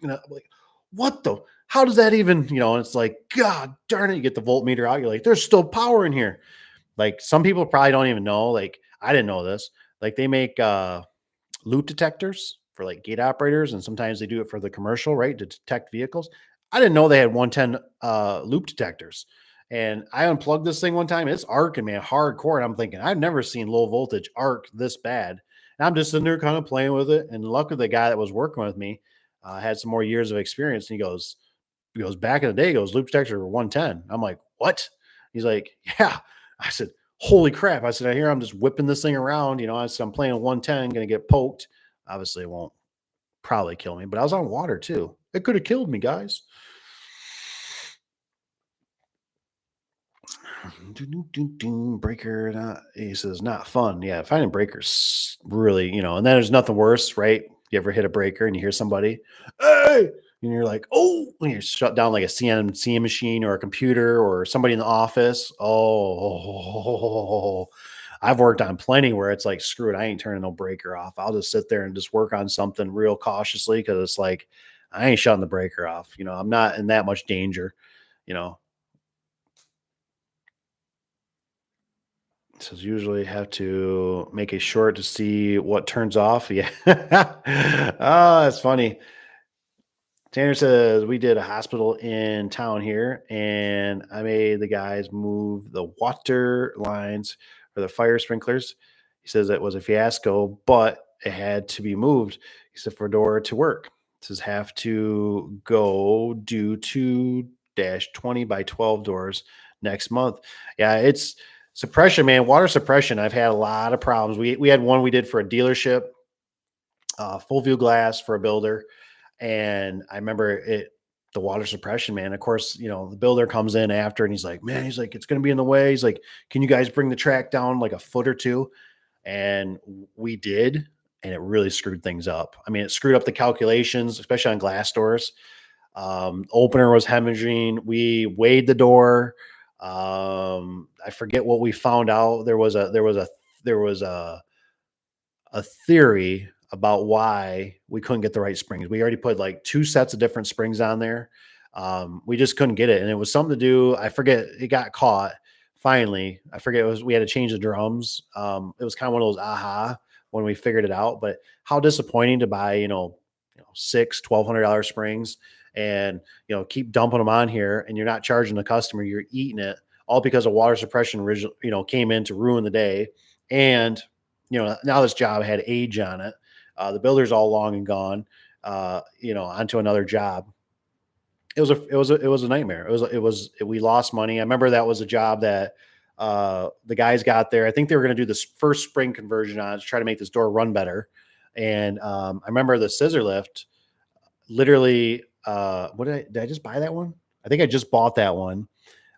like, what the, how does that even, and it's like, God darn it, you get the voltmeter out. You're like, there's still power in here. Like some people probably don't even know, like, I didn't know this. Like they make loop detectors for like gate operators, and sometimes they do it for the commercial, right? To detect vehicles. I didn't know they had 110 loop detectors. And I unplugged this thing one time. It's arcing, man, hardcore. And I'm thinking, I've never seen low voltage arc this bad. And I'm just sitting there kind of playing with it. And luckily, the guy that was working with me had some more years of experience. And he goes, back in the day, he goes, loop detector were 110. I'm like, what? He's like, yeah. I said, holy crap. I said, I hear I'm just whipping this thing around. I said, I'm playing 110, going to get poked. Obviously, it won't probably kill me, but I was on water too. It could have killed me, guys. Breaker, he says, not fun. Yeah, finding breakers really, and then there's nothing worse, right? You ever hit a breaker and you hear somebody, hey, and you're like, oh, when you're shut down like a CNC machine or a computer or somebody in the office. Oh, I've worked on plenty where it's like, screw it, I ain't turning no breaker off. I'll just sit there and just work on something real cautiously because it's like, I ain't shutting the breaker off. You know, I'm not in that much danger, you know. It says usually have to make a short to see what turns off. Yeah. Oh, that's funny. Tanner says we did a hospital in town here, and I made the guys move the water lines for the fire sprinklers. He says it was a fiasco, but it had to be moved. He said for a door to work. He says have to go do 2-20 by 12 doors next month. Yeah, it's suppression, man. Water suppression. I've had a lot of problems. We had one we did for a dealership, full view glass for a builder, and I remember it, the water suppression, man. Of course, you know, the builder comes in after and he's like, man, he's like, it's going to be in the way. He's like, can you guys bring the track down like a foot or two? And we did. And it really screwed things up. I mean, it screwed up the calculations, especially on glass doors. Opener was hemorrhaging. We weighed the door. I forget what we found out. There was a theory about why we couldn't get the right springs. We already put like 2 sets of different springs on there. We just couldn't get it. And it was something to do. I forget. It got caught finally. I forget. We had to change the drums. It was kind of one of those aha when we figured it out, but how disappointing to buy, $6, $1,200 springs and, keep dumping them on here and you're not charging the customer, you're eating it all because of water suppression, came in to ruin the day. And, now this job had age on it. The builder's all long and gone, onto another job. It was a nightmare. We lost money. I remember that was a job that the guys got there. I think they were going to do this first spring conversion on it to try to make this door run better. And I remember the scissor lift literally, did I just buy that one? I think I just bought that one.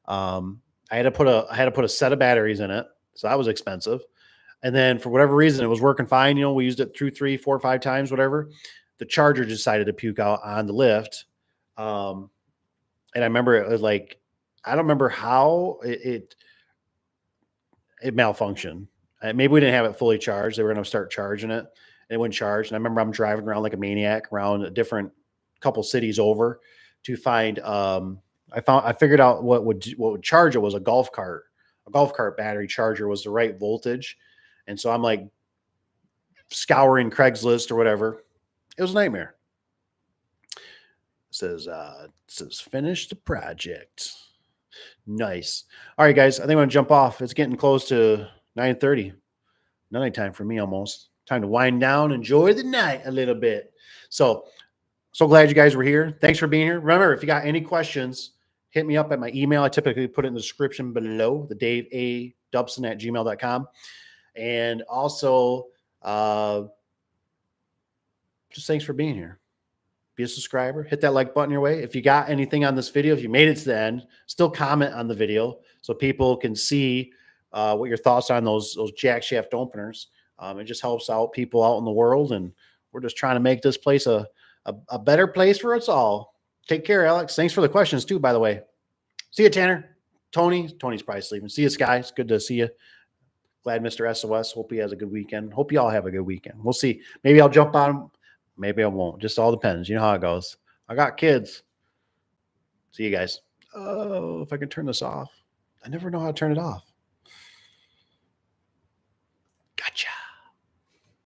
I had to put a set of batteries in it. So that was expensive. And then for whatever reason, it was working fine. We used it 2, 3, 4, 5 times, whatever. The charger decided to puke out on the lift. And I remember it was like, I don't remember how it malfunctioned. Maybe we didn't have it fully charged. They were going to start charging it. And it wouldn't charge. And I remember I'm driving around like a maniac around a different couple cities over to find, I figured out what would charge it was a golf cart. A golf cart battery charger was the right voltage. And so I'm like scouring Craigslist or whatever. It was a nightmare. It says finish the project. Nice. All right, guys. I think I'm gonna jump off. It's getting close to 9:30. Night time for me almost. Time to wind down, enjoy the night a little bit. So glad you guys were here. Thanks for being here. Remember, if you got any questions, hit me up at my email. I typically put it in the description below, the daveadubson@gmail.com. And also, just thanks for being here. Be a subscriber, hit that like button your way. If you got anything on this video, if you made it to the end, still comment on the video so people can see what your thoughts on those jack shaft openers. It just helps out people out in the world, and we're just trying to make this place a better place for us all. Take care, Alex. Thanks for the questions too, by the way. See you, Tanner. Tony's probably sleeping. See you, Sky. It's good to see you. Glad Mr. SOS. Hope he has a good weekend. Hope you all have a good weekend. We'll see. Maybe I'll jump on. Maybe I won't. Just all depends. You know how it goes. I got kids. See you guys. Oh, if I can turn this off. I never know how to turn it off.